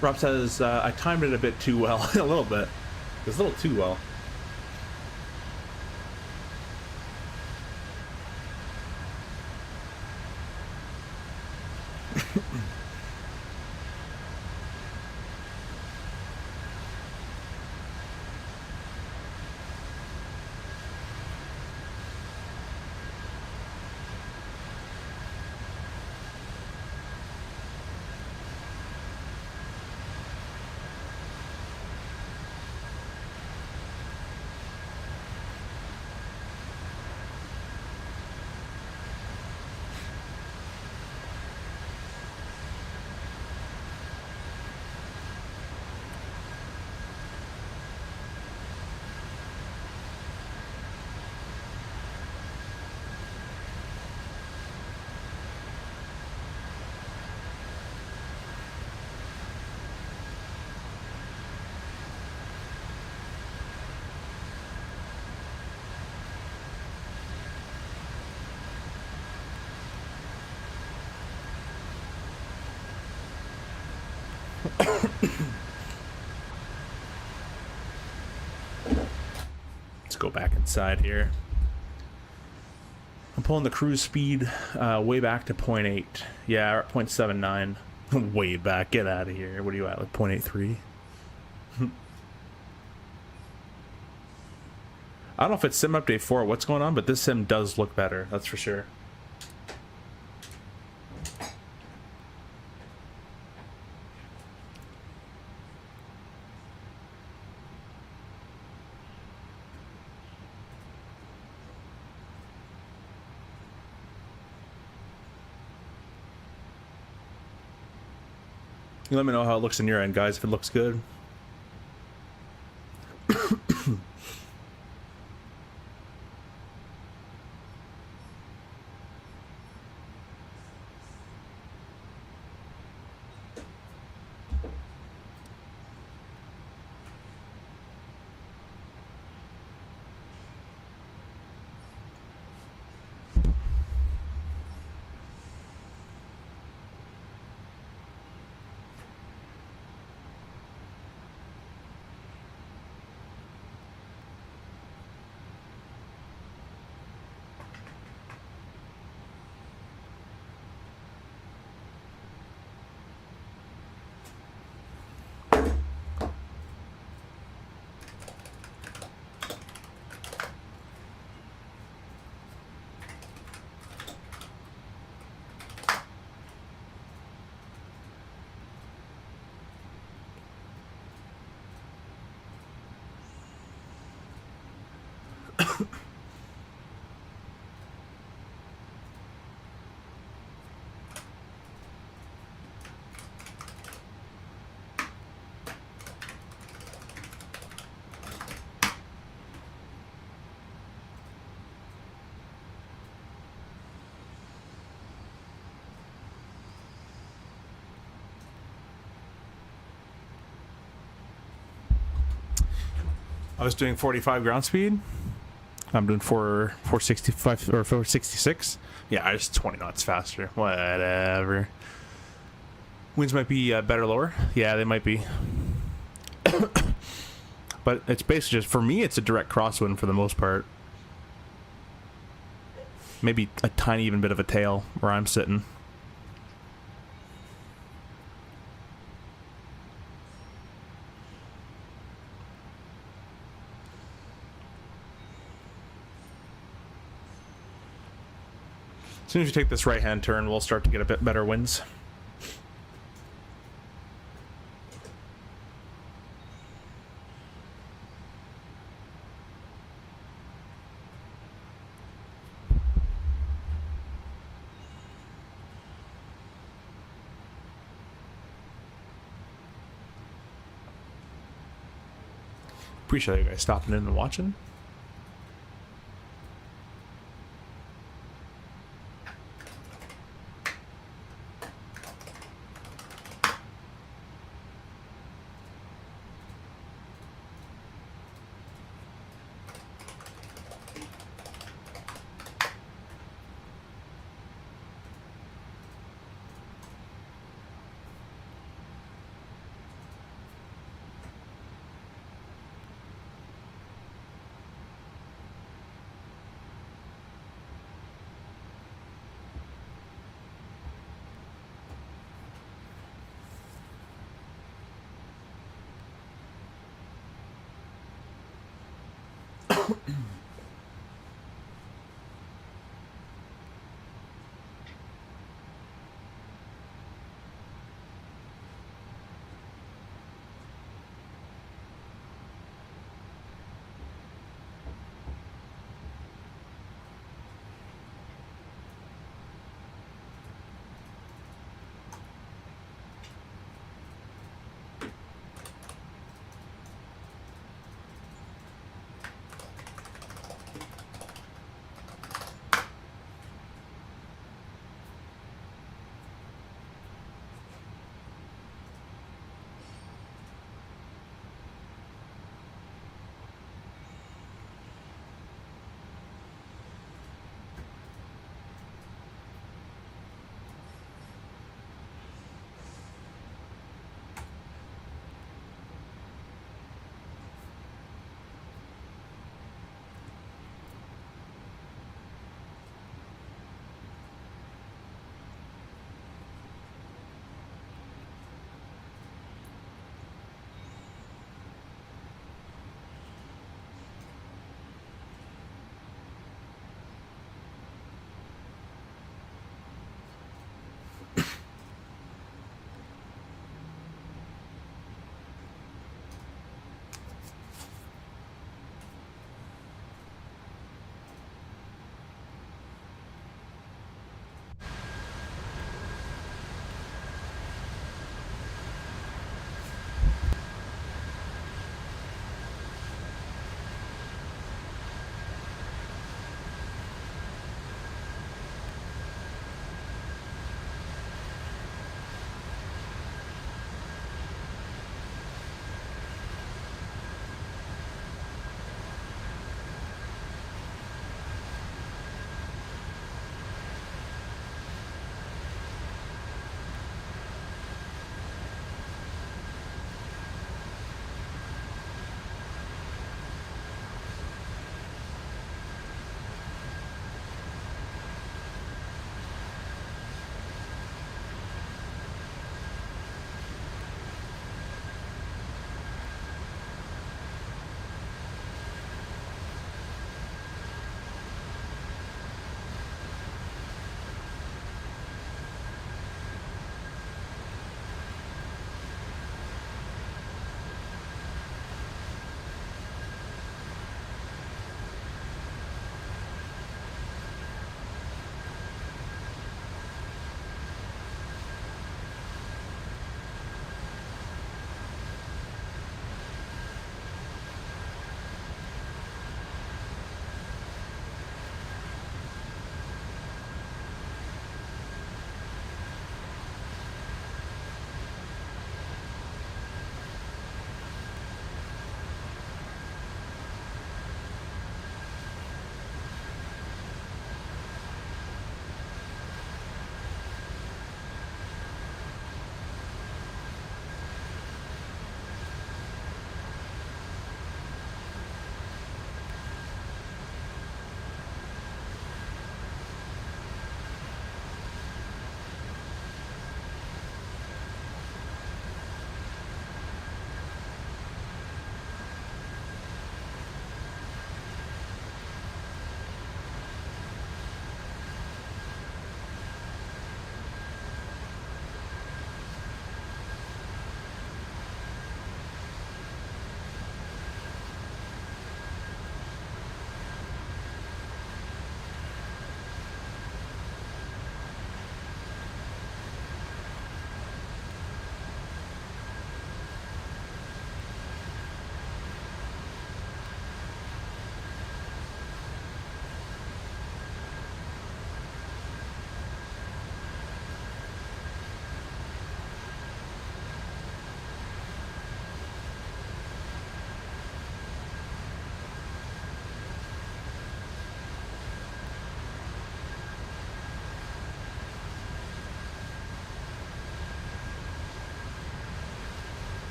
Rob says, I timed it a bit too well. A little bit. It's a little too well. Let's go back inside here. I'm pulling the cruise speed way back to 0.8. Yeah, we're at 0.79. Way back. Get out of here. What are you at? Like 0.83? I don't know if it's sim update 4 or what's going on, but this sim does look better. That's for sure. You let me know how it looks in your end, guys, if it looks good. I was doing 45 ground speed. I'm doing 465 or 466. Yeah, I just 20 knots faster. Whatever. Winds might be better lower. Yeah, they might be. But it's basically just, for me, it's a direct crosswind for the most part. Maybe a tiny even bit of a tail where I'm sitting. As soon as you take this right-hand turn, we'll start to get a bit better winds. Appreciate you guys stopping in and watching.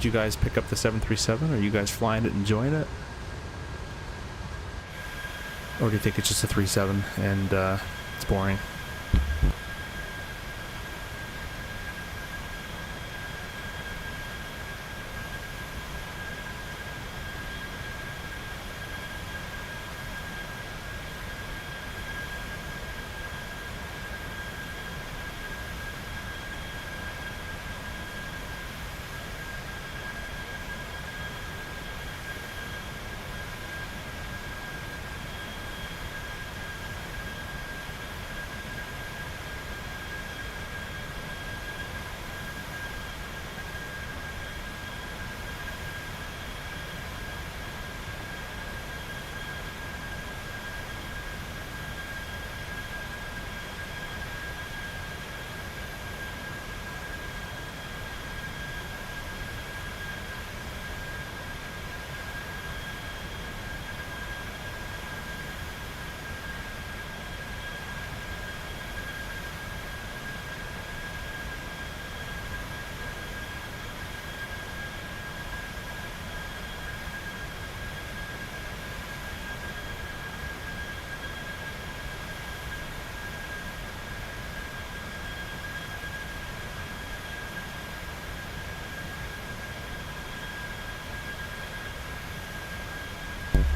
you guys pick up the 737? Are you guys flying it, enjoying it? Or do you think it's just a 37 and it's boring?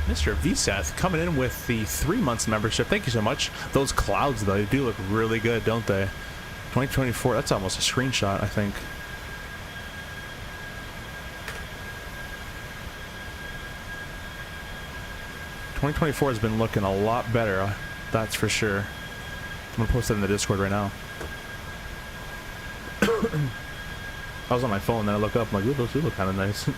Mr. VSATH coming in with the 3 months membership. Thank you so much. Those clouds, though, they do look really good, don't they? 2024, that's almost a screenshot, I think. '24 has been looking a lot better, that's for sure. I'm gonna post that in the Discord right now. I was on my phone, then I look up, I'm like, ooh, those do look kind of nice.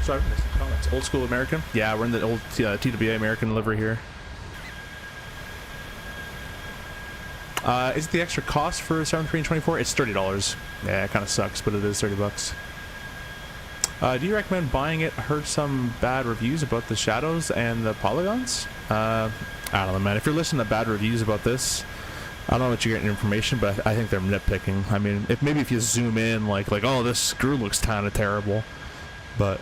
Sorry, missed the comments. Old school American? Yeah, we're in the old TWA American livery here. Is it the extra cost for 73 and 24? It's $30. Yeah, it kind of sucks, but it is 30 bucks. Do you recommend buying it? I heard some bad reviews about the shadows and the polygons. I don't know, man. If you're listening to bad reviews about this, I don't know what you're getting information, but I think they're nitpicking. I mean, maybe if you zoom in, like, oh, this screw looks kind of terrible, but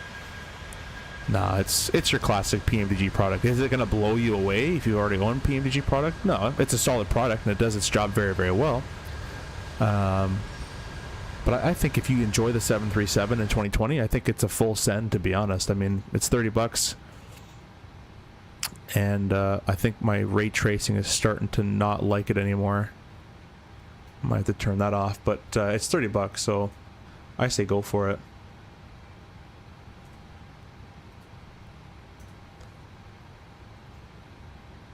nah, it's your classic PMDG product. Is it going to blow you away if you already own PMDG product? No, it's a solid product and it does its job very, very well. But I think if you enjoy the 737 in 2020, I think it's a full send, to be honest. I mean, it's 30 bucks. And I think my ray tracing is starting to not like it anymore. Might have to turn that off, but it's 30 bucks, so I say go for it.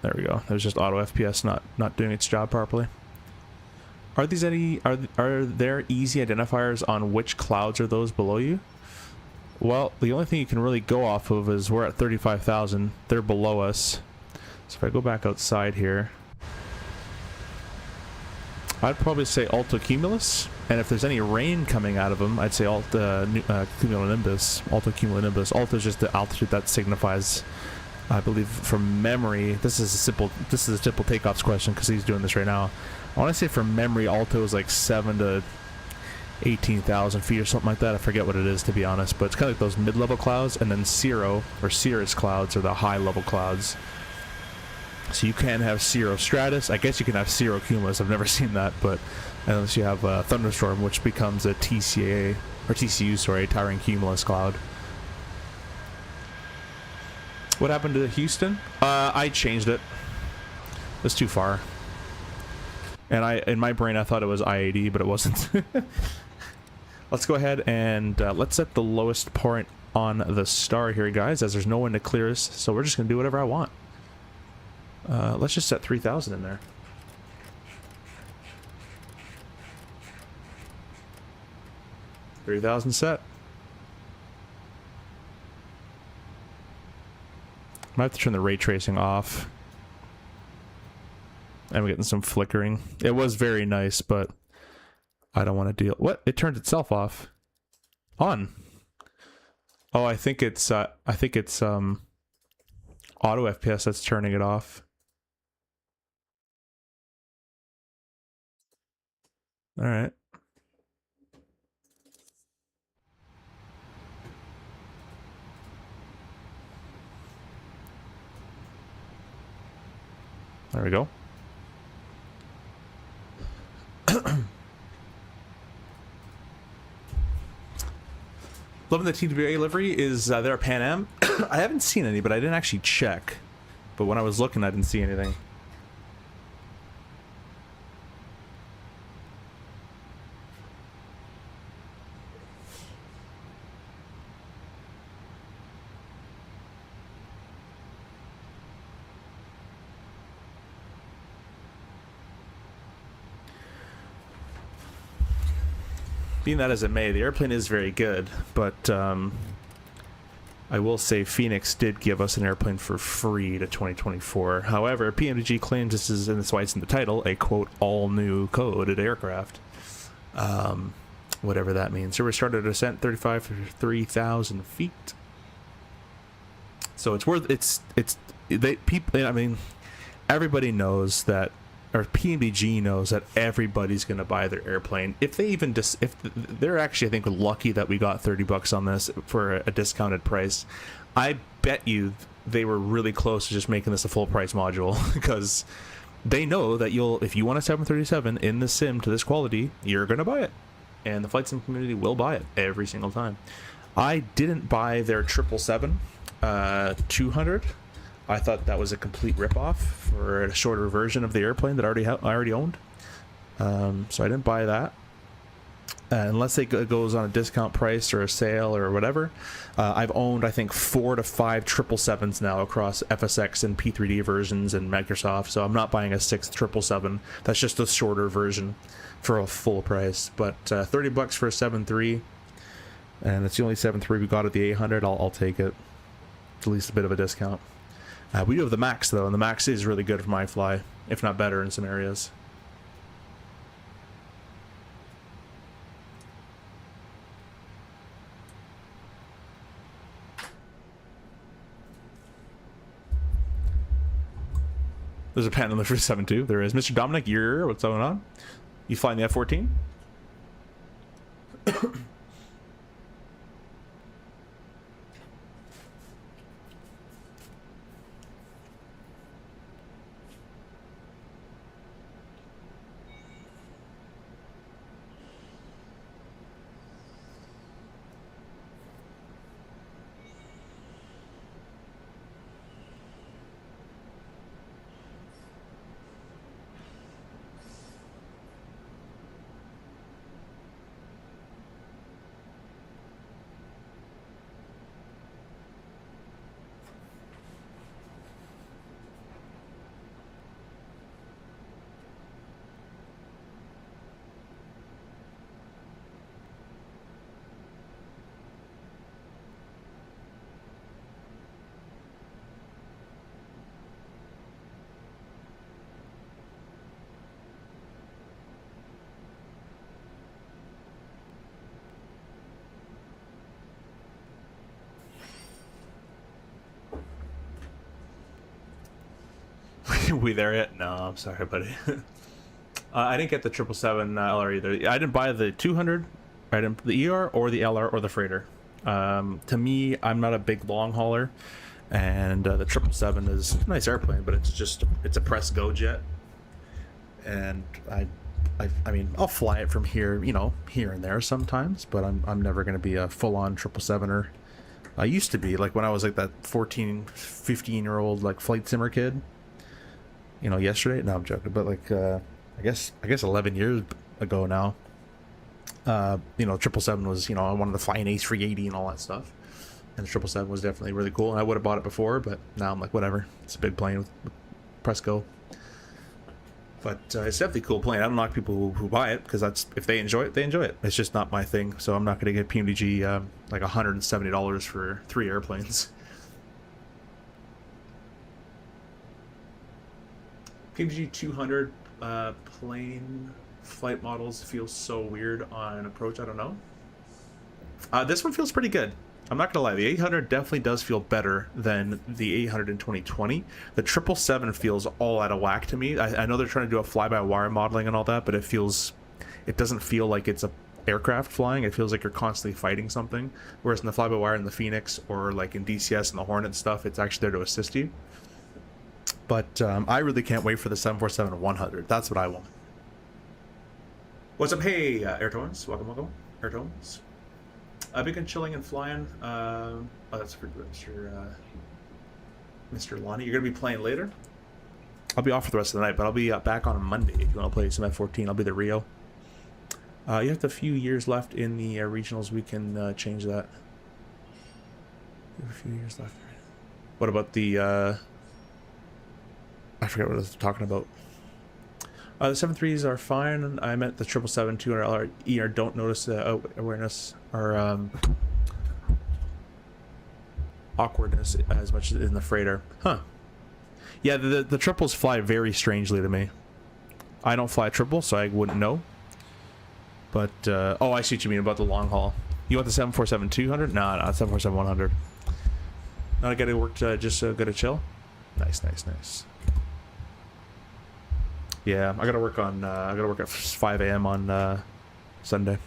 There we go. There's just auto FPS not doing its job properly. Are these are there easy identifiers on which clouds are those below you? Well, the only thing you can really go off of is we're at 35,000. They're below us. So if I go back outside here, I'd probably say altocumulus. And if there's any rain coming out of them, I'd say cumulonimbus. Altocumulonimbus. Alto is just the altitude that signifies, I believe, from memory. This is a simple takeoffs question because he's doing this right now. I want to say from memory, alto is like 7 to 18,000 feet or something like that. I forget what it is, to be honest, but it's kind of like those mid-level clouds, and then cirro or cirrus clouds are the high-level clouds. So you can have cirrostratus. I guess you can have cirrocumulus. I've never seen that, but unless you have a thunderstorm, which becomes a TCA or TCU, sorry, towering cumulus cloud. What happened to Houston? I changed it. It was too far. And in my brain, I thought it was I-80, but it wasn't. Let's go ahead and let's set the lowest point on the star here, guys, as there's no one to clear us. So we're just going to do whatever I want. Let's just set 3,000 in there. $3,000 set. Might have to turn the ray tracing off. And we're getting some flickering. It was very nice, but I don't want to deal. What? It turned itself off. On. Oh, I think it's auto FPS that's turning it off. All right. There we go. Loving the TWA livery. Is there a Pan Am? I haven't seen any, but I didn't actually check. But when I was looking, I didn't see anything. Being that as it may, the airplane is very good, but I will say Phoenix did give us an airplane for free to 2024. However, PMDG claims this is, and that's why it's in the title, a quote all-new coded aircraft. Whatever that means. So we started a descent 35 to 3,000 feet. So it's worth I mean, everybody knows that, or PMDG knows that everybody's going to buy their airplane. If they even if they're actually, I think, lucky that we got $30 on this for a discounted price. I bet you they were really close to just making this a full price module because they know that if you want a 737 in the sim to this quality, you're going to buy it. And the flight sim community will buy it every single time. I didn't buy their 777 200. I thought that was a complete ripoff for a shorter version of the airplane that I already owned. So I didn't buy that. Unless it goes on a discount price or a sale or whatever. I've owned, I think, 4 to 5 777s now across FSX and P3D versions and Microsoft. So I'm not buying a 6th 777. That's just a shorter version for a full price. But $30 for a 7.3. And it's the only 7.3 we got at the 800. I'll take it. It's at least a bit of a discount. We do have the Max, though, and the Max is really good for my fly, if not better in some areas. There's a Pan on the 7.2. There is. Mr. Dominic, what's going on? You flying the F-14? We there yet? No, I'm sorry, buddy. I didn't get the 777 LR either. I didn't buy the 200, the ER or the LR or the freighter. To me, I'm not a big long hauler, and the 777 is a nice airplane, but it's a press go jet, and I mean, I'll fly it from here, here and there sometimes, but I'm never going to be a full-on 777er. I used to be, like when I was like that 14, 15-year-old like flight simmer kid. Yesterday? No, I'm joking. But like, I I guess 11 years ago now. You know, 777 was, you know, I wanted to fly an A380 and all that stuff. And the 777 was definitely really cool. And I would have bought it before, but now I'm like, whatever. It's a big plane with press go. But it's definitely a cool plane. I don't knock people who buy it, because that's, if they enjoy it, they enjoy it. It's just not my thing. So I'm not going to get PMDG like $170 for 3 airplanes. PMDG 200 plane flight models feel so weird on approach. I don't know. This one feels pretty good. I'm not gonna lie, the 800 definitely does feel better than the 800 in 2020. The 777 feels all out of whack to me. I know they're trying to do a fly-by-wire modeling and all that, but it doesn't feel like it's a aircraft flying. It feels like you're constantly fighting something. Whereas in the fly-by-wire in the Phoenix, or like in DCS and the Hornet stuff, it's actually there to assist you. But I really can't wait for the 747-100. That's what I want. What's up? Hey, Airtones. Welcome. Airtones. I've been chilling and flying. Oh, that's for Mr. Lonnie. You're going to be playing later? I'll be off for the rest of the night, but I'll be back on Monday. If you want to play some F-14, I'll be the Rio. You have a few years left in the regionals. We can change that. You have a few years left. What about the... I forget what I was talking about. The 7.3s are fine. I meant the 777 200 ER don't notice the awareness or awkwardness as much as in the freighter. Huh. Yeah, the triples fly very strangely to me. I don't fly a triple, so I wouldn't know. But, oh, I see what you mean about the long haul. You want the 747 200? No, 747 100. Not a guy who worked just good at chill? Nice. Yeah, I gotta work at 5 a.m. on Sunday.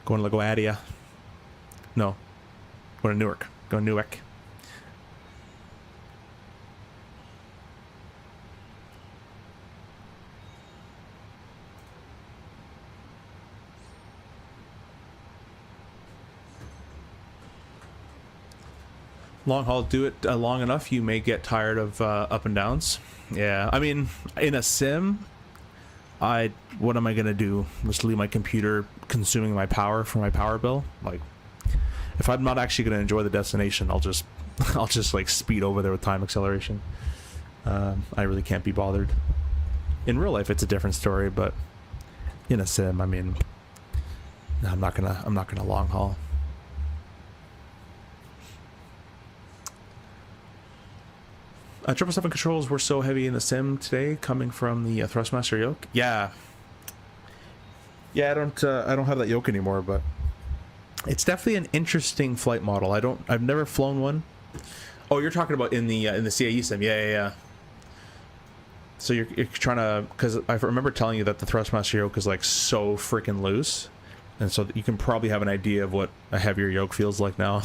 Going to LaGuardia. No. Going to Newark. Long haul, do it long enough, you may get tired of up and downs. Yeah, I mean, in a sim, what am I gonna do? Just leave my computer consuming my power for my power bill? Like, if I'm not actually gonna enjoy the destination, I'll just like speed over there with time acceleration. I really can't be bothered. In real life, it's a different story, but in a sim, I mean, I'm not gonna long haul. 777 controls were so heavy in the sim today, coming from the Thrustmaster yoke. Yeah, I don't have that yoke anymore, but it's definitely an interesting flight model. I've never flown one. Oh, you're talking about in the CAE sim. Yeah. So you're trying to, because I remember telling you that the Thrustmaster yoke is like so freaking loose, and so you can probably have an idea of what a heavier yoke feels like now.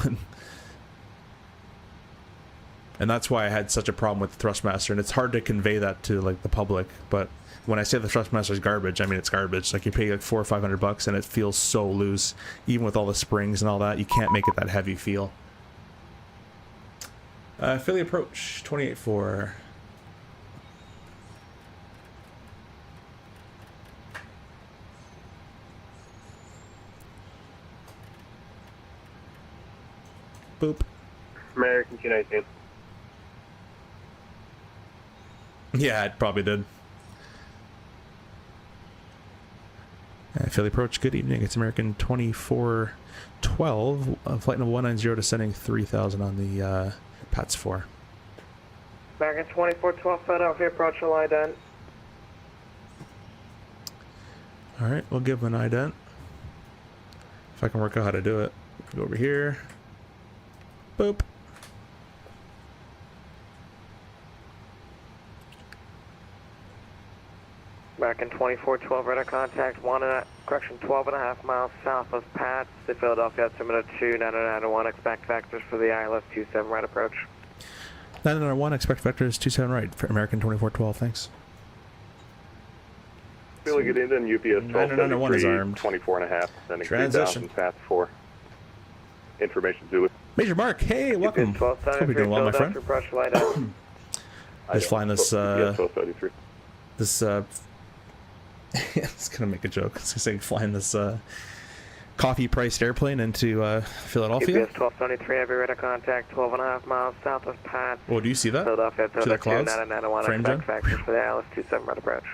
And that's why I had such a problem with the Thrustmaster, and it's hard to convey that to like the public. But when I say the Thrustmaster is garbage, I mean it's garbage. Like, you pay like $400 or $500 and it feels so loose, even with all the springs and all that. You can't make it that heavy feel. Philly approach 28-4. Boop. American 219. Yeah, it probably did. Philly approach, good evening. It's American 2412, flight number 190 descending 3000 on the PATS 4. American 2412, Philadelphia, approach your ident. Alright, we'll give him an ident. If I can work out how to do it. Go over here. Boop. American 2412, radar contact, 12.5 miles south of PATS, to Philadelphia, altimeter 2991, expect vectors for the ILS 27 right approach. 991, expect vectors 27 right for American 2412, thanks. Philly, good evening, UPS 991 is 1273, armed. 24.5, sending Transition. 3000, PATS 4. Information Zulu. Major Mark, hey, welcome. Hope you're doing well, my friend. Just flying this It's gonna make a joke. It's gonna say flying this coffee-priced airplane into Philadelphia. UPS 1273, heavy radar contact, 12.5 miles south of Pat. Oh, do you see that? Philadelphia, See that clouds? 2991, Frame expect gen? factors for the ILS 27 right approach.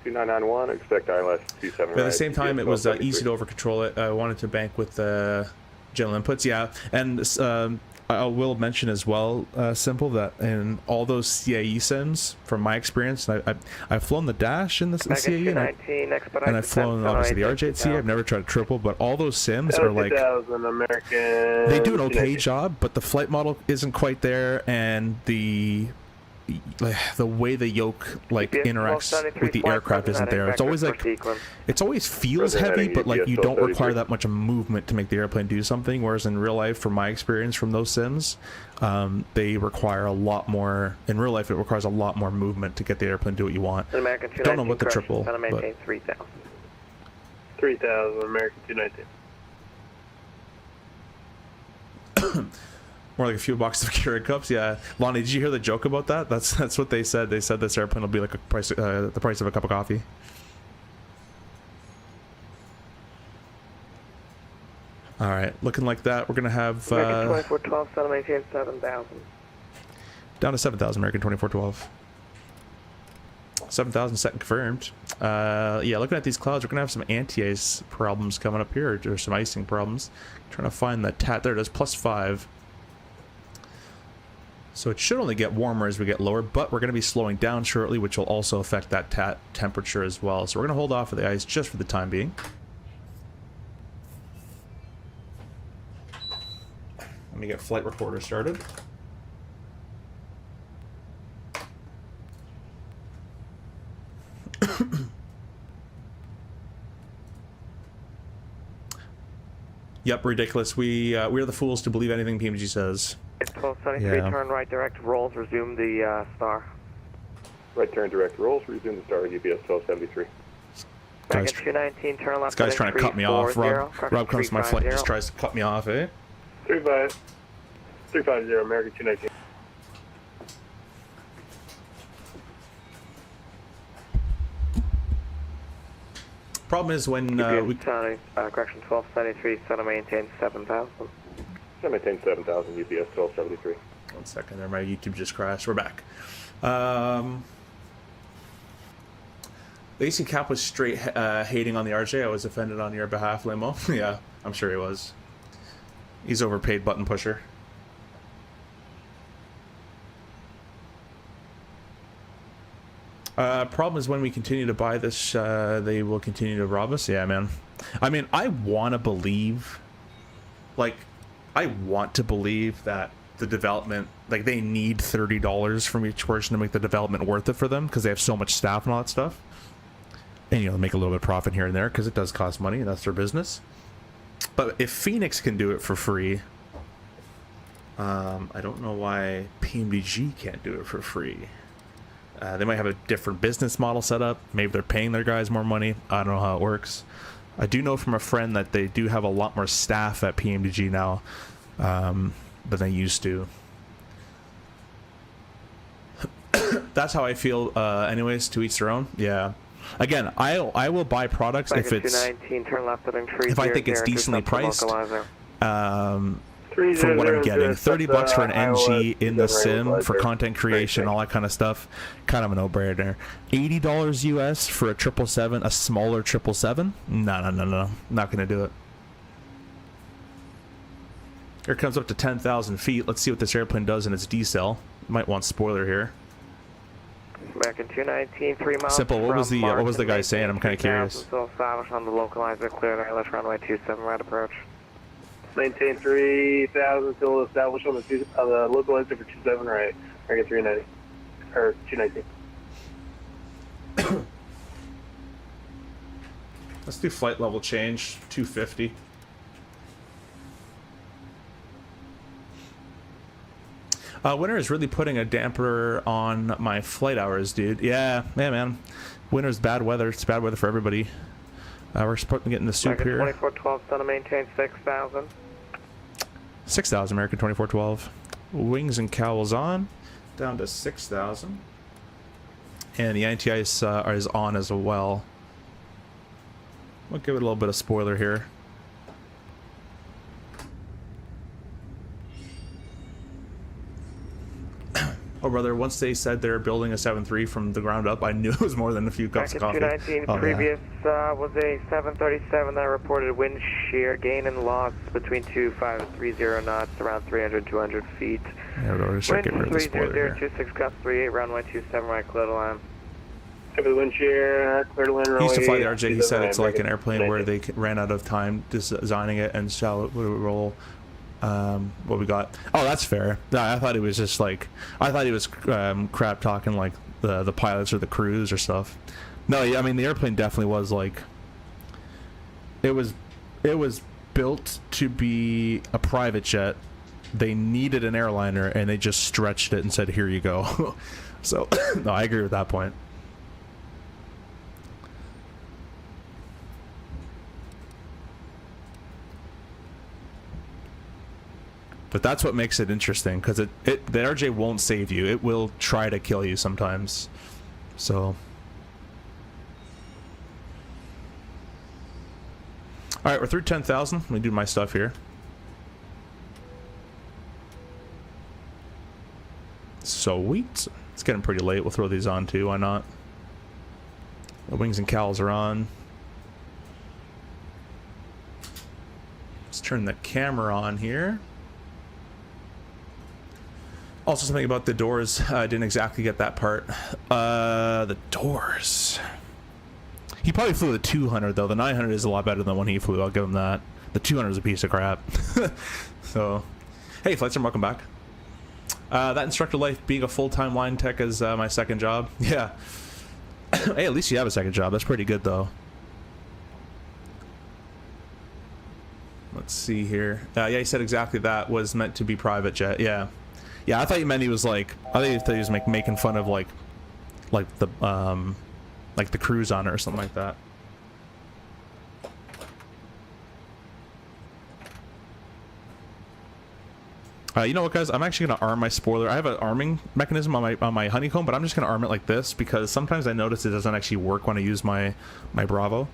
2991, expect ILS 27 But at the right, same time, it was 1273. easy to over-control it. I wanted to bank with general inputs, yeah. And I will mention as well, Simple, that in all those CAE sims, from my experience, I've flown the Dash in this CAE, and I've flown obviously the RJ at CAE. I've never tried a triple, but all those sims are like, American. they do an okay job, but the flight model isn't quite there, and the way the yoke like interacts with the aircraft isn't there. It's always like, it always feels heavy, but like you don't require that much movement to make the airplane do something, whereas in real life, from my experience from those sims, they require a lot more. In real life, it requires a lot more movement to get the airplane to do what you want. Don't know what the triple, but 3,000. 3,000, American 219. More like a few boxes of Keurig cups. Yeah, Lonnie, did you hear the joke about that? That's what they said. They said this airplane will be like the price of a cup of coffee. All right, looking like that. We're gonna have American 2412, sun maintain 7,000. down to 7,000. American 2412. 7,000 set and confirmed. Yeah, looking at these clouds, we're gonna have some anti-ice problems coming up here, or some icing problems. Trying to find the TAT. There it is, +5. So it should only get warmer as we get lower, but we're going to be slowing down shortly, which will also affect that TAT temperature as well. So we're going to hold off of the ice just for the time being. Let me get flight recorder started. Yep, ridiculous. We're the fools to believe anything PMDG says. 1273, Yeah. turn right direct rolls, resume the star. Right turn direct rolls, resume the star, UPS 1273. Guys, 219, turn left. this guy's trying to cut me off. Rob comes to my flight and just tries to cut me off, eh? 350, American 219. Problem is when correction 1273, center maintain 7,000. Center maintain 7,000, UPS 1273. 1 second there, my YouTube just crashed. We're back. The AC Cap was straight hating on the RJ. I was offended on your behalf, Limo. Yeah, I'm sure he was. He's overpaid button pusher. Problem is when we continue to buy this, they will continue to rob us. Yeah, man. I mean, I want to believe, like, I want to believe that the development, like, they need $30 from each person to make the development worth it for them, because they have so much staff and all that stuff. And, you know, make a little bit of profit here and there, because it does cost money, and that's their business. But if Phoenix can do it for free, I don't know why PMDG can't do it for free. They might have a different business model set up. Maybe they're paying their guys more money. I don't know how it works. I do know from a friend that they do have a lot more staff at PMDG now than they used to. That's how I feel anyways, to each their own. Yeah. Again, I will buy products if it's, turn left if I think it's decently priced. For what I'm getting, $30 for an NG in the sim for content creation, all that kind of stuff, kind of a no-brainer. $80 US for a 777, a smaller 777? No, not gonna do it. Here it comes up to 10,000 feet. Let's see what this airplane does in its decel. Might want spoiler here. American 219, 3 miles. Simple. What was the guy saying? I'm kind of curious. Still established on the localizer, clear and let's runway 27 right approach. Maintain 3,000, still established on the localizer for 27 right. American 390. Or 219. Let's do flight level change, 250. Winter is really putting a damper on my flight hours, dude. Yeah, man. Winter's bad weather. It's bad weather for everybody. We're supposed to get in the soup here. 2412, center maintain 6,000. 6,000, American 2412. Wings and cowls on. Down to 6,000. And the anti-ice is on as well. We'll give it a little bit of spoiler here. Oh, brother, once they said they're building a 7.3 from the ground up, I knew it was more than a few cups of coffee. 219, Oh, previous was a 737 that reported wind shear gain and loss between 25 and 30 knots, around 300, 200 feet. Yeah, we're start getting rid of the spoiler here. 26 gust 38, runway 27 right, clear to land. Over the wind shear, clear to land runway. He used to fly the RJ. He said it's like an airplane where they ran out of time designing it and shall roll. What we got? Oh, that's fair. I thought he was just like, I thought he was crap talking like the pilots or the crews or stuff. No, I mean the airplane definitely was like, it was built to be a private jet. They needed an airliner and they just stretched it and said, here you go. So no, I agree with that point. But that's what makes it interesting, because the RJ won't save you. It will try to kill you sometimes. So. Alright, we're through 10,000. Let me do my stuff here. Sweet. It's getting pretty late. We'll throw these on too. Why not? The wings and cowls are on. Let's turn the camera on here. Also, something about the doors. I didn't exactly get that part. The doors. He probably flew the 200, though. The 900 is a lot better than the one he flew. I'll give him that. The 200 is a piece of crap. So, hey, Flight Sim, welcome back. That instructor life, being a full-time line tech is my second job. Yeah. Hey, at least you have a second job. That's pretty good, though. Let's see here. Yeah, he said exactly that was meant to be private jet. Yeah. Yeah, I thought you meant he was like, I thought he was making fun of like the crews on it or something like that. You know what, guys? I'm actually gonna arm my spoiler. I have an arming mechanism on my honeycomb, but I'm just gonna arm it like this because sometimes I notice it doesn't actually work when I use my Bravo.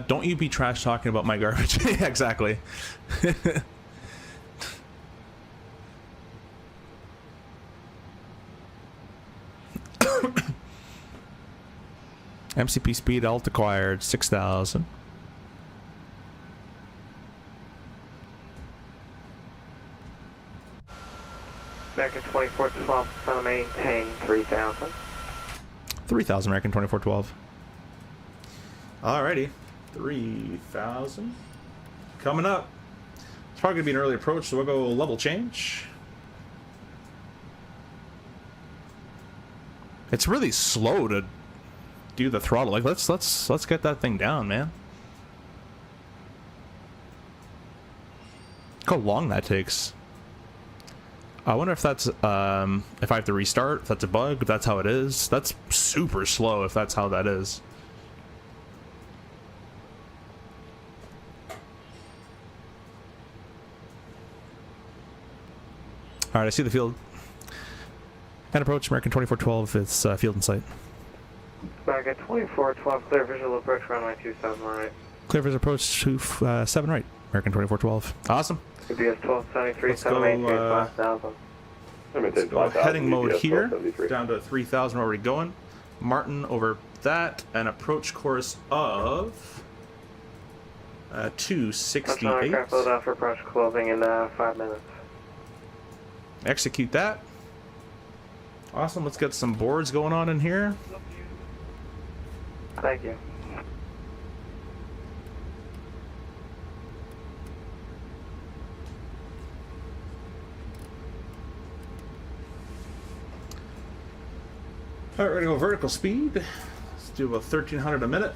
Don't you be trash talking about my garbage. Yeah, exactly. MCP speed alt acquired 6,000. American 2412, trying to maintain 3,000. 3,000 American 2412. Alrighty, 3,000 coming up. It's probably gonna be an early approach, so we'll go level change. It's really slow to do the throttle. Like let's get that thing down, man. Look how long that takes. I wonder if that's if I have to restart, if that's a bug, if that's how it is. That's super slow if that's how that is. All right, I see the field. And approach, American 2412, it's field in sight. American 2412, clear visual approach, runway 27 right. Clear visual approach to 7 right, American 2412. Awesome. UBS 1273, 788, 5,000. Let's go heading mode here, down to 3,000 where we're going. Martin over that, and approach course of 268. Aircraft load off for approach closing in 5 minutes. Execute that. Awesome, let's get some boards going on in here. Thank you. Alright, we're gonna go vertical speed. Let's do about 1,300 a minute.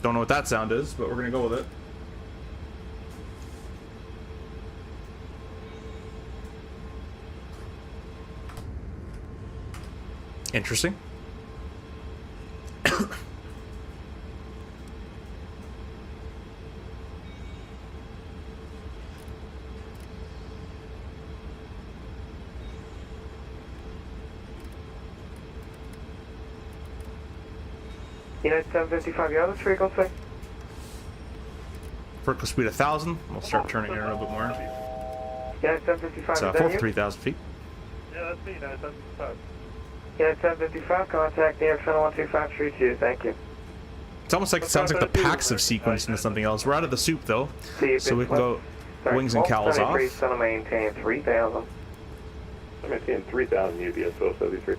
Don't know what that sound is, but we're gonna go with it. Interesting. United 755, you're on this frequency. Vertical speed 1,000. We'll start turning it a little bit more. United 755, It's is that you? 3,000 feet. Yeah, that's me, 975. United 755, contact near channel 12532, thank you. It's almost like it sounds like the packs have sequenced into something else. We're out of the soup though, so we can go wings and cowls off. Going to maintain 3,000. I'm maintaining 3,000 UBS 1273.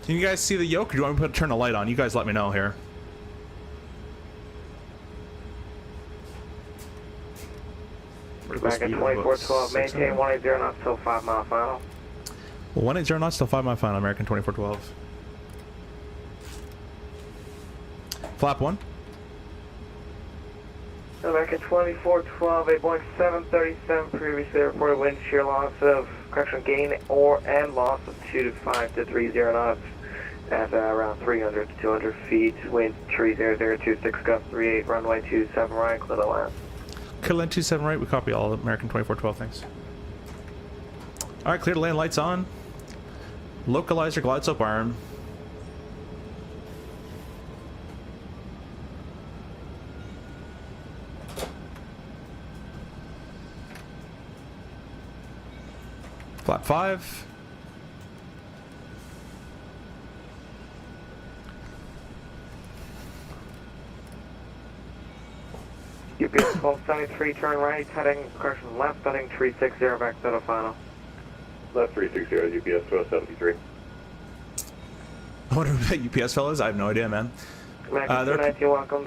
Can you guys see the yoke, or do you want me to turn the light on? You guys let me know here. Back at 2412, maintain 180 knots till 5 mile final. Well, 180 knots till 5 mile final, American 2412. Flap 1. American 2412, a Boeing 737 previously reported wind shear loss of, gain and loss of 2 to 5 to 30 knots at around 300 to 200 feet, wind 3026, gust 38, runway 27 right, clear the land. Clear land 27 right, we copy all American 2412, thanks. Alright, clear to land, lights on. Localizer, glide slope arm. Flap 5. UPS 1273, turn right, heading, correction left, heading 360, back to the final. Left 360, UPS 1273. I wonder who that UPS fellow is. I have no idea, man. They're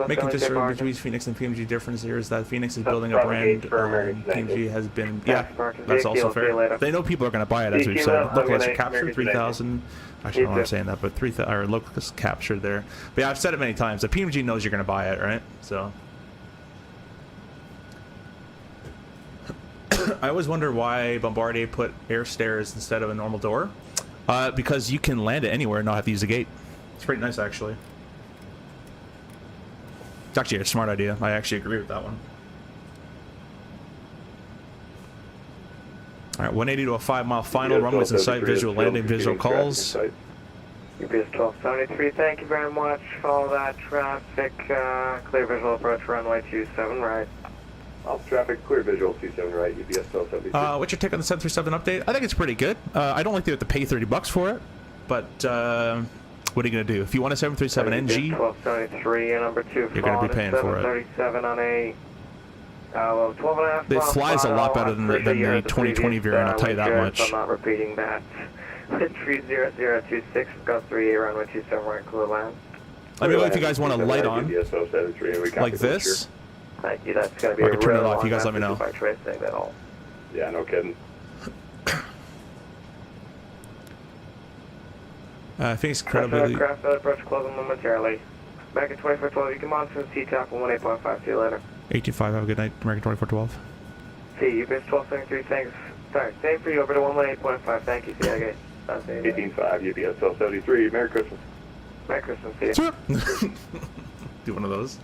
making discern between Phoenix and PMG difference here is that Phoenix is building a brand. PMG has been, yeah, that's also fair. They know people are going to buy it, as we've said. Localizer captured 3,000. Actually, I don't know if I'm saying that, but 3,000 or localizer captured there. But yeah, I've said it many times. The PMG knows you're going to buy it, right? So. I always wonder why Bombardier put air stairs instead of a normal door. Because you can land it anywhere and not have to use the gate. It's pretty nice, actually. It's actually a smart idea. I actually agree with that one. Alright, 180 to a 5 mile final. Runways in sight, visual landing, visual calls. UPS 1273, thank you very much. Follow that traffic. Clear visual approach, runway 27 right. Off traffic, clear visual 27 right, UPS 1273. What's your take on the 737 update? I think it's pretty good. I don't like they have to pay $30 for it, but what are you going to do? If you want a 737 NG, 1273, number 2, you're going to be paying for it. 737 on a 12.5 it flies a lot better than the 2020 variant, I'll tell you that much. I'm not repeating that. 30026, gust 38, runway 27 right, clear land. Let me know if you guys want a light on, like this. Thank you, that's going to be or I a can turn it real off, long you guys let me know. message by tracing that all. Yeah, no kidding. I think it's incredibly... Craft approach closing momentarily. Back at 2412, you can monitor the CTAP on 18.5, see you later. 18.5, have a good night, American 2412. See, UPS 1273, thanks. Sorry, same for you, over to 118.5, thank you, see you again. 18.5, UPS 1273, Merry Christmas. Merry Christmas, see you. Do one of those.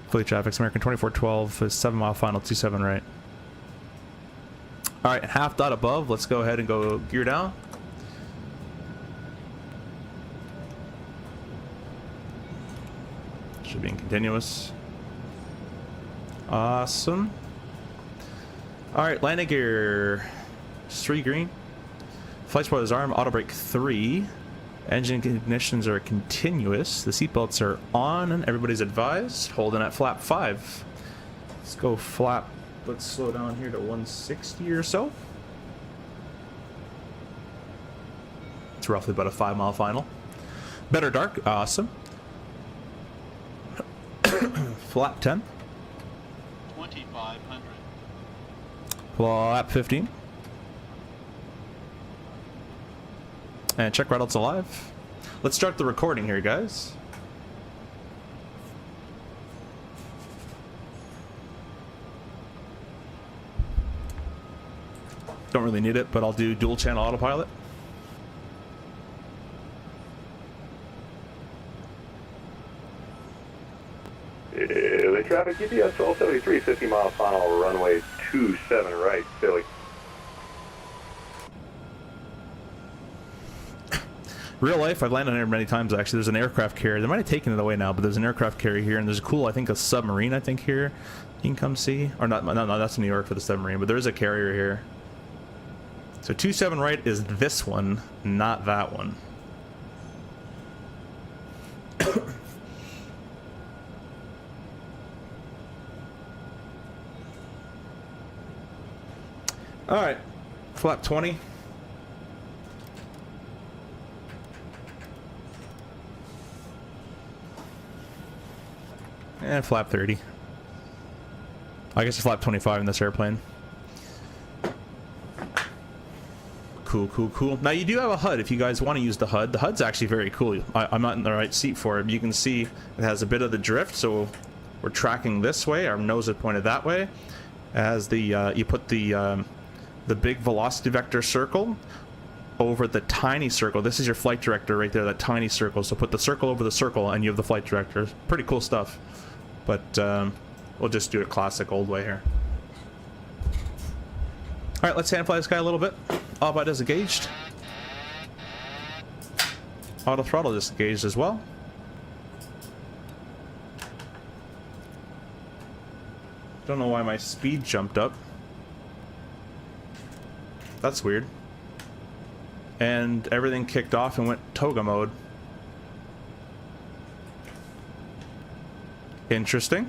Fully traffic, American 2412 is 7 mile final, 27 right. Alright, half dot above, let's go ahead and go gear down. Should be in continuous. Awesome. Alright, landing gear 3 green. Flight spoilers arm, auto brake 3. Engine ignitions are continuous. The seatbelts are on and everybody's advised. Holding at flap 5. Let's go flap. Let's slow down here to 160 or so. It's roughly about a 5 mile final. Better dark. Awesome. Flap 10. 2500. Flap 15. And check Reynolds alive. Let's start the recording here, guys. Don't really need it, but I'll do dual channel autopilot. The traffic, UPS 1273, 50 mile final, runway 27 right, Philly. Real life, I've landed on here many times, actually. There's an aircraft carrier. They might have taken it away now, but there's an aircraft carrier here, and there's a cool, I think, a submarine, I think, here. You can come see. Or not, no, that's New York for the submarine, but there is a carrier here. So 27 right is this one, not that one. Alright, flap 20. And flap 30. I guess it's flap 25 in this airplane. Cool, cool, cool. Now you do have a HUD if you guys want to use the HUD. The HUD's actually very cool. I'm not in the right seat for it. You can see it has a bit of the drift, so we're tracking this way. Our nose is pointed that way. As the you put the big velocity vector circle over the tiny circle. This is your flight director right there, that tiny circle. So put the circle over the circle and you have the flight director. Pretty cool stuff. But we'll just do it classic old way here. Alright, let's hand fly this guy a little bit. Autopilot disengaged. Auto throttle disengaged as well. Don't know why my speed jumped up. That's weird. And everything kicked off and went toga mode. Interesting.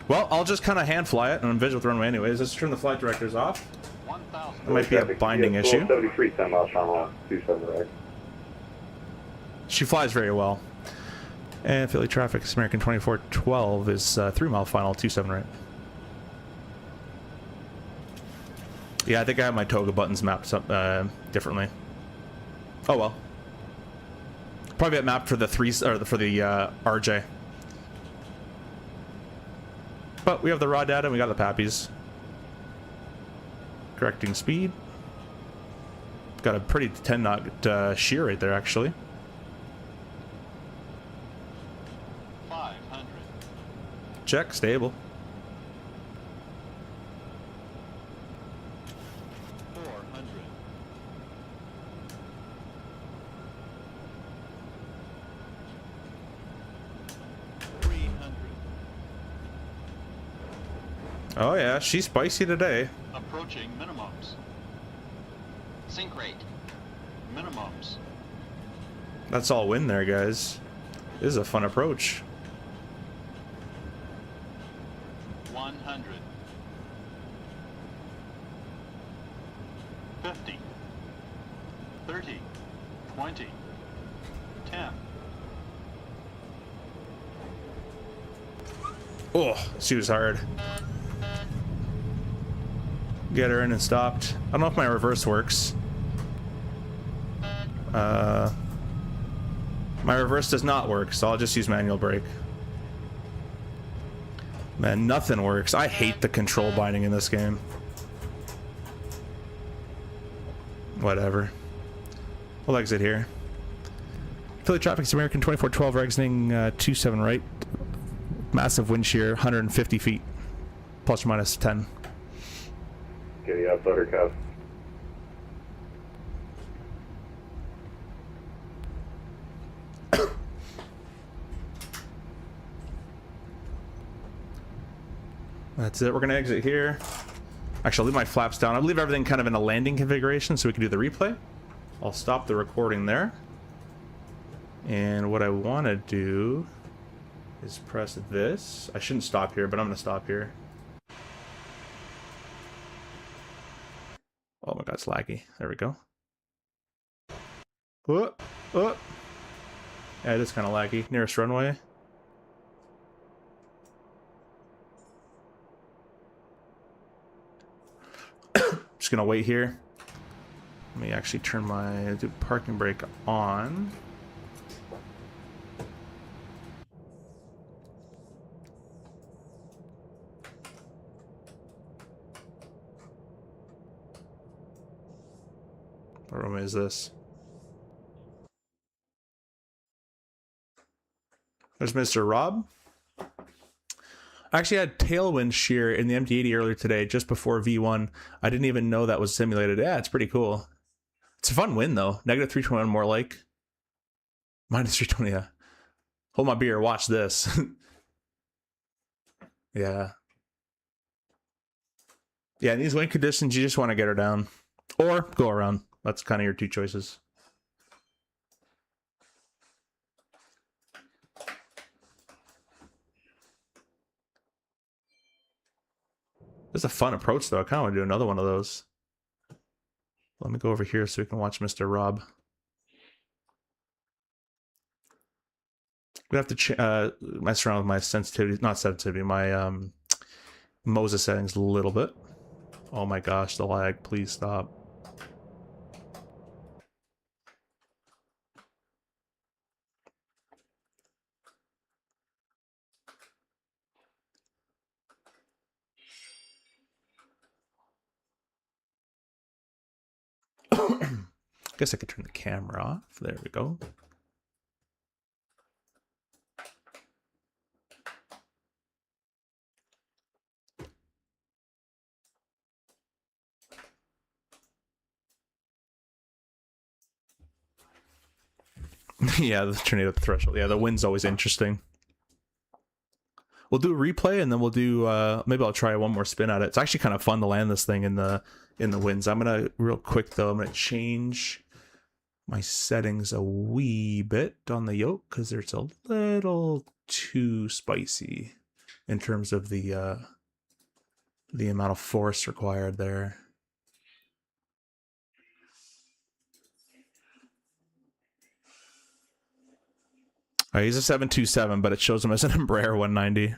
Well, I'll just kind of hand fly it, and I'm visual with the runway anyways. Let's turn the flight directors off. That might be a binding issue. 73, 10 miles per hour, 27 right. She flies very well. And Philly traffic, American 2412 is 3 mile final, 27 right. Yeah, I think I have my toga buttons mapped up differently. Oh well. Probably get mapped for the RJ. But we have the raw data and we got the pappies. Correcting speed. Got a pretty 10 knot shear right there, actually. 500. Check, stable. 400. 300. Oh yeah, she's spicy today. Approaching minimums. Sink rate. Minimums. That's all wind there, guys. This is a fun approach. 100. 50. 30. 20. 10. Oh, she was hard. Get her in and stopped. I don't know if my reverse works. My reverse does not work, so I'll just use manual brake. Man, nothing works. I hate the control binding in this game. Whatever. We'll exit here. Philly traffic's American 2412 exiting 27 right. Massive wind shear, 150 feet. Plus or minus 10. Getting up, Buttercup. That's it. We're gonna exit here. Actually, I'll leave my flaps down. I'll leave everything kind of in a landing configuration so we can do the replay. I'll stop the recording there. And what I want to do is press this. I shouldn't stop here, but I'm gonna stop here. Oh my god, it's laggy. There we go. Oh, oh. Yeah, it is kind of laggy. Nearest runway. Just gonna wait here. Let me actually turn my parking brake on. What runway is this? There's Mr. Rob. I actually had tailwind shear in the MD-80 earlier today, just before V1. I didn't even know that was simulated. Yeah, it's pretty cool. It's a fun win though. Negative 321 more like. Minus 320, yeah. Hold my beer, watch this. Yeah. Yeah, in these wind conditions, you just want to get her down. Or go around. That's kind of your two choices. It's a fun approach, though. I kind of want to do another one of those. Let me go over here so we can watch Mr. Rob. We have to mess around with my sensitivity, not sensitivity, my Moza settings a little bit. Oh my gosh, the lag, please stop. Guess I could turn the camera off. There we go. Yeah, the tornado threshold. Yeah, the wind's always interesting. We'll do a replay and then we'll do maybe I'll try one more spin at it. It's actually kind of fun to land this thing in the winds. I'm gonna real quick though, I'm gonna change my settings a wee bit on the yoke because it's a little too spicy in terms of the amount of force required there. He's a 727, but it shows him as an Embraer 190.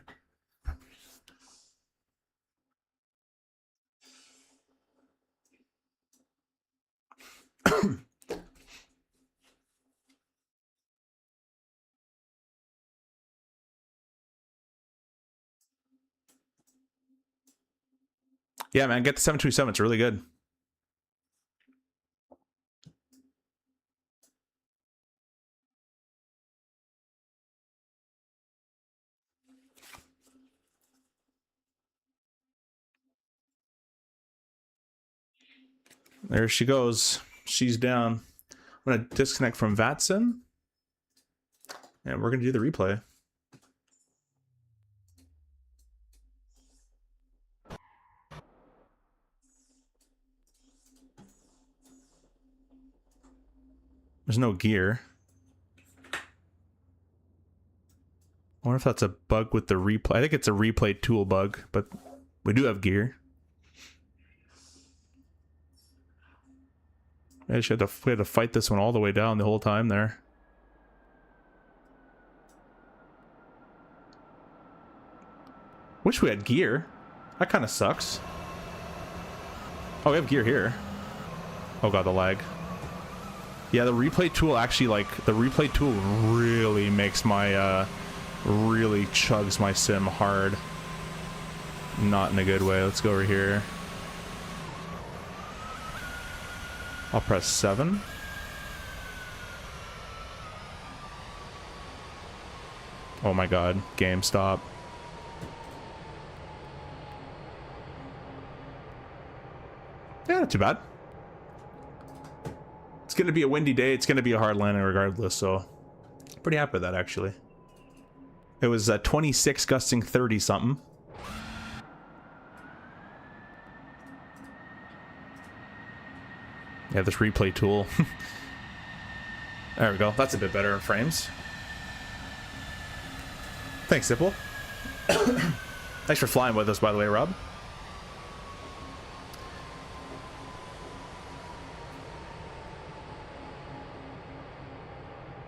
Yeah, man, get the 727. It's really good. There she goes. She's down. I'm going to disconnect from Vatson. And we're going to do the replay. There's no gear. I wonder if that's a bug with the replay. I think it's a replay tool bug, but we do have gear. We had to fight this one all the way down the whole time there. Wish we had gear. That kind of sucks. Oh, we have gear here. Oh god, the lag. Yeah, the replay tool actually, like, the replay tool really makes my, really chugs my sim hard. Not in a good way. Let's go over here. I'll press 7. Oh my god, game stop. Yeah, not too bad. It's gonna be a windy day. It's gonna be a hard landing regardless, so pretty happy with that actually. It was 26 gusting 30 something. Yeah, this replay tool. There we go. That's a bit better in frames. Thanks, Zipple. Thanks for flying with us, by the way, Rob.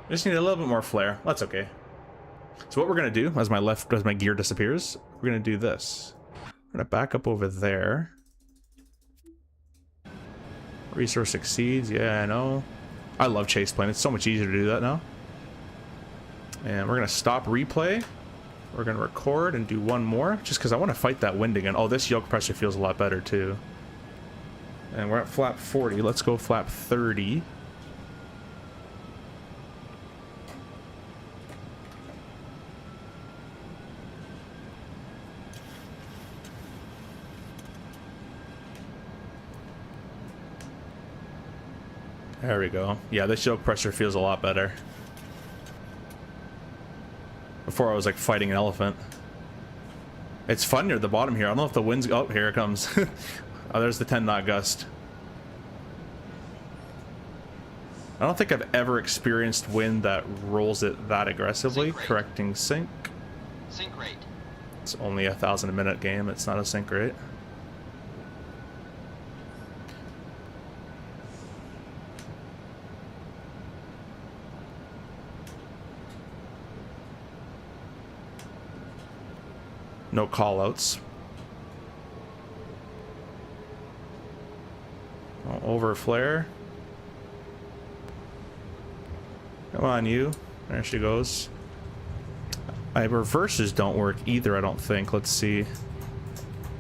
Just need a little bit more flare. That's okay. So what we're gonna do, as my gear disappears, we're gonna do this. We're gonna back up over there. Resource exceeds. Yeah, I know. I love chase plane. It's so much easier to do that now. And we're gonna stop replay. We're gonna record and do one more, just because I want to fight that wind again. Oh, this yoke pressure feels a lot better too. And we're at flap 40. Let's go flap 30. There we go. Yeah, this yoke pressure feels a lot better. Before I was like fighting an elephant. It's fun near the bottom here. I don't know if the wind's... Oh, here it comes. Oh, there's the 10 knot gust. I don't think I've ever experienced wind that rolls it that aggressively. Correcting sync. Sync rate. It's only 1,000 a minute game. It's not a sync rate. No callouts. Over flare. Come on, you. There she goes. My reverses don't work either, I don't think. Let's see.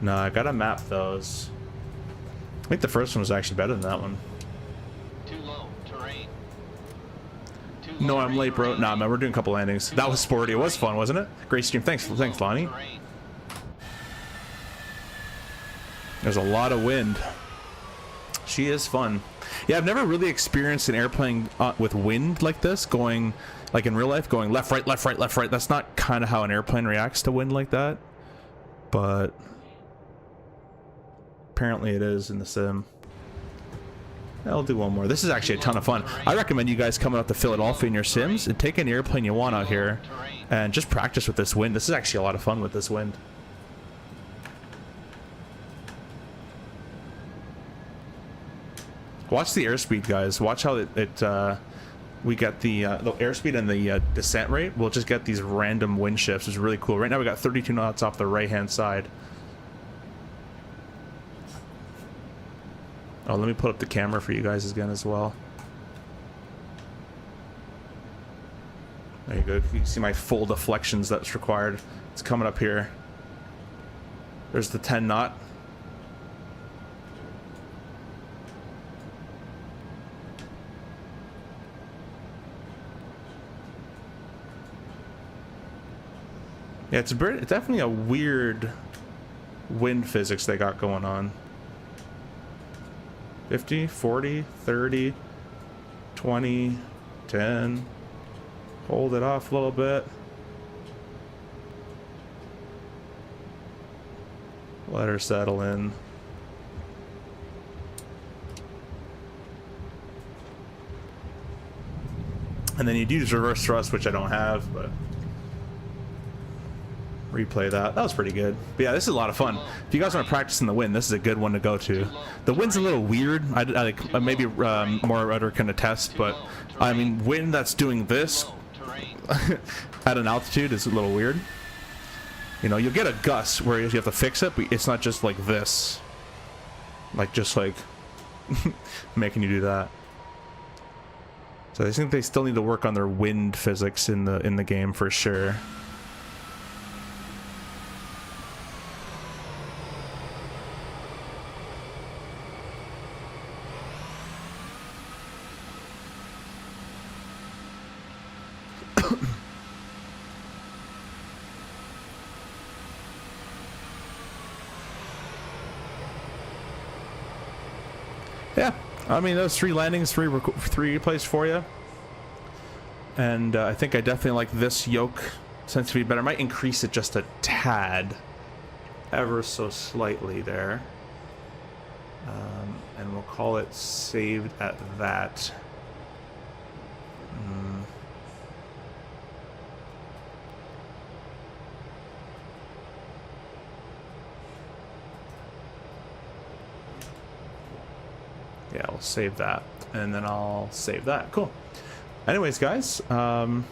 No, I gotta map those. I think the first one was actually better than that one. Too low terrain. No, I'm late, bro. Nah, man, we're doing a couple landings. That was sporty. It was fun, wasn't it? Great stream. Thanks, Lonnie. There's a lot of wind. She is fun. Yeah, I've never really experienced an airplane with wind like this, going like in real life, going left, right, left, right, left, right. That's not kind of how an airplane reacts to wind like that, but apparently it is in the sim. I'll do one more. This is actually a ton of fun. I recommend you guys coming out to Philadelphia in your sims and take any airplane you want out here and just practice with this wind. This is actually a lot of fun with this wind. Watch the airspeed, guys. Watch how we get the airspeed and the descent rate. We'll just get these random wind shifts. It's really cool. Right now we got 32 knots off the right-hand side. Oh, let me put up the camera for you guys again as well. There you go. You can see my full deflections that's required. It's coming up here. There's the 10 knot. Yeah, it's definitely a weird wind physics they got going on. 50, 40, 30, 20, 10. Hold it off a little bit. Let her settle in. And then you do reverse thrust, which I don't have, but replay that. That was pretty good. But yeah, this is a lot of fun. If you guys want to practice in the wind, this is a good one to go to. The wind's a little weird. I maybe more other kind of test, but I mean, wind that's doing this at an altitude is a little weird. You know, you'll get a gust where you have to fix it, but it's not just like this. Like, just like making you do that. So I think they still need to work on their wind physics in the game for sure. Yeah, I mean, those 3 landings, 3 replays for you. And I think I definitely like this yoke sensitivity better. I might increase it just a tad, ever so slightly there. And we'll call it saved at that. Yeah, we'll save that, and then I'll save that. Cool. Anyways, guys, we're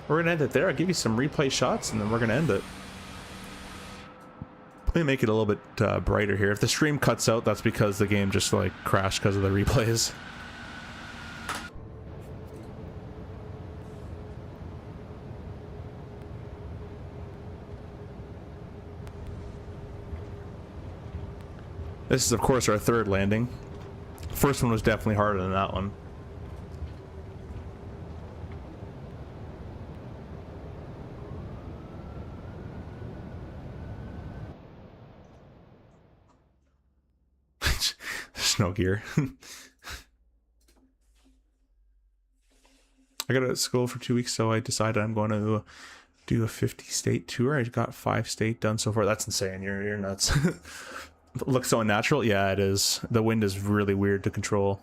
gonna end it there. I'll give you some replay shots, and then we're gonna end it. Let me make it a little bit brighter here. If the stream cuts out, that's because the game just like crashed because of the replays. This is, of course, our 3rd landing. First one was definitely harder than that one. There's no gear. I got out of school for 2 weeks, so I decided I'm going to do a 50-state tour. I got 5 state done so far. That's insane. You're nuts. Looks so unnatural. Yeah, it is. The wind is really weird to control.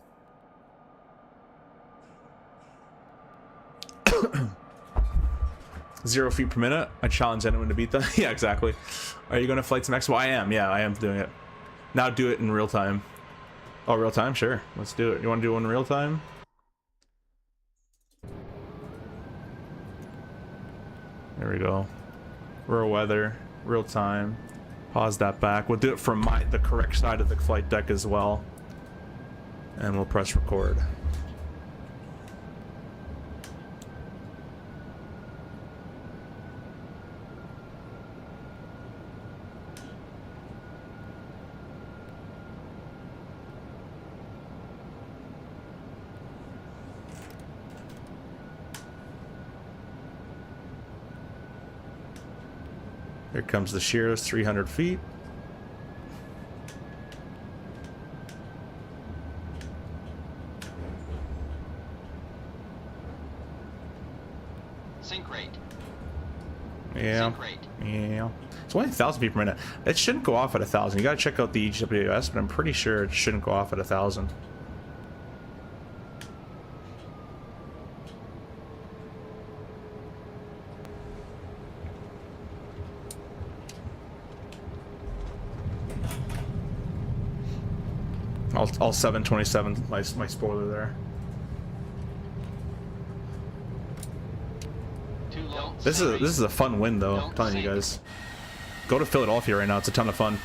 0 feet per minute. I challenge anyone to beat that. Yeah, exactly. Are you going to flight some EXPO? I am. Yeah, I am doing it. Now do it in real time. Oh, real time? Sure. Let's do it. You want to do one in real time? There we go. Real weather, real time. Pause that back. We'll do it from the correct side of the flight deck as well. And we'll press record. Here comes the shears, 300 feet. Sink rate. Yeah. Sink rate. Yeah. It's only 1,000 feet per minute. It shouldn't go off at 1,000. You gotta check out the EGWS, but I'm pretty sure it shouldn't go off at 1,000. All 727, my spoiler there. Too low. This is a fun win though, I'm telling you guys. Go to Philadelphia right now, it's a ton of fun.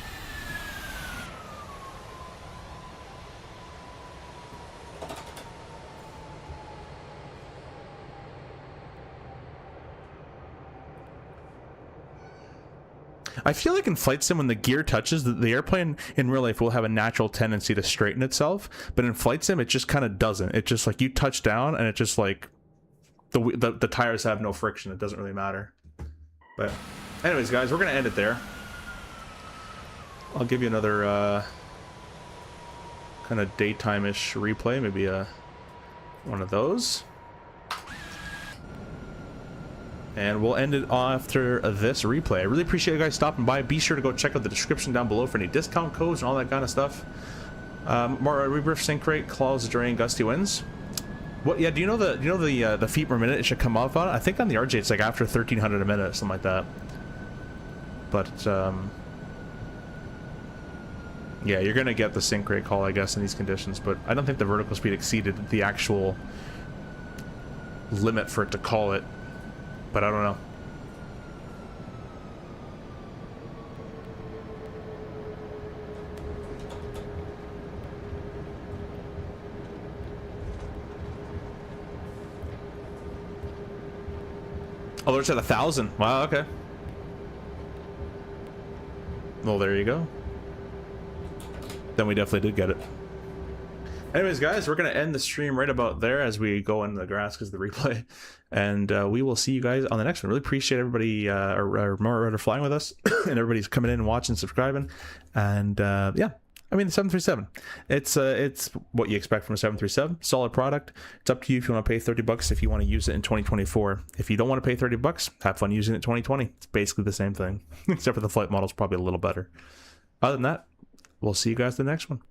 I feel like in flight sim, when the gear touches, the airplane in real life will have a natural tendency to straighten itself, but in flight sim, it just kind of doesn't. It just like you touch down and it just like the tires have no friction. It doesn't really matter. But anyways, guys, we're gonna end it there. I'll give you another kind of daytime-ish replay, maybe one of those. And we'll end it after this replay. I really appreciate you guys stopping by. Be sure to go check out the description down below for any discount codes and all that kind of stuff. More rebirth sink rate, claws drain, gusty winds. What? Yeah. Do you know the feet per minute it should come off on? I think on the RJ it's like after 1,300 a minute, something like that. But yeah, you're gonna get the sink rate call, I guess, in these conditions. But I don't think the vertical speed exceeded the actual limit for it to call it. But I don't know. Oh, they're at 1,000. Wow, okay. Well, there you go. Then we definitely did get it. Anyways, guys, we're going to end the stream right about there as we go into the grass because of the replay. And we will see you guys on the next one. Really appreciate everybody or more flying with us and everybody's coming in and watching, subscribing. And yeah, I mean, the 737. It's what you expect from a 737. Solid product. It's up to you if you want to pay $30 if you want to use it in 2024. If you don't want to pay $30, have fun using it in 2020. It's basically the same thing, except for the flight model's probably a little better. Other than that, we'll see you guys in the next one.